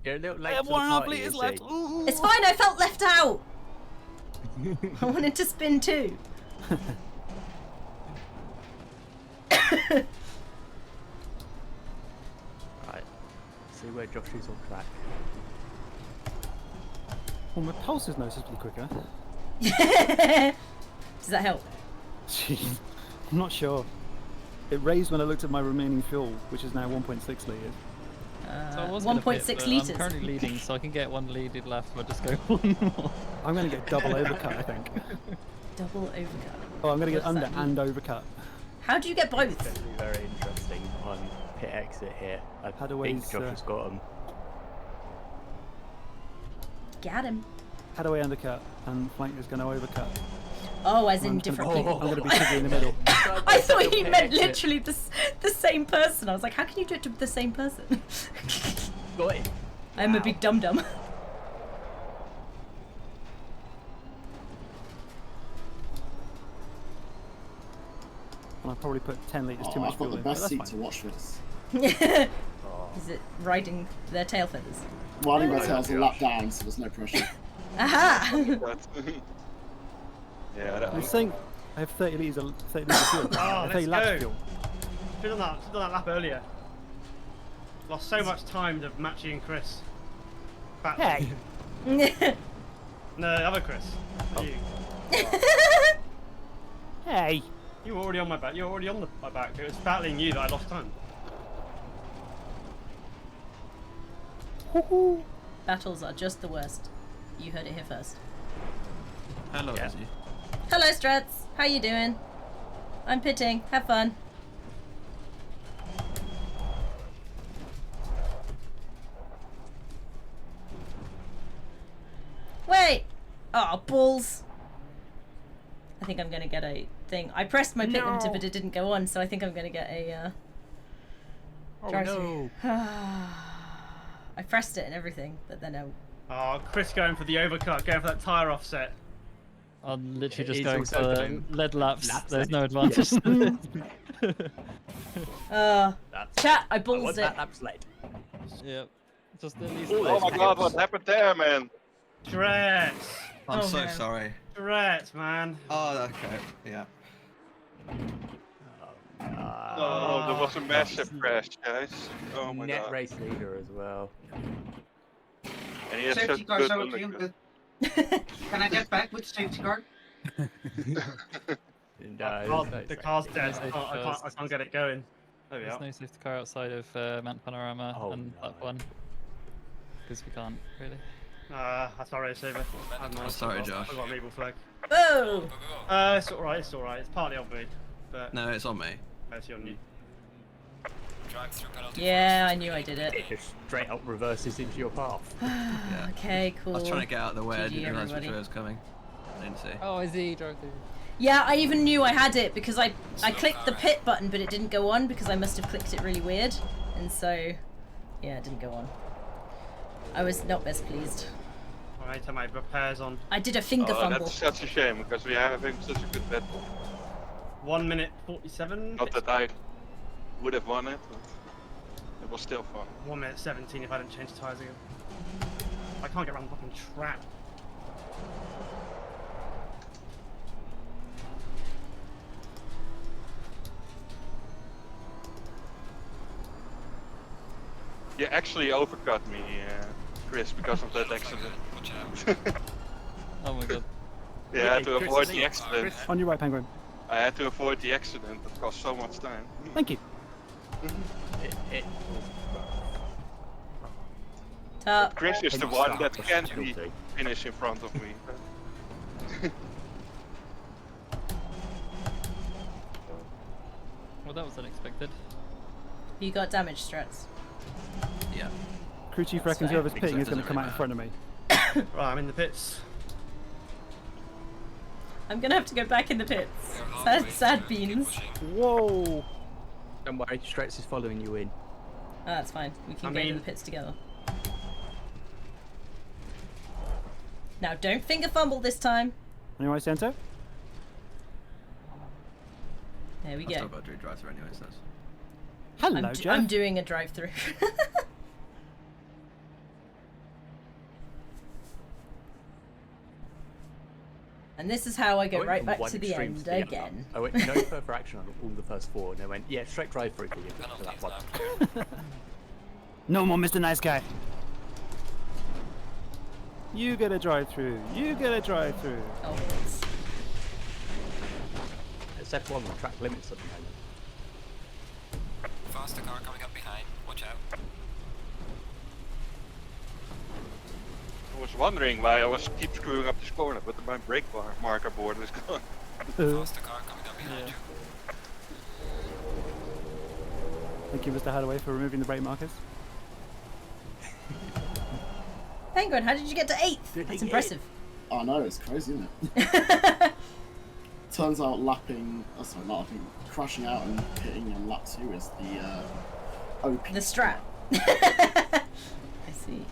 You're a little late I have to the 1.5 party, litres you left. see. Ooh. It's fine, I felt left out! I wanted to spin too. Right. See where Josh is on track. Well, my pulse is noticeably quicker. Does that help? Jeez. I'm not sure. It raised when I looked at my remaining fuel, which is now 1.6 litres. So I was gonna pit, 1.6 but litres. I'm currently leading, so I can get one leaded lap if I just go one more. I'm going to get double overcut, I think. Double overcut. Oh, I'm going to get What does under that mean? and overcut. How do you get both? It's going to be very interesting on pit exit here. I How do think ways, Josh has got him. Got him. How do I undercut? And Flank is going to overcut. Oh, as in I'm different gonna, people. I'm going to be Tiggy in the middle. I thought he Pit meant exit. literally the same person. I was like, how can you do it to the same person? Got it. I'm a Wow. big dum dum. And I probably put 10 litres too Oh, much I've got fuel the in, but best that's seat fine. to watch this. Is it riding their tail feathers? Riding my Oh, tail's a gosh. lap down, so there's no pressure. Aha! Yeah, that I'm was saying I have 30 litres of fuel. Oh, 30 let's laps go. of fuel. Should've done that lap earlier. Lost so much time to matching Chris. Hey! No, the other Chris. Not you. Hey! You were already on my back. You were already on my back. It was battling you that I lost time. Battles are just the worst. You heard it here first. Hello, Izzy. Hello, Strats. How you doing? I'm pitting. Have fun. Wait! Oh, balls. I think I'm gonna get a thing. I pressed my pit limiter, but it didn't go on, so I think I'm gonna get a drive through. I pressed it and everything, but then Oh, Chris going for the overcut, going for that tyre offset. I'm literally just He's going also for going lead laps. There's left. no advantage. chat, I I balls want it. that lap sled. Yep. Just at least. oh my god, what happened there, man? Drets! I'm Oh, so man. sorry. Drets, man. Oh, okay. Yeah. Oh, there was a massive crash, guys. Oh my Net god. race leader as well. And he has Safety such car's good over to you. undercut. Can I get back with the safety car? The car's dead. I can't get it going. There we There's are. no safety car outside of Mount Panorama and that one. Because we can't, really. That's alright, Saber. Sorry, Josh. I've got a label flag. Oh! It's alright, it's alright. It's partly on me. But No, it's on me. it's on you. Drive-through penalty. Yeah, I knew I did it. It just straight up reverses into your path. Okay, cool. I was trying to get out of the way. I GG, didn't realise which everybody. way was coming. I didn't see. Oh, is he drove through? Yeah, I even knew I had it because I clicked the pit button, but it didn't go on because I must have clicked it really weird, and so yeah, it didn't go on. I was not best pleased. Alright, have my repairs on. I did a finger Oh, fumble. that's such a shame because we are having such a good battle. 1 minute 47. Not that I would have won it, but it was still fun. 1 minute 17 if I didn't change the tyres again. I can't get around the fucking trap. You actually overcut me, Chris, because of that accident. Oh my god. Yeah, I had to avoid the accident. On your right, Penguin. I had to avoid the accident. That cost so much time. Thank you. Chris is the one that can't be finished in front of me. Well, that was unexpected. You got damage, Struts. Yeah. Crew chief reckons whoever's pitting is going to come out in front of me. Right, I'm in the pits. I'm gonna have to go back in the pits. Sad beans. Whoa! Don't worry, Strats is following you in. Oh, that's fine. We can go to the pits together. Now, don't finger fumble this time. Anyway, Santo? There we I've still go. got to do drive-through anyway, so that's... Hello, Jeff. I'm doing a drive-through. And this is how I go right back to the end again. I went no further action on all the first four, and they went, yeah, straight drive through for you for that one. No more Mr. Nice Guy. You get a drive-through. You get a drive-through. Oh, It's F1, the track limits at the moment. Faster car coming up behind. Watch out. I was wondering why I was keep screwing up this corner, but my brake marker board is gone. Faster car coming up behind you. Thank you, Mr. Hadaway, for removing the brake markers. Penguin, how did you get to 8th? That's impressive. I know, it's crazy, isn't it? Turns out lapping, sorry, not lapping, crashing out and hitting on lap 2 is the OP. The strat. I see.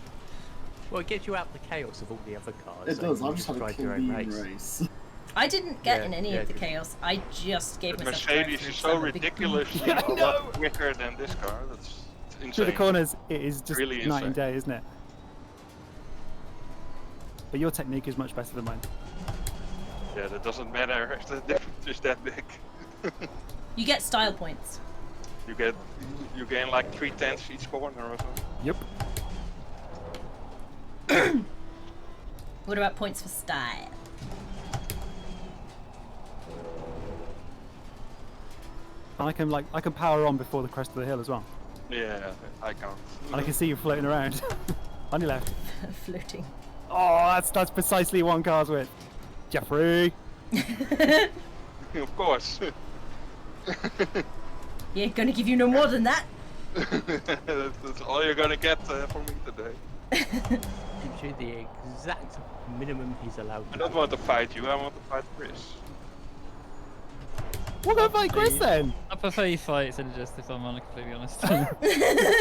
Well, it gets you out of the chaos of all the other cars. It so does, you I've just had a drive your own clean race. I didn't get Yeah, in any yeah, of the good. chaos. I just gave The myself Mercedes drive-through is because so I'm a big ridiculously Yeah, I a lot quicker than this car. That's insane. Through the corners, it is just Really night and insane. day, isn't it? But your technique is much better than mine. Yeah, that doesn't matter if the difference is that big. You get style points. You gain like 3/10 each corner or something. Yep. What about points for style? And I can power on before the crest of the hill as well. Yeah, I count. And I can see you floating around. On your left. Floating. Oh, that's precisely one car's width. Jeffrey. Of course. Yeah, gonna give you no more than that. That's all you're gonna get from me today. Gives you the exact minimum he's allowed to. I don't want to fight you, I want to fight Chris. We're gonna fight Chris then. I prefer you fight Synergist, if I'm completely honest.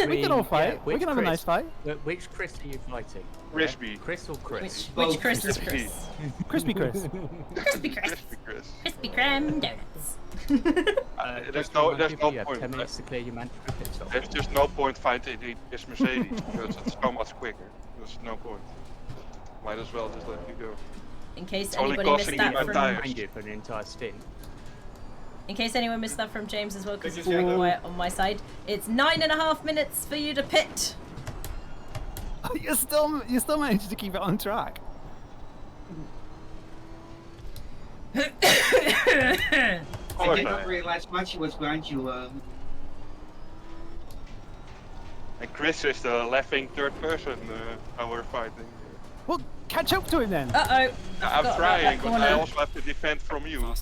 We can all fight. We can have a nice fight. Which Chris are you fighting? Crispy. Chris or Chris? Which Chris is Chris? Crispy Chris. Crispy Chris. Crispy Chris. Crispy Kreme donuts. There's no You point. have 10 minutes to clear your mandatory pit stop. There's just no point fighting this Mercedes because it's so much quicker. There's no point. Might as well just let you go. In case It's only anybody missed costing you that my from... tires. Behind you for an entire stint. In case anyone missed that from James as well, because it's Thank you, all Jacob. quiet on my side. It's 9.5 minutes for you to pit. You're still managing to keep it on track. Of I course did I not am. realize much was behind you. And Chris is the laughing third person how we're fighting. Well, catch up to him then. Uh-oh. I'm trying, but I also have to defend from you. No,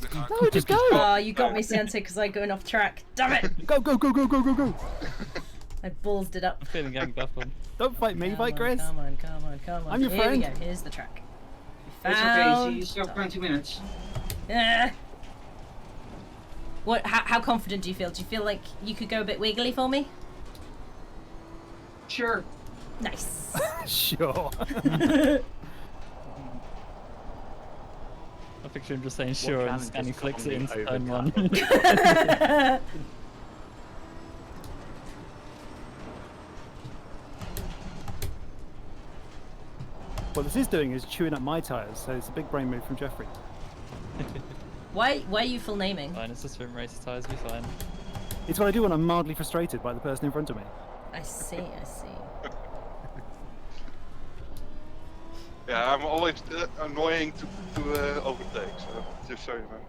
just go. Oh, you got me, Santa, because I'm going off track. Damn it! Go, go, go, go, go, go, go. I ballsed it up. I'm feeling ganged up on. Don't fight me, Come fight on, Chris. Come on, come on, come on. I'm your Here friend. we go. Here's the track. We It's found... okay, you still have 20 minutes. What? How confident do you feel? Do you feel like you could go a bit wiggly for me? Sure. Nice. Sure. I picture him just saying sure and Scanny flicks it into turn overcut? 1. What this is doing is chewing up my tyres, so it's a big brain move from Jeffrey. Why are you full naming? Fine, it's just swim race tires, be fine. It's what I do when I'm mildly frustrated by the person in front of me. I see, I see. Yeah, I'm always annoying to overtake, so just so you know.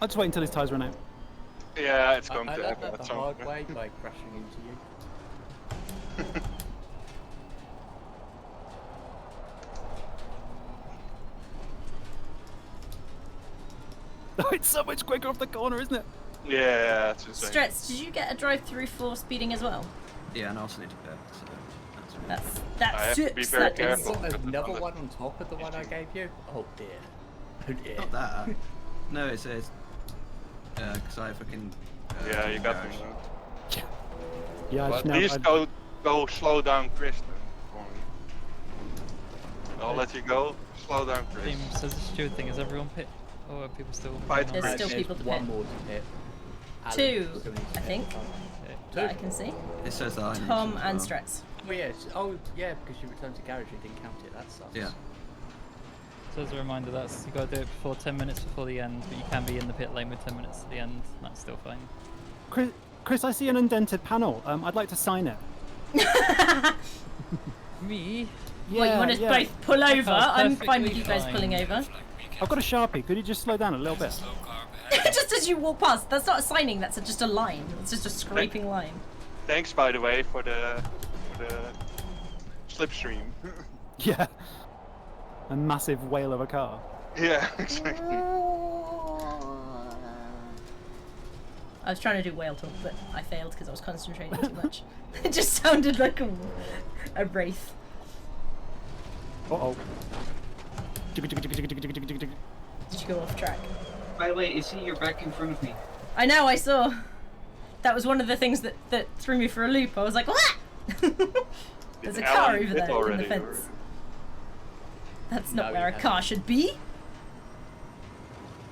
I'll just wait until his tyres run out. Yeah, it's going I to learned happen that at the some hard point. way by crashing into you. Oh, it's so much quicker off the corner, isn't it? Yeah, it's insane. Stretz, did you get a drive-through for speeding as well? Yeah, and I also need to pit, so that's really That's I have to be six, very that is. careful. Got Got another the- one on top of the one I gave you? Oh dear. Oh dear. not that. No, it's because I fucking. Yeah, you got garage. me. Yeah, I But just at now. least go slow down Chris then for me. I'll let you go. Slow down Chris. Team says the steward thing, is everyone pit? Or are people still Fight going on? There's still There's people to one pit. more to pit. Alex Two, still needs to I pit. think. Okay. That I can see. It says that I need Tom to as and well. Stretz. Oh yes. Oh yeah, because you returned to garage, you didn't count it. That sucks. Yeah. So as a reminder, you got to do it before 10 minutes before the end, but you can be in the pit lane with 10 minutes to the end. That's still fine. Chris, I see an indented panel. I'd like to sign it. Me? What, you want us yeah. both pull over? Car's I'm fine with perfectly you guys fine. pulling over. I've got a Sharpie. Could you just slow down a little bit? Slow car behind. Just as you walk past. That's not a signing, that's just a line. It's just a scraping line. Thanks, by the way, for the slipstream. Yeah. A massive whale of a car. Yeah, exactly. I was trying to do whale talk, but I failed because I was concentrating too much. It just sounded like a wraith. Uh-oh. Did you go off track? By the way, is he you're back in front of me? I know, I saw. That was one of the things that threw me for a loop. I was like, what? There's a Did car Alan over pit there in already, the fence. or- That's not No, where a he car should be.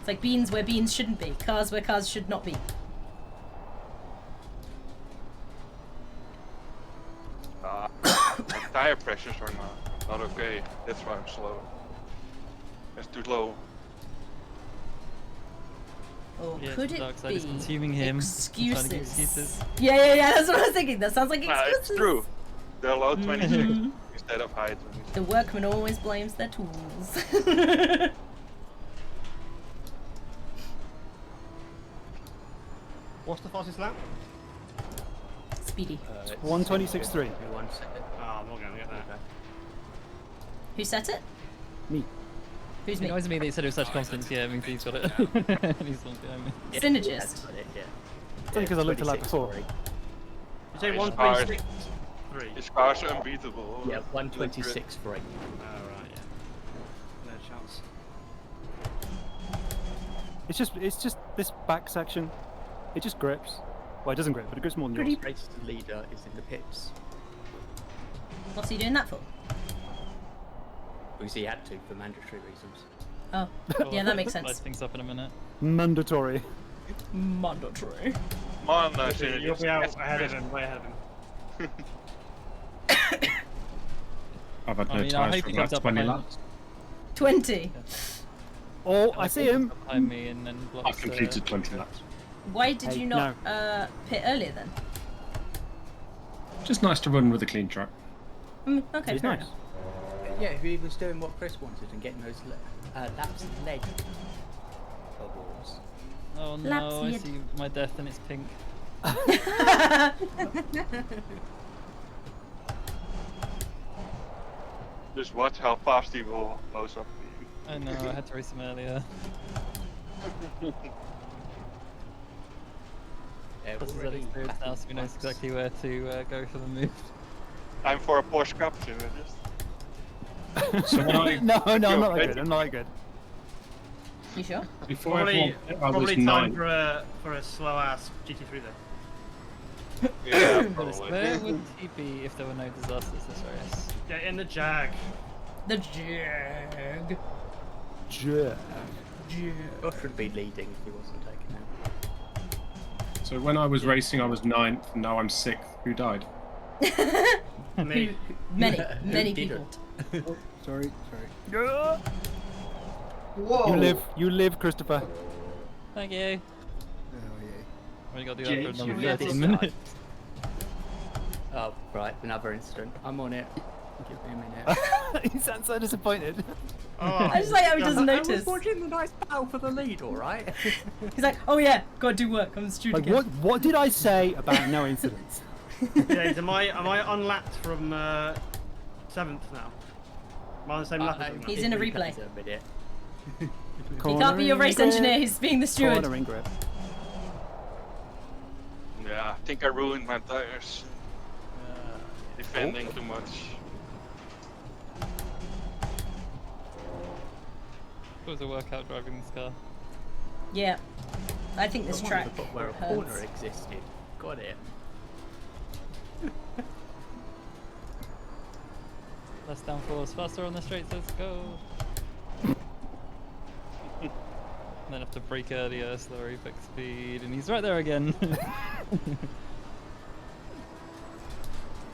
It's like beans where beans shouldn't be. Cars where cars should not be. Tire pressures or not. Not okay. That's why I'm slow. That's too low. Or Yeah, could the it dark side be is consuming him. Trying to get excuses? Yeah, that's what I was thinking. That sounds like excuses. It's true. They're low 26 Mhm. instead of high 26. The workman always blames their tools. What's the fastest lap? Speedy. It's 1:26.3. 1 second. Oh, I'm not going to get that. Who set it? Me. Who's It me? annoys me that he said it with such confidence. Yeah, I mean, he's got it. And he's one behind me. Yeah, Synergist. that's got it, yeah. It's only because I looked at that 26, before. sorry. You say His 126? 3. His car's unbeatable. Yeah, 126 for 8. Oh, right, yeah. No chance. It's just this back section. It just grips. Well, it doesn't grip, but it grips more than yours. Pretty race leader is in the pits. What's he doing that for? Because he had to for mandatory reasons. Oh, yeah, that makes sense. Light things up in a minute. Mandatory. Mandatory. Come on, Synergist. You'll be out That's ahead of the him, way ahead of him. I've had I no mean, I tyres hope for he about comes up 20 behind. laps. 20. Oh, I see him. Behind me and then blocks, I've completed 20 laps. Why did Hey, you not pit earlier then? Just nice to run with a clean track. Okay, He's fair nice. enough. Yeah, he was doing what Chris wanted and getting those laps leg bubbles. Oh no, Laps I yet. see my death and it's pink. Just watch how fast he will close up to you. I know, I had to race him earlier. Plus he's had experience now, so he knows exactly where to go for the move. Time for a Porsche Cup, Synergist. So when I, No, I'm not that good. I'm not that good. You sure? before Probably, I was probably time 9. for a slow ass GT3 then. Yeah, Where probably. would he be if there were no disasters this race? Get in the Jag. The Jag. Yeah. Josh would be leading if he wasn't taking out. So when I was racing, I was 9th, and now I'm 6th. Who died? Me. Many Who people. didn't? Sorry. Whoa! You live, Christopher. Thank you. We gotta do that for James, another you 13 missed minutes. Oh, right, another incident. I'm on it. Give me a minute. He sounds so disappointed. Oh, I just like how he doesn't I was notice. watching the nice battle for the lead, alright? He's like, oh yeah, gotta do work. I'm the student Like, again. what did I say about no incidents? James, am I unlapped from 7th now? Am I on the same lap as him now? He's in a replay. He He can't be your race engineer. He's being the steward. Cornering grip. Yeah, I think I ruined my tires. Defending too much. It was a workout driving this car. Yeah. I think this track where a hurts. corner existed. Got it. Less downforce, faster on the straights, let's go! And then have to brake earlier, slower effect speed, and he's right there again!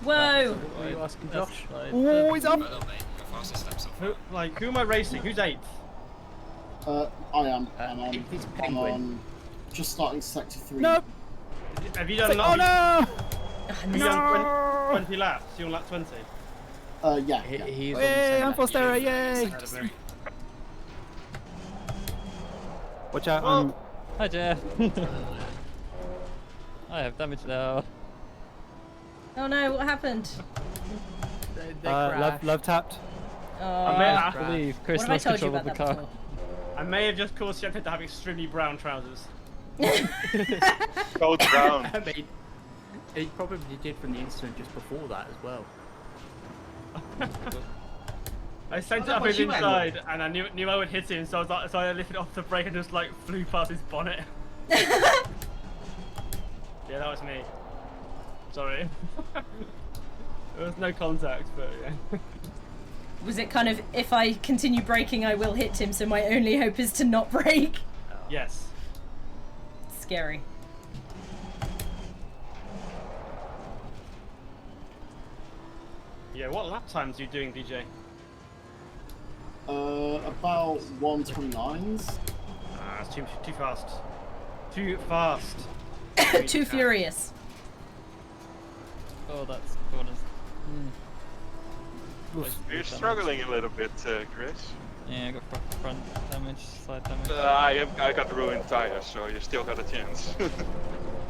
Whoa! What were you asking, Josh? Oh, he's up! Well done, mate. Your fastest lap so far. Who am I racing? Who's 8th? I am. It's I'm Penguin. on just starting sector 3. Nope! Have you done Oh no! Have you done 20 laps? You're on lap 20? Yeah. He is on the Yay, same I'm lap. full stereo, yay! Ahead of me. Watch out, Oh. Hi Jeff! I have damage now. Oh no, what happened? They crashed. love tapped. Oh, I believe Chris what have I lost told you control of about the that car. before? I may have just caused Shepard to have extremely brown trousers. Go down. I mean, he probably did from the incident just before that as well. I sent it Oh, up what his you went inside, and I knew I would hit him, so I lifted off the brake and just like flew past his bonnet. Yeah, that was me. Sorry. There was no contact, but yeah. Was it kind of, if I continue braking, I will hit him, so my only hope is to not brake? Yes. Scary. Yeah, what lap times are you doing, DJ? About 129s. Ah, it's too fast. Too fast. Too furious. Oh, that's corners. You're struggling a little bit, Chris. Yeah, I got front damage, side damage. I got ruined tires, so you still got a chance.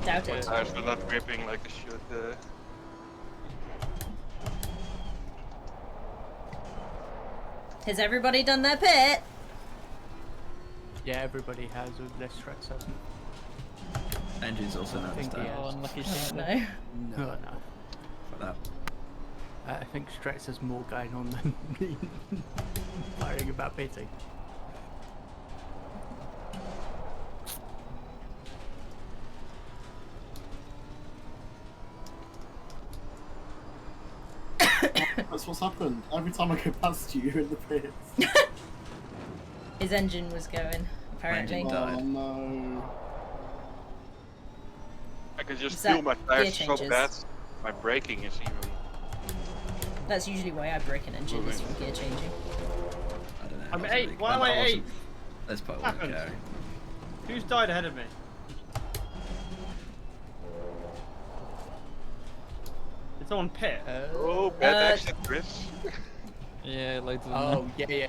Doubt My it. tires are not gripping like they should. Has everybody done their pit? Yeah, everybody has, unless Rex hasn't. Engine's also not think he started. Oh, unlucky Oh, team. no. No. For that. I think Strex has more going on than me worrying about pitting. That's what's happened. Every time I go past you, you're in the pits. His engine was going, apparently. Engine died. Oh no. I can just Is that feel my tires gear so changes? bad. My braking is even. That's usually why I break an engine, is from gear changing. I don't know. I'm That was 8. really- Why am that I wasn't- 8? That's probably Happened. okay. Who's died ahead of me? Did someone pit? Oh, bad exit, Chris. Yeah, loads of them. Oh, yeah.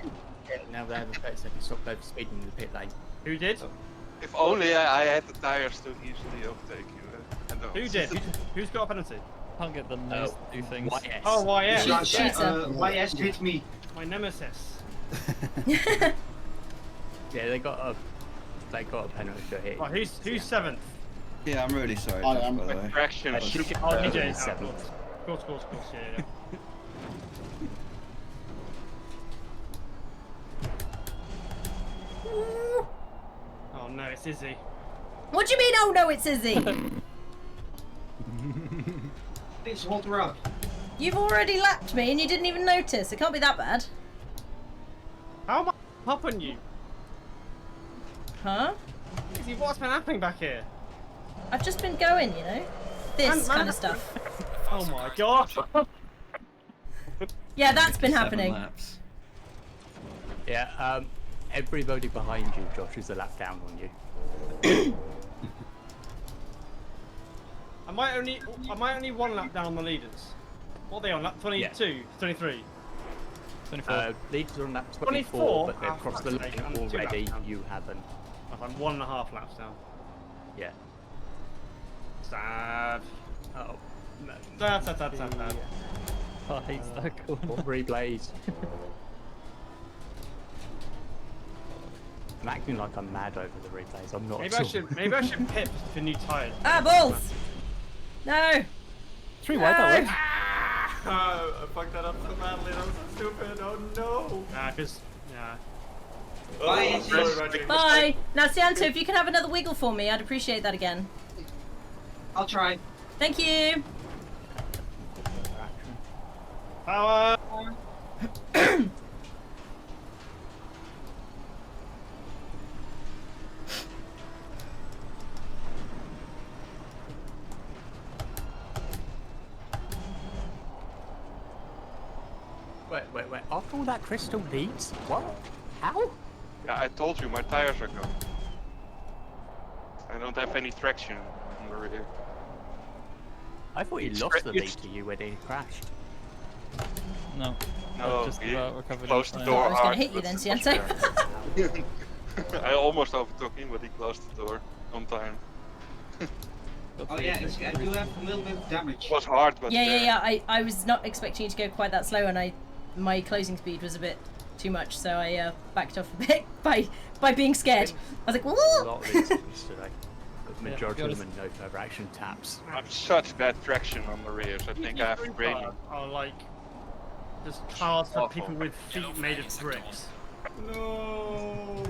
Now they have a pit, so you stop overspeeding in the pit lane. Who did? If only I had the tires to easily overtake you. I don't. Who did? Who's got a penalty? Can't get the nose to do things. YS. Oh, YS. Cheater. YS hit me. My nemesis. Yeah, they got a penalty for hitting. Right, who's 7th? Yeah, I'm really sorry. I Josh, am. by the way. Fraction. Oh, DJ. He's 7th. Of course, yeah. Oh no, it's Izzy. What do you mean, oh no, it's Izzy? Please hold her up. You've already lapped me and you didn't even notice. It can't be that bad. How am I popping you? Huh? Izzy, what's been happening back here? I've just been going, you know? This kind of stuff. Oh my god! Yeah, that's been 7 happening. laps. Yeah, everybody behind you, Josh, is a lap down on you. Am I only 1 lap down on the leaders? What are they on? Lap 22? 23? 24. Leaders are on lap 24, 24, but they've ah, crossed the fuck's lane sake, I'm 2 laps already. down. You haven't. I'm 1.5 laps down. Yeah. Sad. Oh. No. Sad. Oh, I hate that corner. What replays? I'm acting like I'm mad over the replays. I'm not. Maybe I should pit for new tyres. Ah, balls! No! 3 wide, that works. Oh, I fucked that up so badly. That was so stupid. Oh no. Yeah. Bye. Bye! Now, Cianto, if you can have another wiggle for me, I'd appreciate that again. I'll try. Thank you! Power! Wait. After all that, Crystal leads? What? How? Yeah, I told you my tires are gone. I don't have any traction on the rear. I thought he It's lost the lead it's- to you when he crashed. No. No, just he about recovered closed the in I door was gonna hard. hit you then, Cianto. I almost overtook him, but he closed the door on time. Oh yeah, I do have a little bit of damage. It was hard, but Yeah. I was not expecting you to go quite that slow, and my closing speed was a bit too much, so I backed off a bit by being scared. I was like, A whoa! lot of incidents today. But majority Yeah, of them are no further action taps. I have such bad traction on the rears. I think I have braking. Are like just cars for Awful. people with feet made of bricks. No.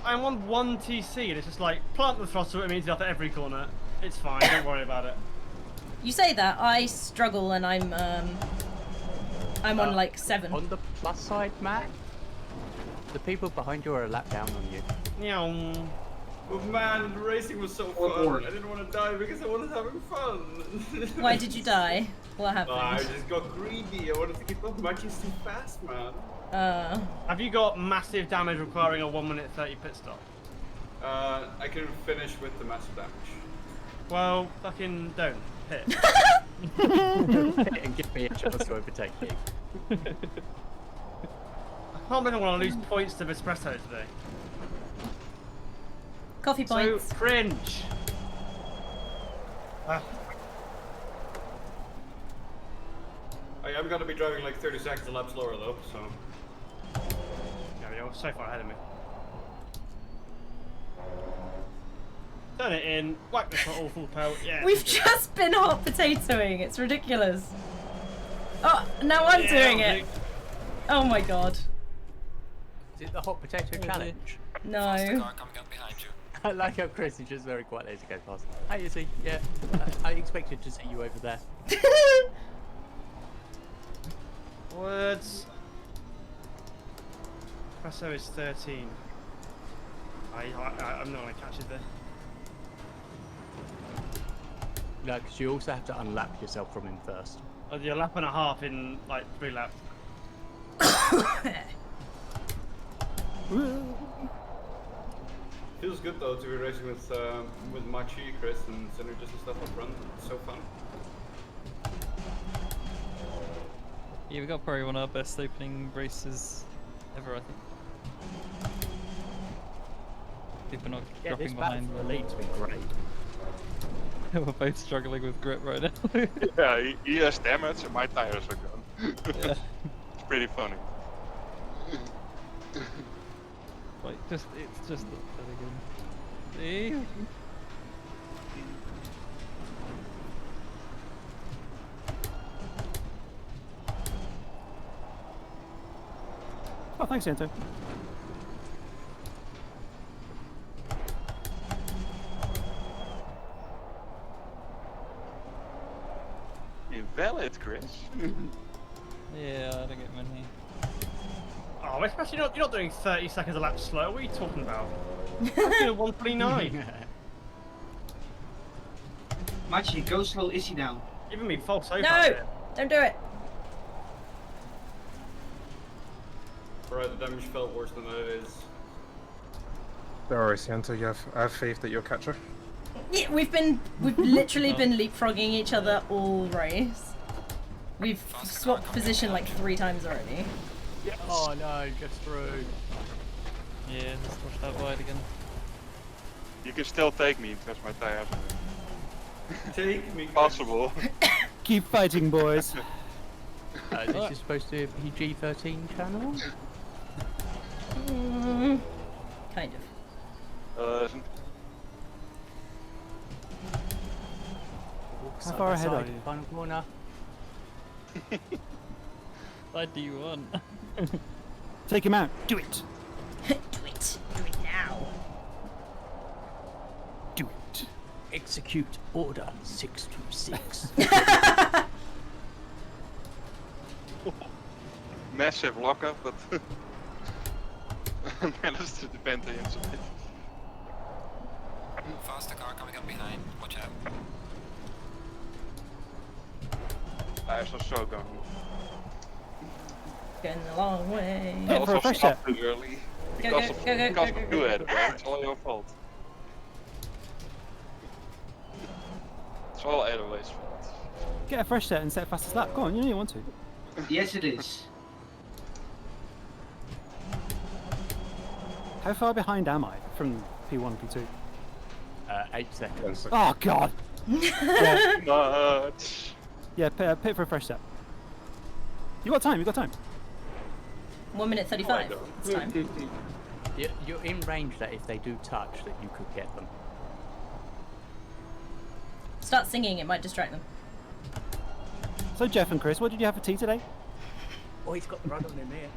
I'm on 1 TC and it's just like plant the throttle immediately after every corner. It's fine, don't worry about it. You say that, I struggle, and I'm on like 7. On the plus side, Matt, the people behind you are a lap down on you. Meow. But man, the racing was so fun. I didn't want to die because I was having fun. Why did you die? What happened? I just got greedy. I wanted to keep up. Matches too fast, man. Have you got massive damage requiring a 1 minute 30 pit stop? I can finish with the massive damage. Well, fucking don't. Hit. And give me a chance to overtake you. I can't believe I want to lose points to Espresso today. Coffee points. So cringe. I am gonna be driving like 30 seconds a lap slower though, so. Yeah, you're so far ahead of me. Turn it in, whack this awful pelt, yeah. We've just been hot potatoing. It's ridiculous. Oh, now I'm doing it. Oh my god. Is it the hot potato challenge? No. Car coming up behind you. I like how Chris is just very quietly as he goes past. Hi, Izzy. Yeah, I expected to see you over there. Words. Espresso is 13. I'm not gonna catch it there. No, because you also have to unlap yourself from him first. Oh, you're a lap and a half in like 3 laps. Feels good though to be racing with Machi, Chris, and Synergist and stuff up front. It's so fun. Yeah, we got probably one of our best opening races ever, I think. People not Yeah, dropping this behind. battle for the lead's been great. We're both struggling with grip right now. Yeah, he has damage and my tires are gone. Yeah. It's pretty funny. Like, it's just not that again. See? Oh, thanks, Santo. Invalid, Chris. Yeah, I don't get many. Oh, especially you're not doing 30 seconds a lap slow. What are you talking about? I'm doing 1:29. Machi, go slow Izzy down. Giving me false hope. No! Don't do it. Alright, the damage felt worse than it is. Don't worry, Santo, I have faith that you'll catch her. Yeah, we've literally been leapfrogging each other all race. We've swapped position like 3 times already. Yeah. Oh no, just through. Yeah, just push that wide again. You can still take me because my tires are Take me. possible. Keep fighting, boys. This is supposed to be a PG-13 channel? Kind of. How far ahead are you? Final corner. What do you want? Take him out. Do it. Do it. Do it now. Do it. Execute order 626. Massive lockup, but managed to defend the incident. Faster car coming up behind. Watch out. Tires are so gone. Going a long way. I for a also fresh stopped set. too early. Go, Because go, of go, go, because go, of go, you, go. Ed. It's all your fault. It's all Edelweiss fault. Get a fresh set and set a fastest lap. Go on, you know you want to. Yes, it is. How far behind am I from P1, P2? 8 seconds. Oh god! Much. Yeah, pit for a fresh set. You got time, you got time. 1 minute 35. It's time. You're in range that if they do touch, that you could get them. Start singing, it might distract them. So Jeff and Chris, what did you have for tea today? Oh, he's got the rug on him here.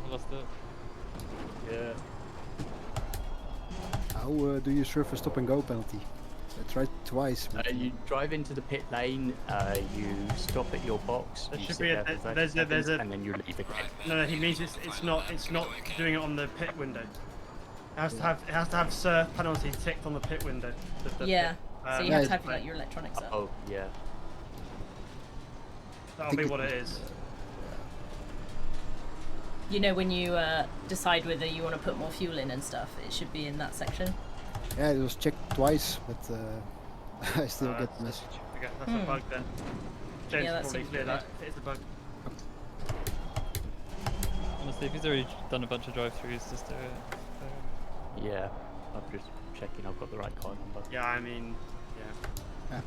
I lost it. Yeah. How do you serve a stop and go penalty? I tried twice. But You drive into the pit lane, you stop at your box, There you should sit be there a, for 30 there's seconds, a and then you leave again. no, he means it's not doing it on the pit window. It has to have surf penalty ticked on the pit window. Yeah. So you have to have like, your electronics up. Oh, yeah. That'll be what it is. You know, when you decide whether you want to put more fuel in and stuff, it should be in that section. Yeah, it was checked twice, but I still get the message. Okay, that's a bug then. James Yeah, that probably seems clear weird. that. It's a bug. Honestly, if he's already done a bunch of drive-throughs, just do it. Yeah, I'm just checking I've got the right car number. Yeah, I mean, yeah.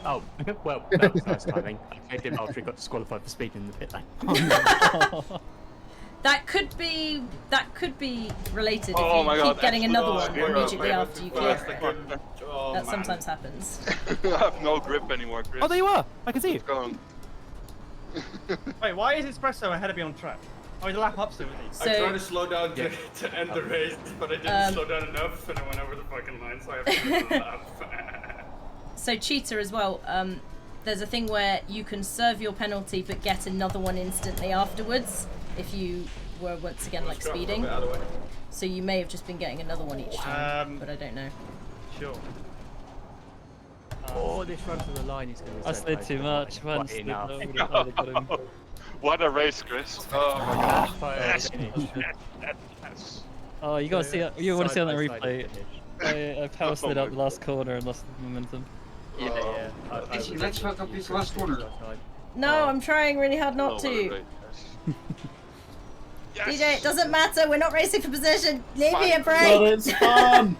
Oh, well, that was nice timing. I played him after he got disqualified for speeding in the pit lane. That could be related Oh if my you God, keep getting another one excellent. immediately after you clear it. Oh, That man. sometimes happens. I have no grip anymore, Chris. Oh, there you are! I can see you. It's gone. Wait, why is Espresso ahead of me on track? Oh, he's a lap up still, isn't he? So- I tried to slow down to end the race, but I didn't slow down enough, and I went over the fucking line, so I have to do another lap. So cheater as well. There's a thing where you can serve your penalty but get another one instantly afterwards if you were once again like speeding. So you may have just been getting another one each time, but I don't know. Sure. Oh, this run to the line is going to be I so slid close, too but much. like, Once quite slid enough. low, would've either got him. What a race, Chris. Oh my god. Yes. Yes. Oh, you gotta see it. You want to see on the Side by replay. side finish. I power slid out the last corner and lost the momentum. Yeah. Let's fuck up this last corner. No, I'm trying really hard not Oh, what a to. race. Yes. DJ, it doesn't matter. We're not racing for position. Leave me a But break. it's fun!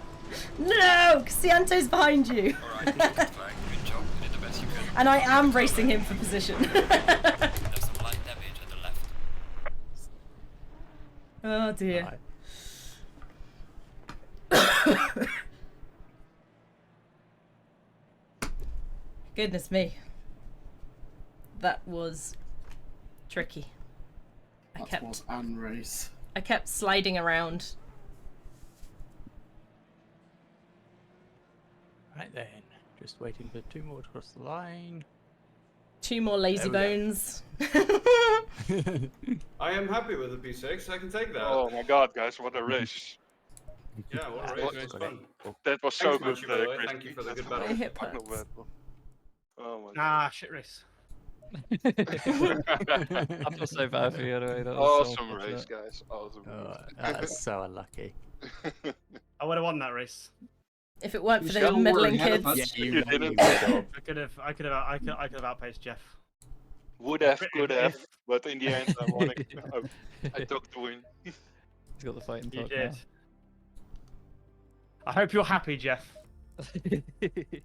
No, Cianto's behind you. Alright, good job. You did the best you could. And I am racing him for position. There's some light damage at the left. Oh dear. Goodness me. That was tricky. That was an race. I kept sliding around. Right then, just waiting for 2 more to cross the line. 2 more lazy There we go. bones. I am happy with the P6, I can take that. Oh my god, guys, what a race. Yeah, what a race, it was fun. That was so Thanks, good, Matthew, by the way. Chris. Thank you for the That's good battle. I hit not perks. bad. Oh my god. Ah, shit race. I feel so bad for you anyway. That was so Awesome race, unfortunate. guys. Awesome Oh, race. that's so unlucky. I would have won that race. If it weren't for Still those meddling ahead of kids. us. You know didn't. you I could have outpaced Jeff. Would have, If- could if- have, but in the end, I took the win. He's got the fighting You talk did. I hope you're happy, Jeff.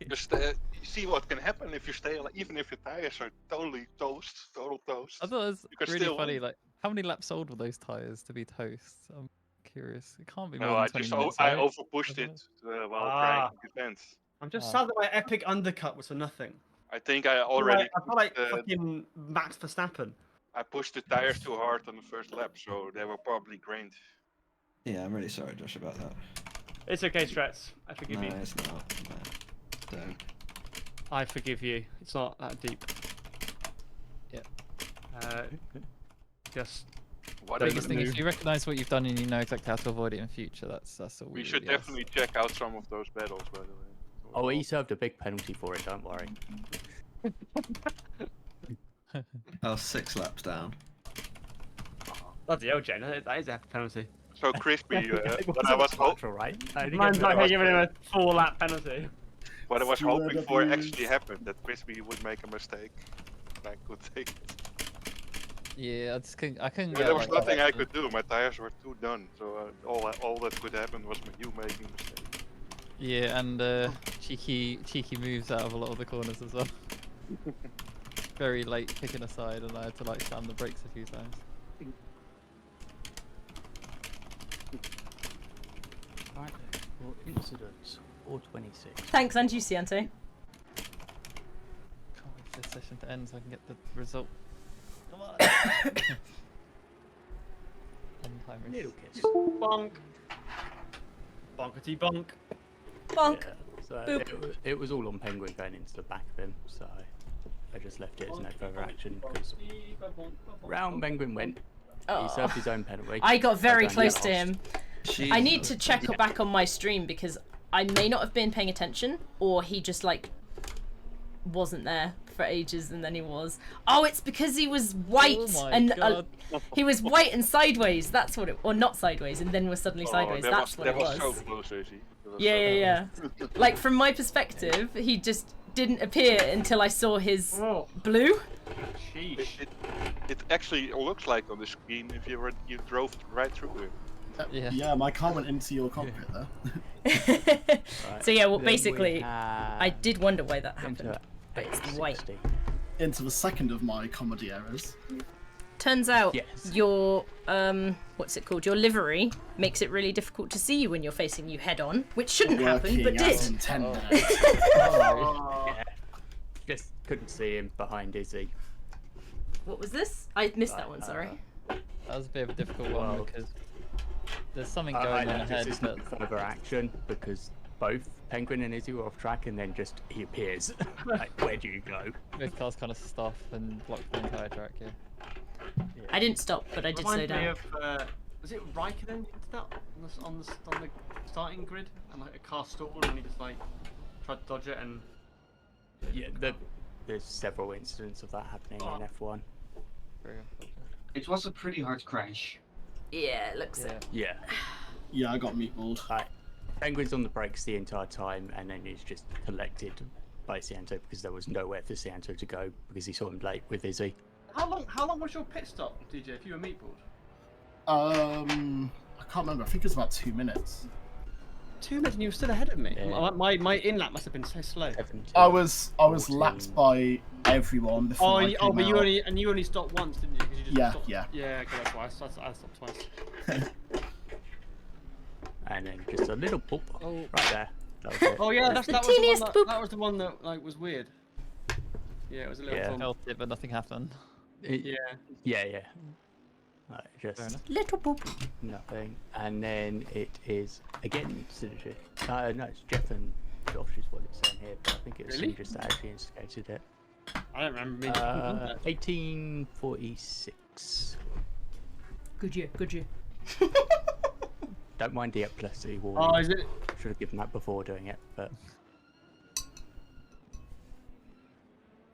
Just you see what can happen if you stay, even if your tires are totally toast, total toast. I thought it was You could really still funny. win. Like, how many laps old were those tires to be toast? I'm curious. It can't be more No, than I 20 just minutes. I right? overpushed it while trying to defend. I'm just Ah. sad that my epic undercut was for nothing. I think I I feel already like, I feel like pushed, fucking Max Verstappen. I pushed the tires too hard on the first lap, so they were probably grained. Yeah, I'm really sorry, Josh, about that. It's okay, Stretz. I forgive No, you. it's not. No. Don't. I forgive you. It's not that deep. Yeah. Just. What The a biggest good thing is move. you recognise what you've done and you know exactly how to avoid it in future. That's all We we should really ask. definitely check out some of those battles, by the way. Oh, he served a big penalty for it, don't worry. Oh, 6 laps down. Bloody hell, Jane. That is a penalty. So crispy. It What I was natural, right? Mine's like giving him a 4-lap penalty. what I was Still hoping at for the- actually happened. That crispy would make a mistake. And I could take it. Yeah, I couldn't But get. there was like, nothing I extra- could do. My tires were too done. So all that could happen was you making a mistake. Yeah, and cheeky moves out of a lot of the corners as well. Very late picking a side, and I had to like slam the brakes a few times. Right, well, incidents 426. Thanks, and you, Cianto. Can't wait for this session to end so I can get the result. Come on. Time race. Little kiss. Bonk. Bonkety bonk. Bonk. Yeah, so Boop. it was all on Penguin going into the back of him, so I just left it as no further action because round Penguin went. He served his own penalty. I got very don't close get to lost. him. I need to check back on my stream because I may not have been paying attention, or he just like wasn't there for ages and then he was. Oh, it's because he was white he was white and sideways. That's what it, or not sideways, and then was suddenly sideways. That's what it was. That was so close, Izzy. Yeah. Like from my perspective, he just didn't appear until I saw his blue. It actually looks like on the screen if you drove right through it. Yeah, my car went into your cockpit there. So yeah, well, basically, I did wonder why that happened. But it's white. Into the second of my comedy errors. Turns out your what's it called? Your livery makes it really difficult to see you when you're facing you head on, which shouldn't happen, but did. Just couldn't see him behind Izzy. What was this? I missed that one. Sorry. That was a bit of a difficult one because there's something going on ahead. This isn't further action because both Penguin and Izzy were off track, and then just he appears. Like, where do you go? Both cars kind of stop and block the entire track. Yeah. I didn't stop, but I did slow down. Was it Raikkonen did that on the starting grid, and like a car stalled and he just like tried to dodge it and. Yeah, there's several incidents of that happening in F1. It was a pretty hard crash. Yeah, it looks it. Yeah. Yeah, I got meatballed. Penguin's on the brakes the entire time, and then he's just collected by Cianto because there was nowhere for Cianto to go because he saw him late with Izzy. How long was your pit stop, DJ? If you were meatballed? I can't remember. I think it was about 2 minutes. 2 minutes, and you were still ahead of me. Yeah. My in lap must have been so slow. I was lapped by everyone before. But you only stopped once, didn't you? 'Cause you just stopped. Yeah. Yeah, okay, that's why I stopped twice. And then just a little pop right there. That was it. Oh yeah, that was the one that like was weird. Yeah, it was a little. I felt it, but nothing happened. Yeah. Just little poop. Nothing, and then it is again synergy. No, it's Jeff and Josh is what it's saying here, but I think it's Synergist that actually instigated it. I don't remember. 1846. Good year. Don't mind the epilepsy warning. Oh, is it? Should have given that before doing it, but.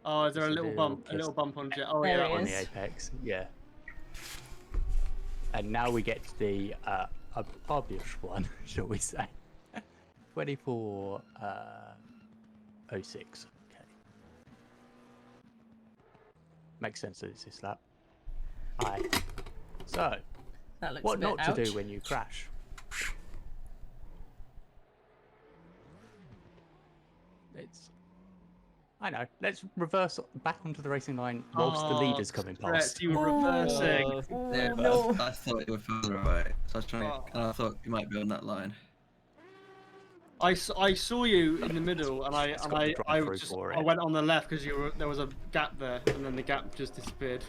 Oh, is there a little bump? A little bump on Jet? Oh, yeah, on the apex. Yeah. And now we get to the obvious one, shall we say? 24:06. Okay. Makes sense that it's this lap. Aye. So, that looks what a bit not to do when you crash? I know. Let's reverse back onto the racing line whilst the leader's coming past. You were reversing. Yeah, but I thought you were further away, so I was trying to. And I thought you might be on that line. I saw you in the middle, and I went on the left because there was a gap there, and then the gap just disappeared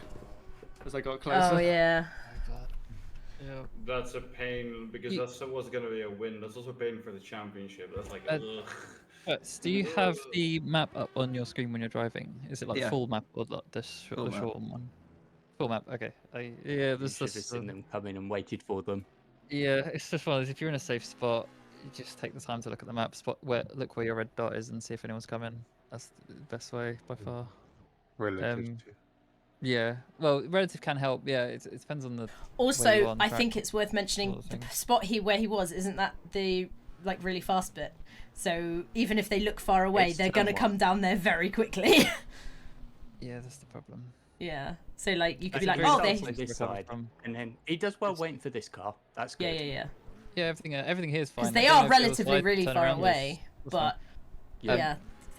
as I got closer. Oh yeah. Yeah. That's a pain because that was going to be a win. That's also a pain for the championship. That's like. Ugh. Do you have the map up on your screen when you're driving? Is it like full map or like the short one? Full map. Okay. There's just seen them come in and waited for them. Yeah, it's just one of those. If you're in a safe spot, you just take the time to look at the map. Look where your red dot is and see if anyone's coming. That's the best way by far. Relative. Yeah. Well, relative can help. Yeah, it depends on the. Also, I think it's worth mentioning the spot where he was. Isn't that the like really fast bit? So even if they look far away, they're gonna come down there very quickly. Yeah, that's the problem. Yeah. So like you could be like, this side, and then he does well waiting for this car. That's good. Yeah. Yeah, everything here is fine. Because they are relatively really far away, but they're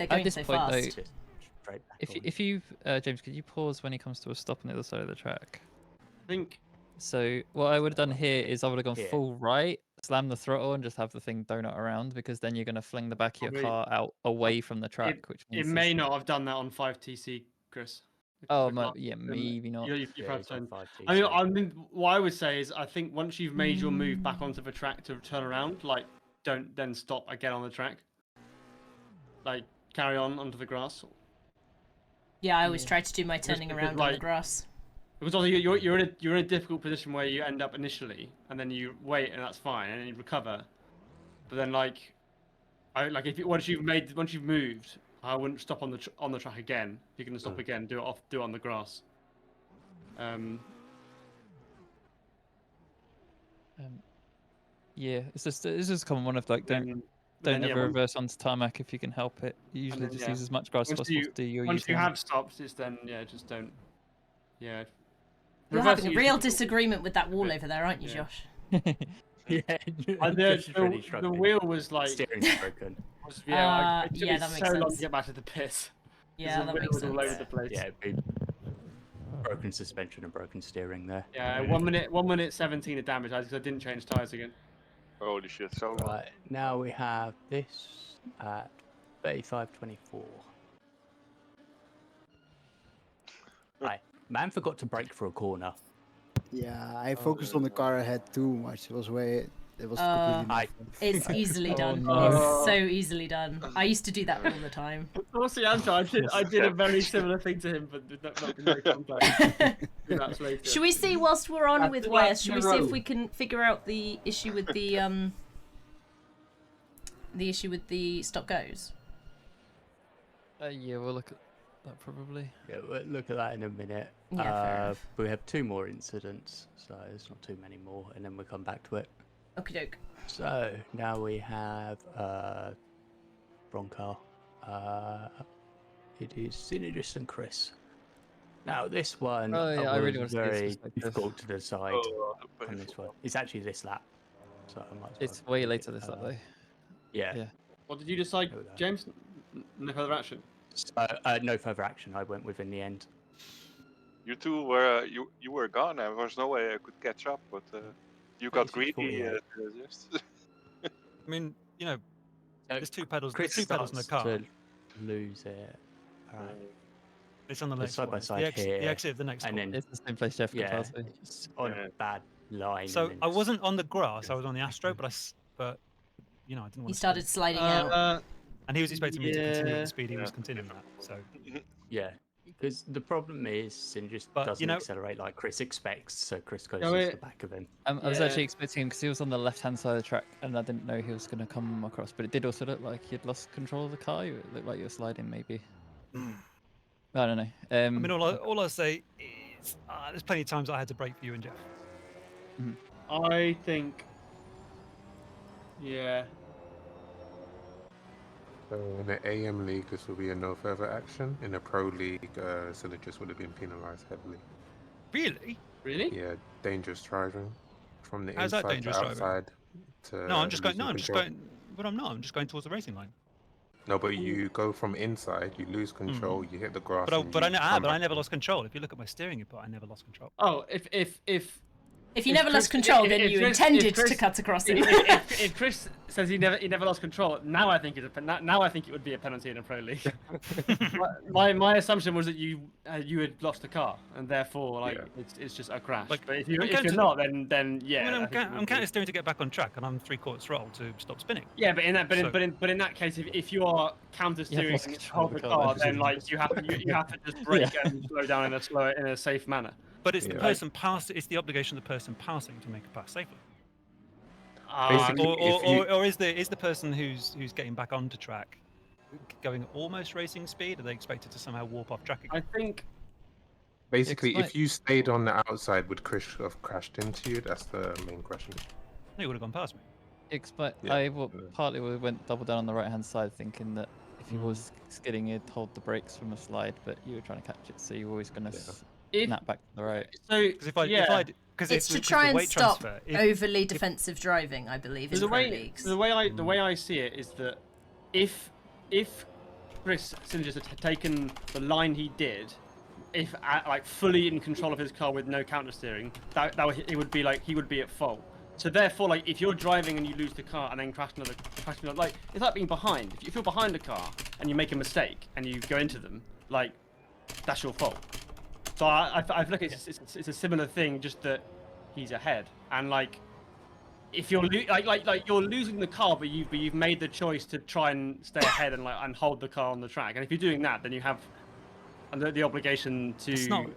going so fast. If you James, could you pause when he comes to a stop on the other side of the track? I think. So what I would have done here is I would have gone full right, slam the throttle, and just have the thing donut around, because then you're going to fling the back of your car out away from the track, which means it may not have done that on 5TC, Chris. Oh, maybe not. You've I mean, what I would say is, I think once you've made your move back onto the track to turn around, like, don't then stop again on the track. Like, carry on onto the grass. Yeah, I always try to do my turning around on the grass. Because also you're in a difficult position where you end up initially, and then you wait, and that's fine, and then you recover. But then once you've moved, I wouldn't stop on the track again. If you're gonna stop again, do it on the grass. Yeah, it's just a common one of like don't ever reverse onto tarmac if you can help it. You usually just use as much grass as possible to do your Once you U-turn. have stopped, it's then just don't. Yeah. You're having a real disagreement with that wall over there, aren't you, Josh? Yeah, the wheel was like steering's broken. It took me that makes so long sense. to get back to the pit. Yeah, the that wheel makes was all sense. over the place. Yeah, broken suspension and broken steering there. Yeah, 1 minute 17 of damage. I didn't change tires again. Holy shit! So right now we have this at 35.24. Right, man forgot to brake for a corner. Yeah, I focused on the car ahead too much. It was completely my fault. It's easily done. no. It's so easily done. I used to do that all the time. Honestly, I did a very similar thing to him, but not in no contact. Should we see whilst we're on with Wes? Should we see if we can figure out the issue with the stop goes? Yeah, we'll look at that probably. Yeah, we'll look at that in a minute. Yeah, we have 2 more incidents, so there's not too many more, and then we'll come back to it. Okie doke. So now we have Broncar. It is Synodus and Chris. Now this one I really want to see this very perspective. difficult to decide on this one. It's actually this lap, so I might as well It's way later this lap though. Yeah. What did you decide, James? No further action. No further action. I went with in the end. you two were you were gone. There was no way I could catch up, but you got greedy. I mean, you know, there's 2 pedals. Chris There's 2 pedals in the car. to lose it. Alright. It's on the next side by one. side here, the exit of the next and one. then It's the same place Jeff can pass me. it's on a bad line. So and then I wasn't on the grass. I was on the Astro, but you know, I didn't want He to. started sliding out. And he was expecting me to continue at the speed he was continuing at. So yeah, because the problem is Sin just But, doesn't you know- accelerate like Chris expects, so Chris goes No, into it- the back of him. I was actually expecting him because he was on the left-hand side of the track, and I didn't know he was going to come across. But it did also look like he'd lost control of the car. It looked like you were sliding, maybe. I don't know. I mean, all I say is there's plenty of times I had to brake for you and Jeff. I think. Yeah. So in the AM League, this will be a no further action. In the Pro League, Synodus would have been penalised heavily. Really? Really? Yeah, dangerous driving from the How's that inside to dangerous driving? outside. To No, I'm just going. losing No, I'm just control. going. But I'm not. I'm just going towards the racing line. No, but you go from inside, you lose control, you hit the grass. But I, and but, you I, come but I back. never lost control. If you look at my steering input, I never lost control. Oh, if you never lost control, then you intended to cut across him. If Chris says he never lost control, now I think now I think it would be a penalty in a pro league. my assumption was that you had lost the car and therefore it's just a crash. Like, but if I'm you're not, then yeah. I mean, I think it I'm would counter be. steering to get back on track, and I'm 3/4 throttle to stop spinning. Yeah, but in that So- case, if you are counter steering lost and control hold of the the car, car, then then like you have to just brake and slow down in a safe manner. But it's the person it's the obligation of the person passing to make a pass safely. Basically, if you- Or is the person who's getting back onto track going at almost racing speed? Are they expected to somehow warp off track again? I think Basically, if you stayed on the outside, would Chris have crashed into you? That's the main question. No, he would have gone past me. I partly went double down on the right-hand side, thinking that if he was skidding, he'd hold the brakes from a slide, but you were trying to catch it, so you were always going to snap back to the right. So It's to try and stop overly defensive driving, I believe, in the pro way leagues. the way I see it is that if Chris Singers had taken the line he did, if like fully in control of his car with no counter steering, it would be like he would be at fault. So therefore, like if you're driving and you lose the car and then crash another, like it's like being behind. If you're behind a car and you make a mistake and you go into them, like that's your fault. So I feel like it's a similar thing, just that he's ahead, and like if you're you're losing the car, but you've made the choice to try and stay ahead and hold the car on the track, and if you're doing that, then you have under the obligation to.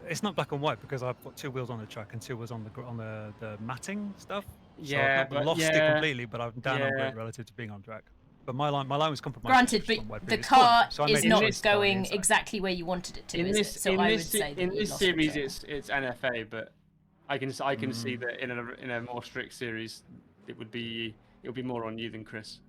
It's not black and white because I've got 2 wheels on the track and 2 wheels on the matting stuff. So Yeah, I've not but lost it completely, but I'm down on yeah. grid relative to being on track. But my line was compromised. Granted, just on but my the previous car corner, so I is made a not choice to go on the going inside. exactly where you wanted it to, In is this, it? So in I this, would say that in you this lost series, control. it's NFA, but I can see that in a more strict series, it would be more on you than Chris.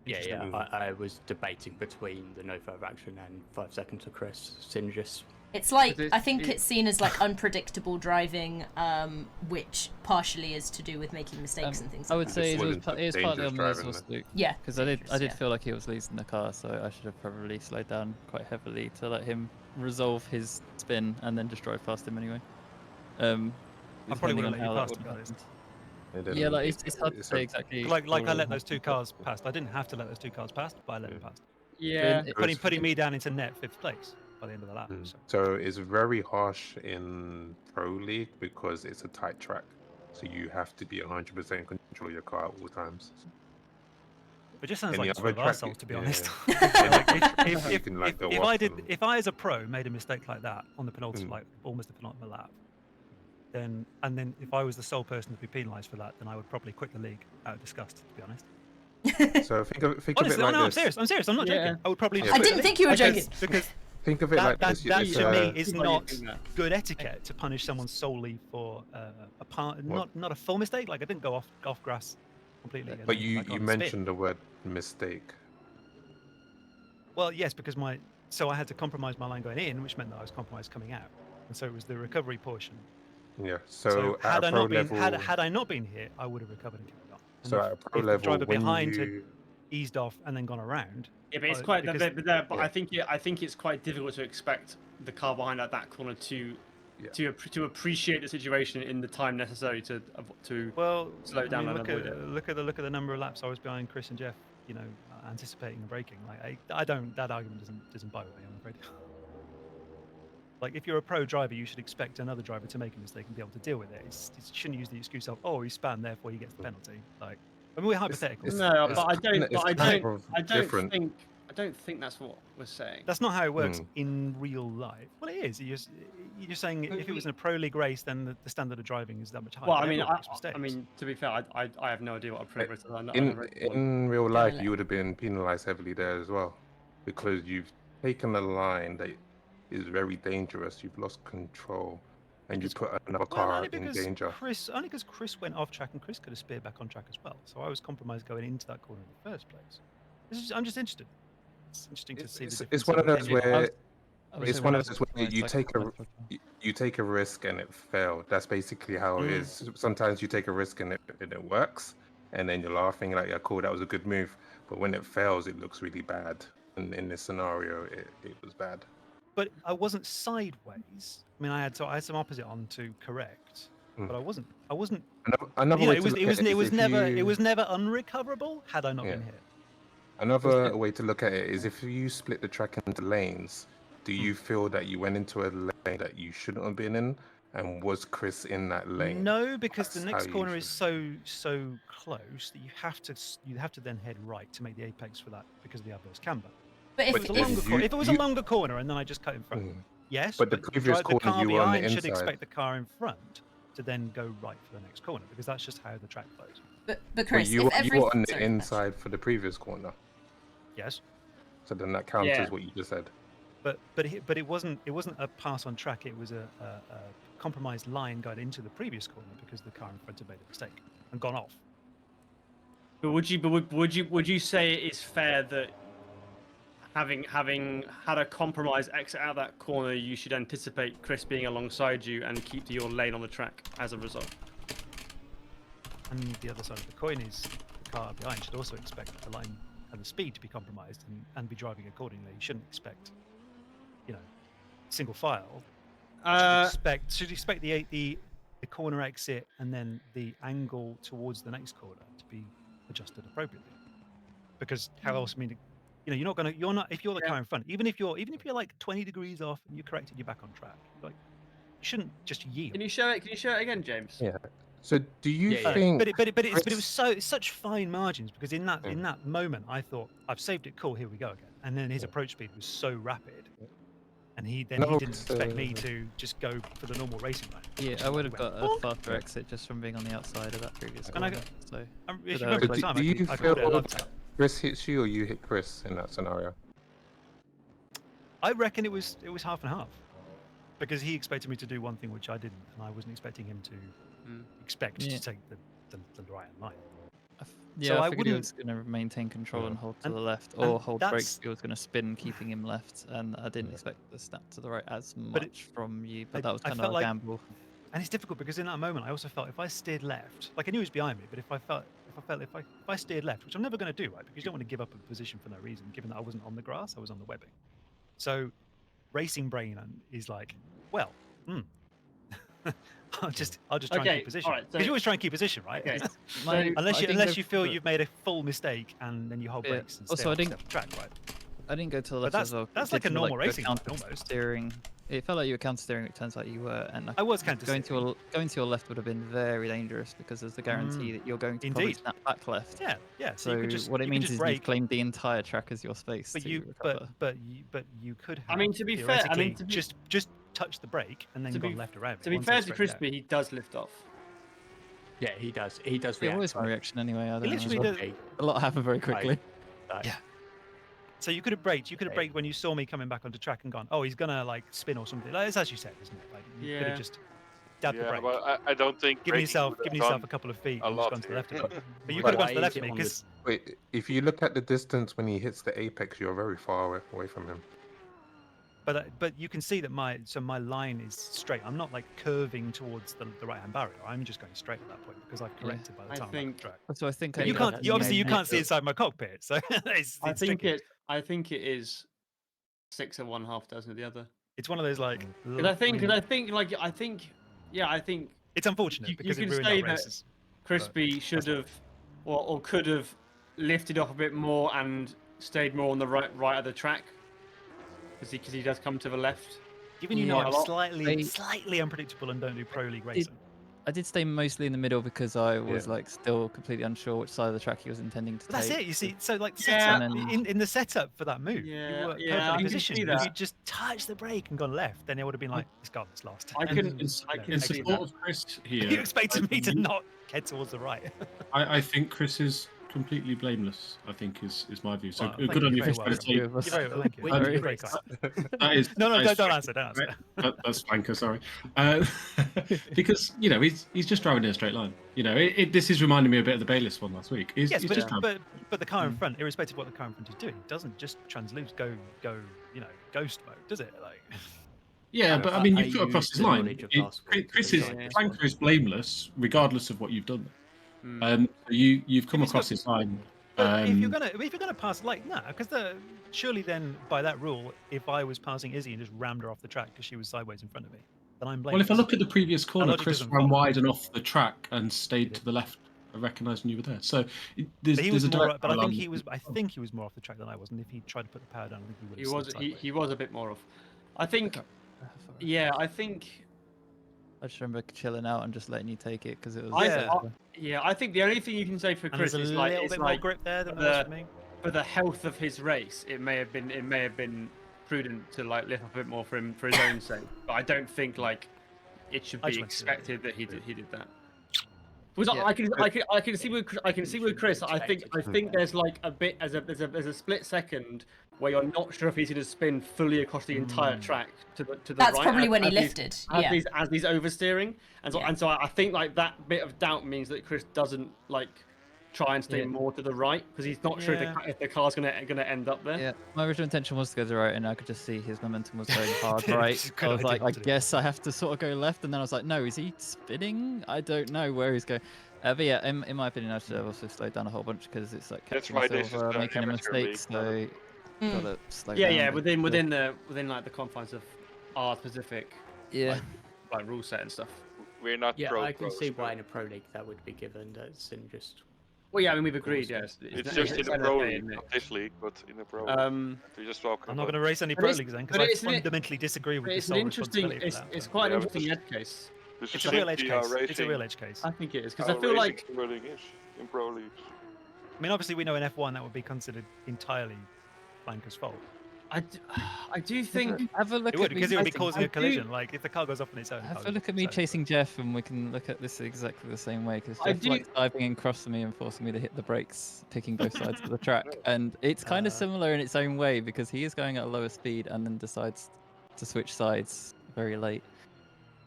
Yeah. I was debating between the no further action and 5 seconds to Chris. Synergist. It's like, I think it's seen as like unpredictable driving, which partially is to do with making mistakes and things like I would that. say it was partly on this also. Yeah. Because I did feel like he was losing the car, so I should have probably slowed down quite heavily to let him resolve his spin and then just drive past him anyway. I probably would have depending on let you how that past, would to be have honest. happened. Yeah, like it's hard to say exactly. Like I let those 2 cars past. I didn't have to let those 2 cars past, but I let them past. Yeah. Putting me down into net 5th place by the end of the lap. So it's very harsh in Pro League because it's a tight track. So you have to be 100% control of your car at all times. It just sounds Any like it's other for track, ourselves, to be yeah. honest. You can, like, go if I as a pro made a mistake like that on the penultimate, like almost the penultimate lap, then if I was the sole person to be penalised for that, then I would probably quit the league out of disgust, to be honest. So think of it Honestly, like no, this. I'm serious. I'm not joking. I would probably. Yeah. I didn't think you were joking. Because think of it like that this. to me is not good etiquette to punish someone solely for a part, not a full mistake. Like I didn't go off grass completely. But you mentioned the word mistake. Well, yes, because I had to compromise my line going in, which meant that I was compromised coming out, and so it was the recovery portion. Yeah. So had at I a pro not been level, had I not been here, I would have recovered and carried on. And so at a pro if level, the driver when behind you had eased off and then gone around. Yeah, but it's quite. But I think it's quite difficult to expect the car behind at that corner to appreciate the situation in the time necessary to slow down and avoid it. Look at the number of laps I was behind Chris and Jeff. You know, anticipating and braking. Like I don't. That argument doesn't buy with me, I'm afraid. Like if you're a pro driver, you should expect another driver to make a mistake and be able to deal with it. You shouldn't use the excuse of he spun, therefore he gets the penalty. Like I mean, we're hypothetical. No, but I don't think that's what we're saying. That's not how it works in real life. Well, it is. You're saying if it was in a pro league race, then the standard of driving is that much higher. Well, I mean, to be fair, I have no idea what a pro race is. In real life, you would have been penalised heavily there as well, because you've taken a line that is very dangerous. You've lost control, and you put another car in danger. Only because Chris went off track, and Chris could have speared back on track as well. So I was compromised going into that corner in the first place. I'm just interested. It's interesting to see the difference. It's one of those where you take a risk and it failed. That's basically how it is. Sometimes you take a risk and it works, and then you're laughing like, yeah, cool, that was a good move. But when it fails, it looks really bad. And in this scenario, it was bad. But I wasn't sideways. I mean, I had some opposite on to correct, but I wasn't. Another way to look at it was never unrecoverable had I not been hit. Another way to look at it is if you split the track into lanes, do you feel that you went into a lane that you shouldn't have been in, and was Chris in that lane? No, because the next corner is so close that you have to then head right to make the apex for that because of the adverse camber. But if it was a longer corner and then I just cut in front, yes. But the previous corner car you were on the behind should inside. expect the car in front to then go right for the next corner because that's just how the track flows. But Chris, you were on the inside for the previous corner. Yes. So then that counts as what you just said. But it wasn't a pass on track. It was a compromised line going into the previous corner because the car in front had made a mistake and gone off. But would you say it is fair that having had a compromised exit out of that corner, you should anticipate Chris being alongside you and keep to your lane on the track as a result? And the other side of the coin is the car behind should also expect the line and the speed to be compromised and be driving accordingly. You shouldn't expect, single file. Should expect the corner exit and then the angle towards the next corner to be adjusted appropriately. Because how else? I mean, you're not if you're the car in front, even if you're like 20 degrees off and you corrected, you're back on track. Like, you shouldn't just yield. Can you show it again, James? Yeah. So do you think? But it was such fine margins because in that moment I thought I've saved it. Cool, here we go again. And then his approach speed was so rapid, and he No, didn't it's, expect me to just go for the normal racing line. Yeah, I would have got a Bonk. faster exit just from being on the outside of that previous And I corner. got- So if good you early remember at the place. time, do you I called it a feel love that tap. Chris hits you or you hit Chris in that scenario? I reckon it was half and half, because he expected me to do one thing which I didn't, and I wasn't expecting him to expect Yeah. to take the right line. Yeah, So I I figured he wouldn't. was going to maintain control and hold to And- the left, and or hold brakes. that's- He was going to spin, keeping him left, and I didn't expect the snap to the right as But much from you. I But that was I kind felt of a like- gamble. And it's difficult because in that moment I also felt if I steered left, like I knew he was behind me, but if I steered left, which I'm never going to do, right? Because you don't want to give up a position for no reason, given that I wasn't on the grass, I was on the webbing. So, racing brain is like, well, I'll just try and keep position. alright, Because you always try and keep position, right? Okay. unless you feel you've made a full mistake and then you hold Yeah. brakes and Also, stay I off didn't- the track, right? I didn't go to the But left that's as well. that's It like a did feel normal you were racing line counter almost. steering. It felt like you were counter steering. It turns out you were, and I was counter going steering. going to your left would have been very dangerous because there's the guarantee that you're going to probably Indeed. snap back left. Yeah, yeah. So, you could just what it you could means just is brake, you've claimed the entire track as your space but to you recover. but you could have. I mean, to be fair, theoretically, just touch the brake and then to go be- left around. To be fair to Crispy, he does lift off. Yeah, he does. He does Yeah, react. what was my on it. reaction anyway? I don't literally know. does- A lot happened very quickly. Yeah. So you could have braked. You could have braked when you saw me coming back onto track and gone, oh, he's gonna like spin or something. Like, it's as you said, isn't it? Like you could Yeah. have just dabbed the Yeah, brake. but I don't think Giving braking yourself would have giving yourself done a couple of feet a and just lot gone to the here. left of it. But you But could have gone to the why left is of it me on because Wait, if you look at the distance when he hits the apex, you're very far away from him. but you can see that my line is straight. I'm not like curving towards the right hand barrier. I'm just going straight at that point because I've corrected by the I time I'm think- on the track. So I think But you can't. You obviously you can't see inside my cockpit, so it's I think tricky. I think it is 6 of one, half dozen of the other. It's one of those like. Because I think it's unfortunate you because it can ruined say our that races. Crispy should have or could have lifted off a bit more and stayed more on the right of the track because he does come to the left. Given you know a I'm lot. slightly unpredictable and don't do pro league It- racing. I did stay mostly in the middle because I was like still completely unsure which side of the track he was intending to But that's take. it. You see, so like Yeah. setup, in the setup for that move, Yeah, you were yeah, I perfectly can positioned. see If that. you just touched the brake and gone left, then it would have been like, this guy was lost. I can In see support that. of Chris here, You expected me to I- not head towards the right. I think Chris is completely blameless. I think is my view. So Well, thank good on you you very for well. trying to You're very well, thank you. You're very kind. That is No, that is don't answer, don't answer. That's flanker, sorry. Because he's just driving in a straight line. This is reminding me a bit of the Bayliss one last week. He's Yes, just driving. but the car in front, irrespective of what the car in front is doing, doesn't just translose go ghost mode, does it? Like. Yeah, but I mean, you've got I across use his the line. knowledge of last week Chris to is decide this flanker is blameless, regardless of what you've done. You've come across his line. But if you're gonna pass, like, no, because surely then by that rule, if I was passing Izzy and just rammed her off the track because she was sideways in front of me, then I'm Well, blameless. if I look at the previous corner, logic Chris doesn't ran follow. wide and off the track and stayed to the left, recognising you were there. So there's, But he there's was a more, direct but I think parallel. he was more off the track than I was, and if he tried to put the power down, I think he would have. He was slid sideways. he was a bit more off. I think. Yeah, I think. I just remember chilling out and just letting you take it because it was. I think the only thing you can say for And Chris there's is a like little it's bit more like grip there than there was for me. For the health of his race, it may have been prudent to like lift up a bit more for him for his own sake. But I don't think like it should I be just went to the- expected that he did that. Because Yeah. I can see with Chris. I think there's like a bit as a split second where you're not sure if he's going to spin fully across the entire track to the That's right. probably when he as he's- lifted, As he's oversteering, and so I think like that bit of doubt means that Chris doesn't like try and stay more to the right because he's not sure if the car's gonna end up there. Yeah, my original intention was to go to the right, and I could just see his momentum was going hard right. It's a good I was like, idea I to do. guess I have to sort of go left, and then I was like, no, is he spinning? I don't know where he's going. But yeah, in my opinion, I should have also slowed down a whole bunch because it's like That's catching why this myself is the making a amateur mistake, league, so gotta slow Yeah, down. yeah, but within like the confines of our specific like rule set and stuff. We're not Yeah, pro. I can pros, see but why in a pro league that would be given. That's in just. Well, yeah, I mean we've agreed. Yes, It's just in the NFA, pro isn't league, it? not this league, but in the pro. We just talking. I'm not about- going to race any But pro it's- leagues then but because I isn't it- fundamentally disagree with But the it's an sole interesting. responsibility for that. It's quite an Yeah, but interesting it's- edge case. This It's is a real edge simply how case. It's a racing- real edge case. I think it is because how I feel like racing pro league is in pro leagues. I mean, obviously we know in F1 that would be considered entirely Flanker's fault. I do think Have a look It would, at me because it would be chasing- causing a collision. Like, if the car goes off on its own. Have a look at me chasing Jeff, and we can look at this exactly the same way. Because I Jeff do- likes diving and crossing me and forcing me to hit the brakes, picking both sides of the track, and it's kind of similar in its own way because he is going at a lower speed and then decides to switch sides very late,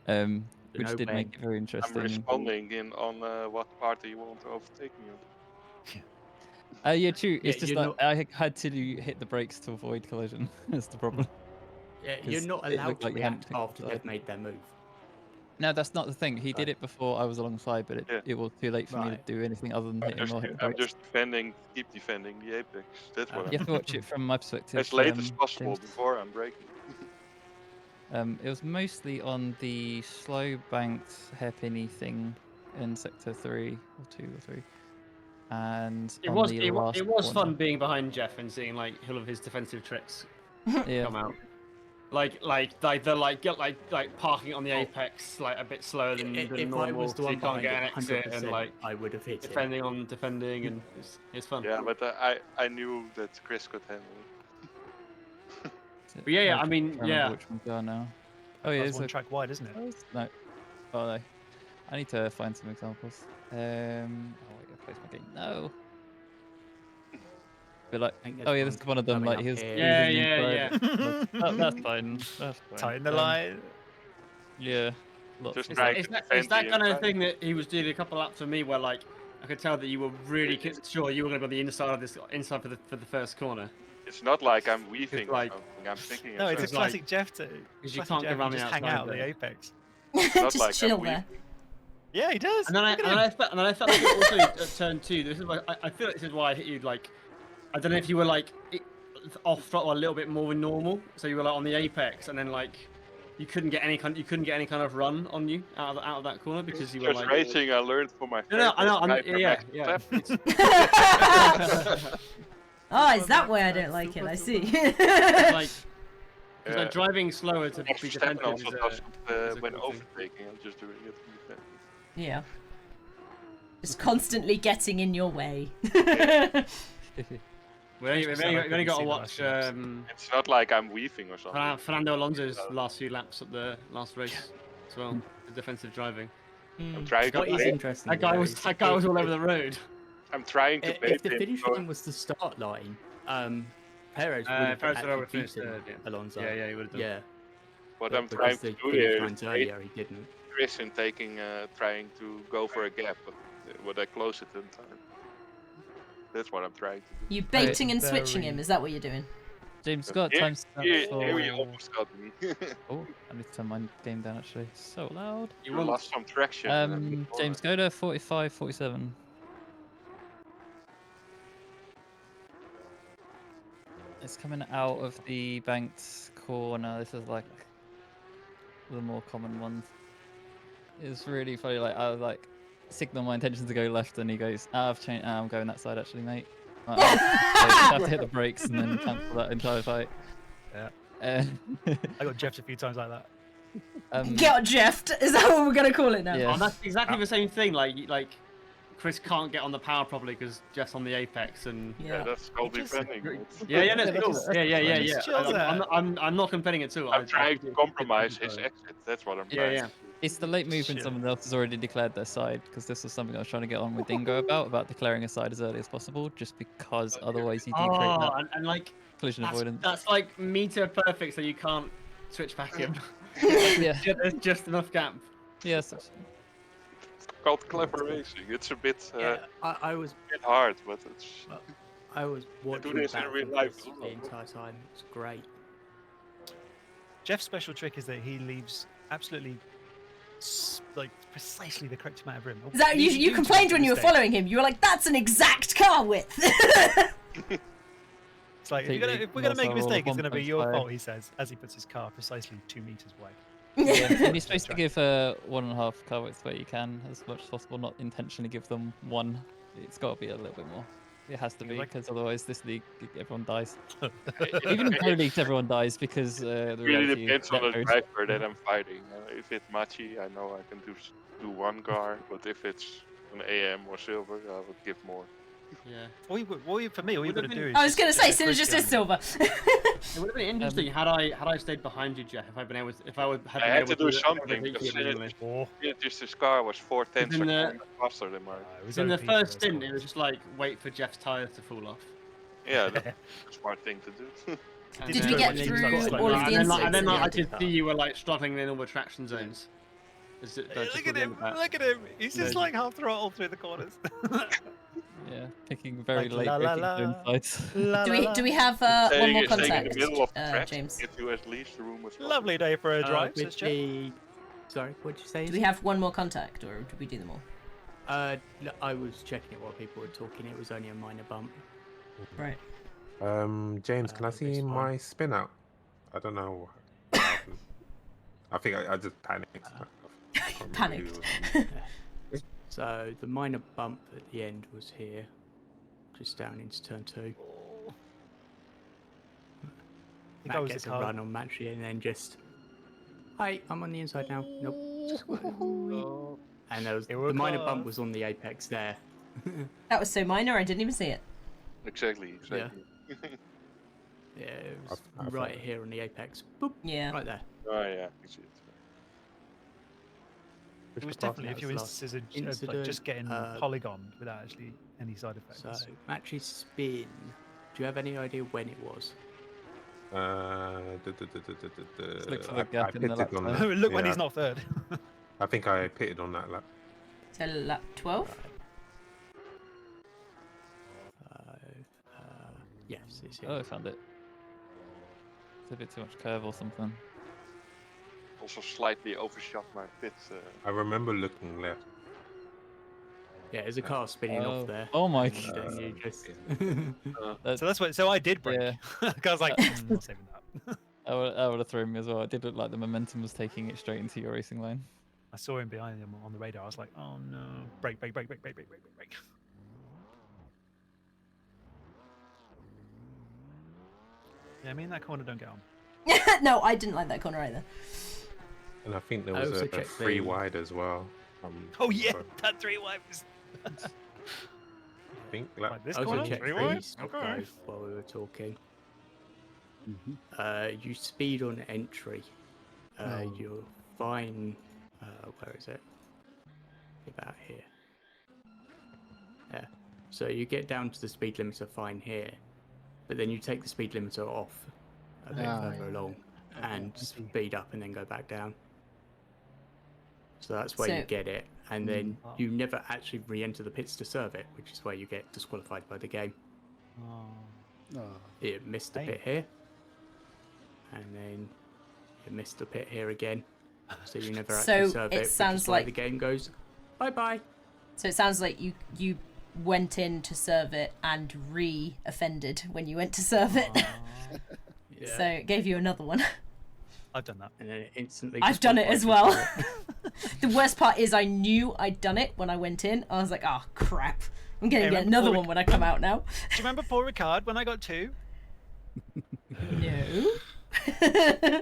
which No did pain. make it very I'm interesting. responding on what part do you want to overtake me on. Yeah, true. It's Yeah, just you're that I had to hit the brakes to avoid collision. That's the problem. Yeah, you're 'Cause not it allowed looked to like you hadn't react picked after the they've side. made their move. No, that's not the thing. He did Right. it before I was alongside, but it was too late for me to Right. do anything other than hit him or hit the I'm brakes. just defending, keep defending the apex. That's what You have I'm to watch it from my perspective. as late as possible James. before I'm braking. It was mostly on the slow banked hairpinny thing in sector 3 or 2 or 3, and It on was the last it was corner. fun being behind Jeff and seeing like all of his defensive tricks Yeah. come out. Like parking on the apex like a bit slower than If normal, I was the so you one can't behind get an it, exit and 100%, like I would have hit it. defending and it's fun. Yeah, but I knew that Chris could handle it. But yeah, I mean, can't remember which ones they are now. Oh yeah, That's there's one a track wide, isn't it? No. Oh no. I need to find some examples. Oh wait, I closed my game. No. But like, oh yeah, this is one of them. Like he was Yeah. That's fine. That's fine. Tying the line. Yeah. Lots Just of trying Is to that defend the kind of inside. thing that he was doing a couple laps for me, where like I could tell that you were really sure you were going to be on the inside for the first corner? It's not like I'm weaving or like- something. I'm picking No, it. it's a classic Jeff too. Because you Classic can't Jeff, get around you the just hang outside out on the there. apex. Not Just like chill I'm there. weaving. Yeah, he does. And then I felt like it also at turn 2. This is why I feel like this is why I hit you. Like I don't know if you were like off throttle a little bit more than normal, so you were like on the apex, and then like you couldn't get any kind of run on you out of that corner because you were Just like racing. I learned from my No, I know. favorite Yeah. Oh, is that why I don't like it? I see. It's like driving slower to be Verstappen defensive. also does is a when good thing. overtaking. I'm just doing it to defend. Yeah. Just constantly getting in your way. We've only got to watch It's not like I'm weaving or something. Fernando Alonso's last few laps at the last race as well. The defensive driving. I'm trying to What is bait interesting That guy though was is all over the road. I'm trying to bait if the him. finish so- line was the start line, Perez would have Perez would actually have finished beaten third, yeah. Alonso. Yeah, he would have done. Yeah. What But I'm trying because to the do finish here lines is earlier, he didn't. Chris in taking, trying to go for a gap, but would I close it in time? That's what I'm trying to do. You baiting and switching him, is that what you're doing? James Scott, Here- time stamp Here for... you almost got me. Oh, I need to turn my game down actually. So loud. You lost some traction. James, go to 45, 47. It's coming out of the banked corner. This is like the more common ones. It's really funny. Like I was like signal my intention to go left, and he goes, "I've changed. I'm going that side actually, mate." So you have to hit the brakes and then cancel that entire fight. Yeah. I got Jeffed a few times like that. Get Jeffed? Is that what we're gonna call it now? Yeah. Oh, that's exactly the same thing. Like Chris can't get on the power properly because Jeff's on the apex, and Yeah, that's called defending. yeah, no, it's cool. Yeah. Just chill there. I'm not complaining at all. I'm trying to compromise his exit. That's what I'm trying. Yeah. It's the late move when Sure. someone else has already declared their side, because this was something I was trying to get on with Dingo about declaring a side as early as possible, just because otherwise you do create Oh, that and like collision avoidance. that's like meter perfect, so you can't switch back in. Yeah. There's just enough gap. Yes. It's called clever racing. It's a bit, I was bit hard, but it's. I was watching this in back real from life this as well. the entire time. It's great. Jeff's special trick is that he leaves absolutely like precisely the correct amount of room. Is that you do complained make when you were mistakes. following him? You were like, "That's an exact car width." It's like if we're gonna make a mistake, it's gonna be your fault. He says as he puts his car precisely 2 meters away. Yeah, and you're supposed to give 1.5 car width where you can, as much as possible, not intentionally give them 1. It's got to be a little bit more. It has to be, because otherwise this league, everyone dies. Even in pro leagues, everyone dies because the It really reality depends is on the that driver that I'm fighting. If it's Machi, I know I can do one car, but if it's an AM or Silver, I would give more. Yeah. For me, all you've got to do is. I was going to say, just Synergist is silver. It would have been interesting had I stayed behind you, Jeff. If I'd been able, if I would have I been had able to do to something overtake because you anyway. Synergist's car was 4/10 In the- seconds faster than mine. In the first stint, it was just like wait for Jeff's tires to fall off. Yeah, that's a smart thing to do. And Did we then- get and then through you got- all of the and then, incidents and then in the I end? could see you were like struggling in all the traction zones. Look at him! Look at him! He's just like half throttle through the corners. Yeah, picking very Like, late la, la, braking la. insights. Do we have one more Staying in contact, the middle of the track James? gives you at least room with Lovely day for a drive, with says Jeff. the... Sorry, what did you say? Do we have one more contact, or did we do them all? No, I was checking it while people were talking. It was only a minor bump. Right. James, can I see my spin out? I don't know what happened. I think I just panicked. I can't remember who Panicked. it was. So the minor bump at the end was here, just down into turn 2. think I Matt was gets the a car. run on Matchy and then just, hi, I'm on the inside now. Nope. And there was, Here we the minor go. bump was on the apex there. That was so minor, I didn't even see it. Exactly. Yeah, it was right here on the apex. Boop, Yeah. right there. Oh yeah, I see it. It was definitely a few instances of like, just getting polygoned without actually any side effects. So, Matchy's spin. Do you have any idea when it was? Look for the gap in the lap time. Look when he's not third. I think I pitted on that lap. So lap 12? Yes, it's here. Oh, I found it. It's a bit too much curve or something. Also slightly overshot my pit. I remember looking left. Yeah, there's a car spinning off there. Oh my and god. then you just... So that's what. So I did break. Yeah. I was like, not saving that. I would have thrown me as well. It did look like the momentum was taking it straight into your racing lane. I saw him behind him on the radar. I was like, oh no! Break! Break! Break! Break! Break! Break! Break! Break! Break! Yeah, me and that corner don't get on. No, I didn't like that corner either. And I think there I was also a checked 3 the- wide as well. Oh yeah, that 3 wide was. I think lap. Like this I also corner, checked 3 the wide. stop Okay. drive while we were talking. You speed on entry. You're fine. Where is it? About here. Yeah. So you get down to the speed limiter fine here, but then you take the speed limiter off a bit further along and speed up and then go back down. So that's where you So- get it, and then you never actually re-enter the pits to serve it, which is where you get disqualified by the game. You missed the pit here, and then you missed the pit here again, so you never actually So serve it it. sounds which is why like- the game goes bye bye. So it sounds like you went in to serve it and re-offended when you went to serve it. Yeah. So it gave you another one. I've done that. And then it instantly. I've done it as disqualifies well. you for it. The worst part is I knew I'd done it when I went in. I was like, oh crap. I'm going to Hey, get remember another Paul one when I come out now. Do you remember Paul Ricard when I got 2? No.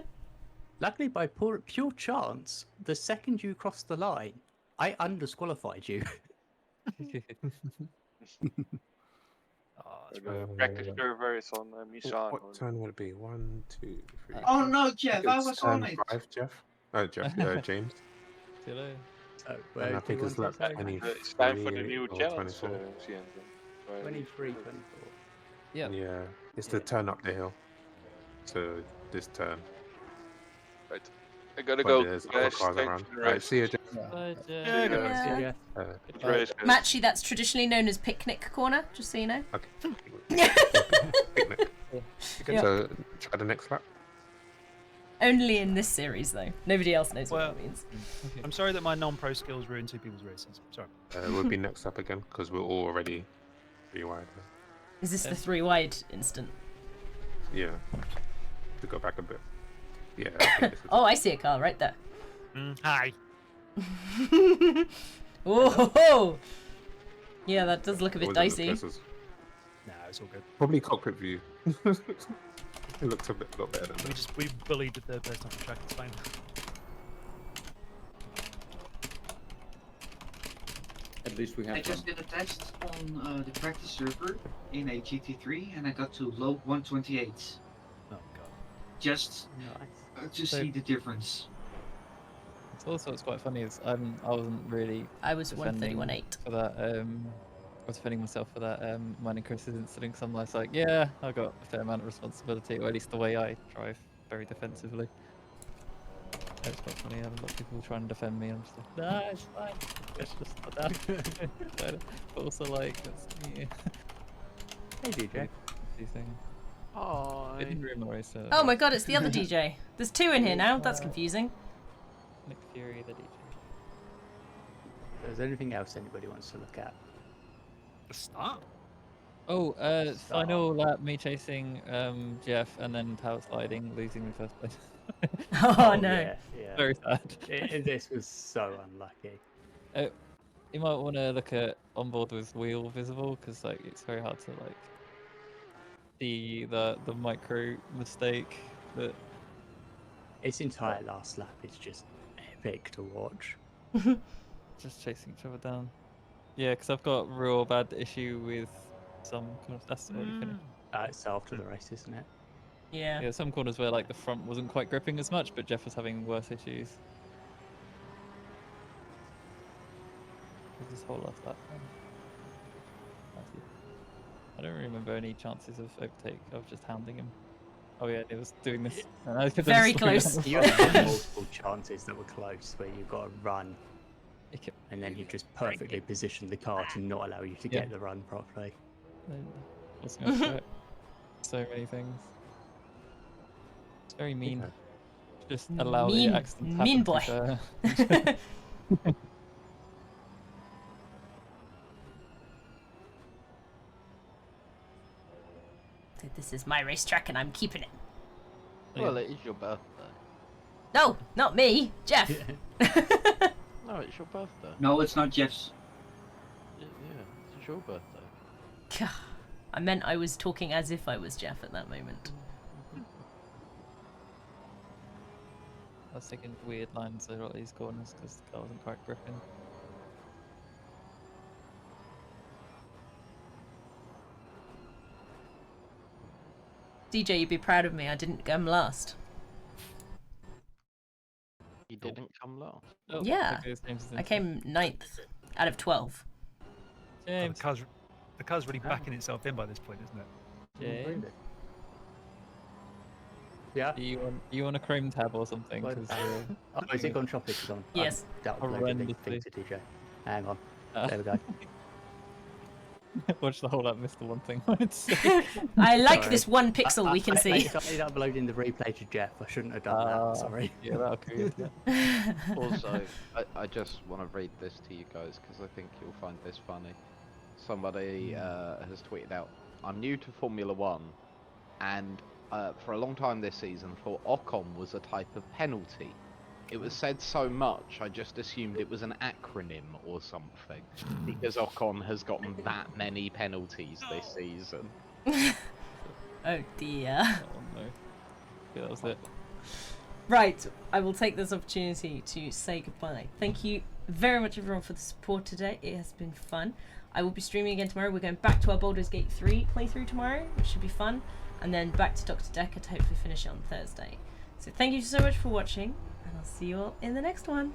Luckily, by pure chance, the second you crossed the line, I undisqualified you. Practice servers on Misan. What turn would it be? 1, 2, 3. Oh no, Jeff, I It's was turn on it. 5, Jeff. Jeff, James. See you later. So, And I think it's lap 23 It's time for the new or challenge, 24. Sienna. 23, 24. Yeah. Yeah, it's the turn up the hill. So this turn. Right. I gotta But go. there's Guys, other cars thanks around. for the Right, race. see you, Jeff. Bye, Jeff. Yeah, good. Yeah. Good race, guys. Matchy, that's traditionally known as picnic corner, just so you know. Okay. Picnic. So try the next lap. Only in this series, though. Nobody else knows what Well, that means. I'm sorry that my non-pro skills ruined 2 people's races. Sorry. We'll be next up again because we're already 3 wide. Is this the 3 wide instant? Yeah. To go back a bit. Yeah. I think this is Oh, I see a car right there. Hi. Oh, yeah, that does look a bit wasn't the dicey. closest. No, it's all good. Probably cockpit view. It looks a lot better than that. We bullied the third person off the track. It's fine. At least we have I just did a test on the practice server in a GT3 and I got to low 128. Oh god. Just to see the difference. It's also what's quite funny is I wasn't really. I was defending 131.8 for that. I was defending myself for that. Mine and Chris's incident. Because I'm like, yeah, I've got a fair amount of responsibility, or at least the way I drive, very defensively. It's quite funny. I have a lot of people trying to defend me. I'm just like, nah, it's fine. It's just not that. But also like, yeah. Hey DJ. Oh. Didn't realise. Oh my god, it's the other DJ. There's two in here now. That's confusing. Nick Fury, the DJ. Is there anything else anybody wants to look at? The start. Oh, final lap, me chasing Jeff, and then power sliding, losing the first place. Oh no. Yeah. Very sad. This was so unlucky. You might want to look at onboard with wheel visible, because like it's very hard to like see the micro mistake that. Its entire last lap is just epic to watch. Just chasing each other down. Yeah, because I've got real bad issue with some corners. That's already finished. It's after the race, isn't it? Yeah. Yeah, some corners where like the front wasn't quite gripping as much, but Jeff was having worse issues. This whole last lap. I don't remember any chances of overtake. I was just hounding him. Oh yeah, it was doing this. Very close. You had multiple chances that were close where you got to run, and then he just perfectly positioned the car to not allow you to get the run properly. So many things. It's very mean. Just allow the accident to happen. Mean boy. This is my racetrack and I'm keeping it. Well, it is your birthday. No, not me, Jeff. No, it's your birthday. No, it's not Jeff's. Yeah, it's your birthday. I meant I was talking as if I was Jeff at that moment. I was taking weird lines over all these corners because the car wasn't quite gripping. DJ, you'd be proud of me. I didn't come last. You didn't come last? Oh, Yeah. I came 9th out of 12. Oh, the car's really backing itself in by this point, isn't it? James? Yeah. You on a Chrome tab or something? Oh, is it gone tropic on? Yes. Downloaded thing to DJ. Hang on. There we go. Watch the whole up, missed the one thing. I like this one pixel we can see. I started uploading the replay to Jeff. I shouldn't have done that. Sorry. Yeah, that'll create Also, I just want to read this to you guys because I think you'll find this funny. Somebody has tweeted out, "I'm new to Formula One, and for a long time this season thought Ocon was a type of penalty. It was said so much, I just assumed it was an acronym or something, because Ocon has gotten that many penalties this season." Oh dear. Oh no. Yeah, that was it. Right, I will take this opportunity to say goodbye. Thank you very much everyone for the support today. It has been fun. I will be streaming again tomorrow. We're going back to our Baldur's Gate 3 playthrough tomorrow, which should be fun. And then back to Dr. Decker to hopefully finish it on Thursday. So thank you so much for watching, and I'll see you all in the next one.